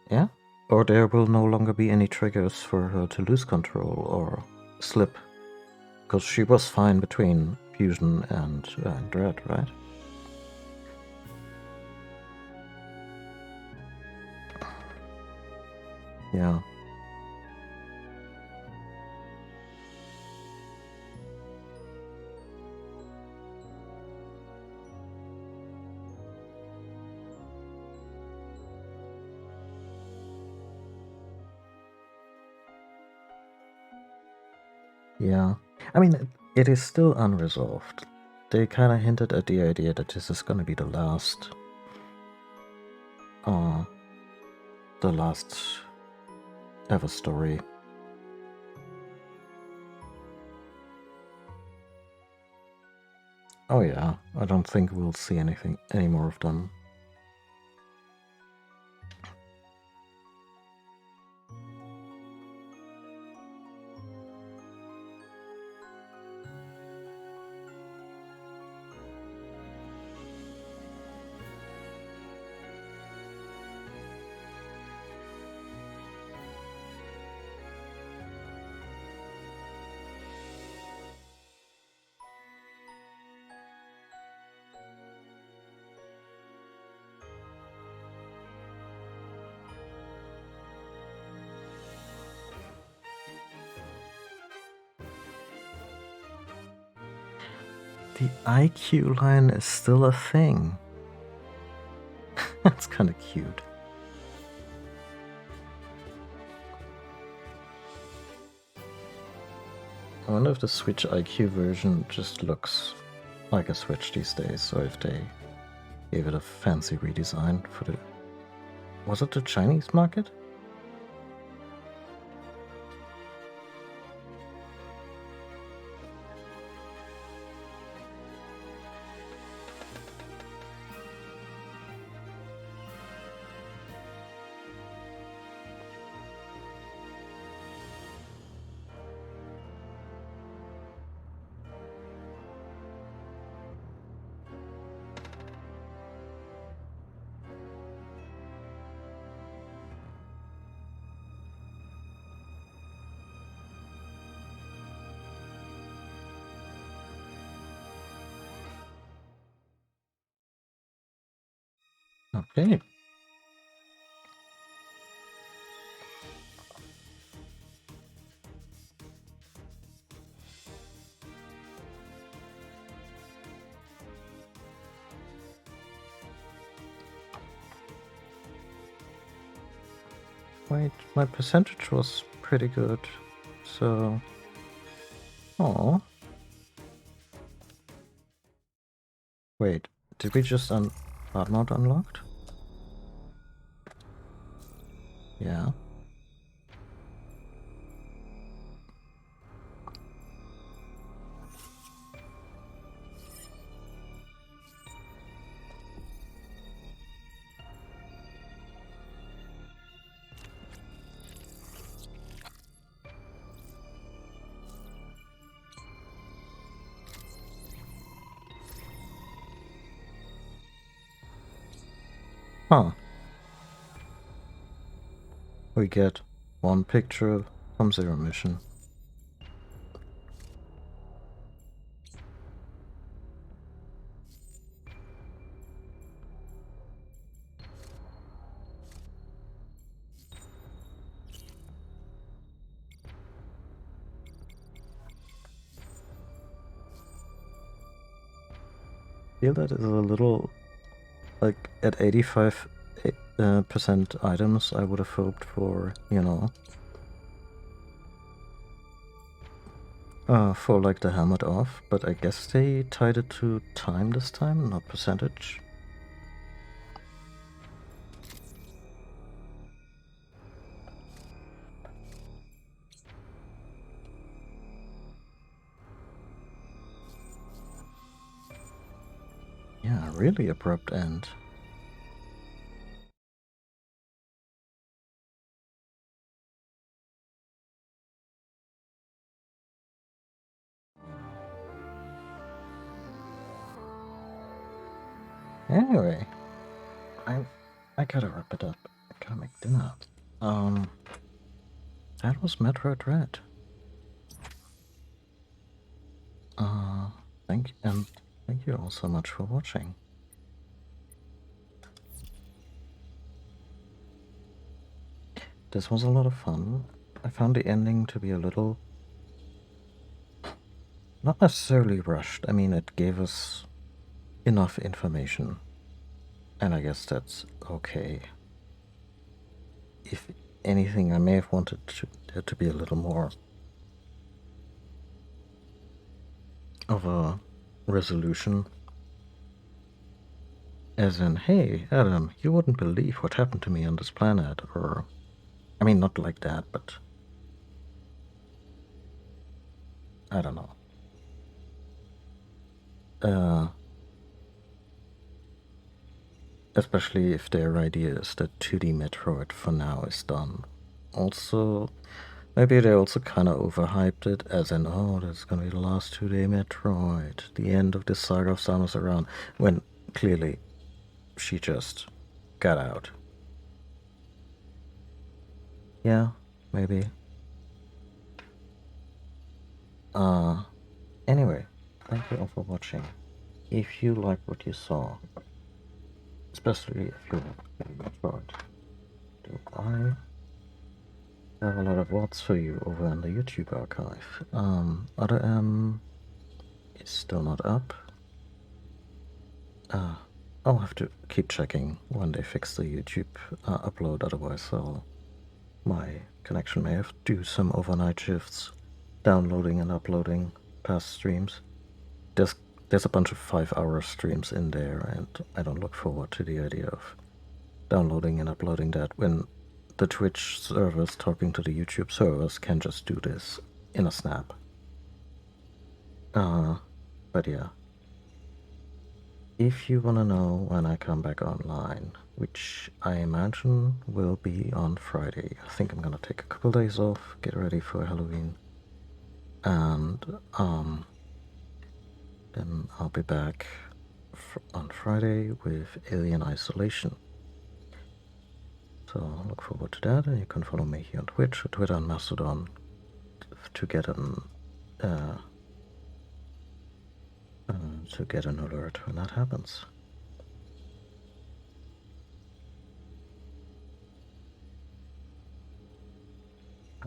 Yeah? Or there will no longer be any triggers for her to lose control or slip, because she was fine between Fusion and Dread, right? Yeah. Yeah. I mean, it is still unresolved. They kind of hinted at the idea that this is going to be the last ever story. Oh yeah, I don't think we'll see any more of them. The IQ line is still a thing. That's kind of cute. I wonder if the Switch IQ version just looks like a Switch these days, or if they gave it a fancy redesign for the Was it the Chinese market? Okay. Wait, my percentage was pretty good, so... Oh. Wait, did we just hard mode unlocked? Yeah. Huh. We get one picture from Zero Mission. I feel that is a little... Like, at 85% items, I would have hoped for, you know... for like the helmet off, but I guess they tied it to time this time, not percentage. Yeah, really abrupt end. Anyway, I gotta wrap it up. I gotta make dinner. That was Metroid Dread. Thank you all so much for watching. This was a lot of fun. I found the ending to be a little... not necessarily rushed. I mean, it gave us enough information. And I guess that's okay. If anything, I may have wanted there to be a little more of a resolution. As in, hey, Adam, you wouldn't believe what happened to me on this planet, or... I mean, not like that, but... I don't know. Especially if their idea is that 2D Metroid for now is done. Also, maybe they also kind of overhyped it, as in, oh, this is gonna be the last 2D Metroid, the end of this saga of Samus Aran, when clearly she just got out. Yeah, maybe. Anyway, thank you all for watching. If you like what you saw, especially if you like Metroid, do I have a lot of words for you over in the YouTube archive. Other M is still not up. I'll have to keep checking when they fix the YouTube upload, otherwise my connection may have to do some overnight shifts, downloading and uploading past streams. There's a bunch of 5-hour streams in there, and I don't look forward to the idea of downloading and uploading that when the Twitch servers talking to the YouTube servers can just do this in a snap. But yeah. If you want to know when I come back online, which I imagine will be on Friday, I think I'm gonna take a couple days off, get ready for Halloween, and then I'll be back on Friday with Alien Isolation. So look forward to that, and you can follow me here on Twitch, Twitter, and Mastodon to get an alert when that happens.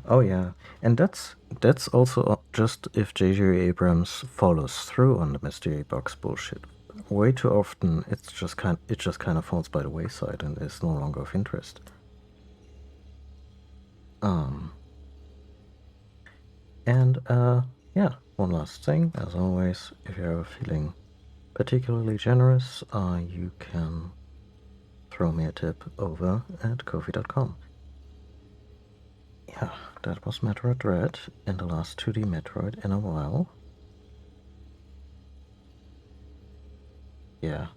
Oh yeah, and that's also just if J.J. Abrams follows through on the mystery box bullshit. Way too often, it just kind of falls by the wayside and is no longer of interest. And yeah, one last thing, as always, if you're feeling particularly generous, you can throw me a tip over at Ko-fi.com. Yeah, that was Metroid Dread, and the last 2D Metroid in a while. Yeah,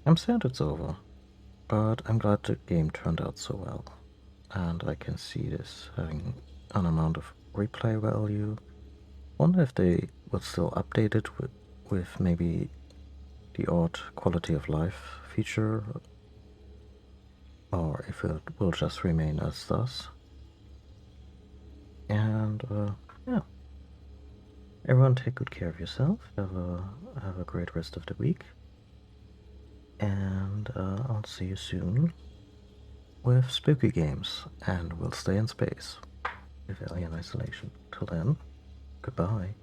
I'm sad it's over, but I'm glad the game turned out so well, and I can see this having an amount of replay value. Wonder if they would still update it with maybe the odd quality of life feature, or if it will just remain as thus. And yeah, everyone take good care of yourself. Have a great rest of the week, and I'll see you soon with spooky games, and we'll stay in space with Alien Isolation. Till then, goodbye.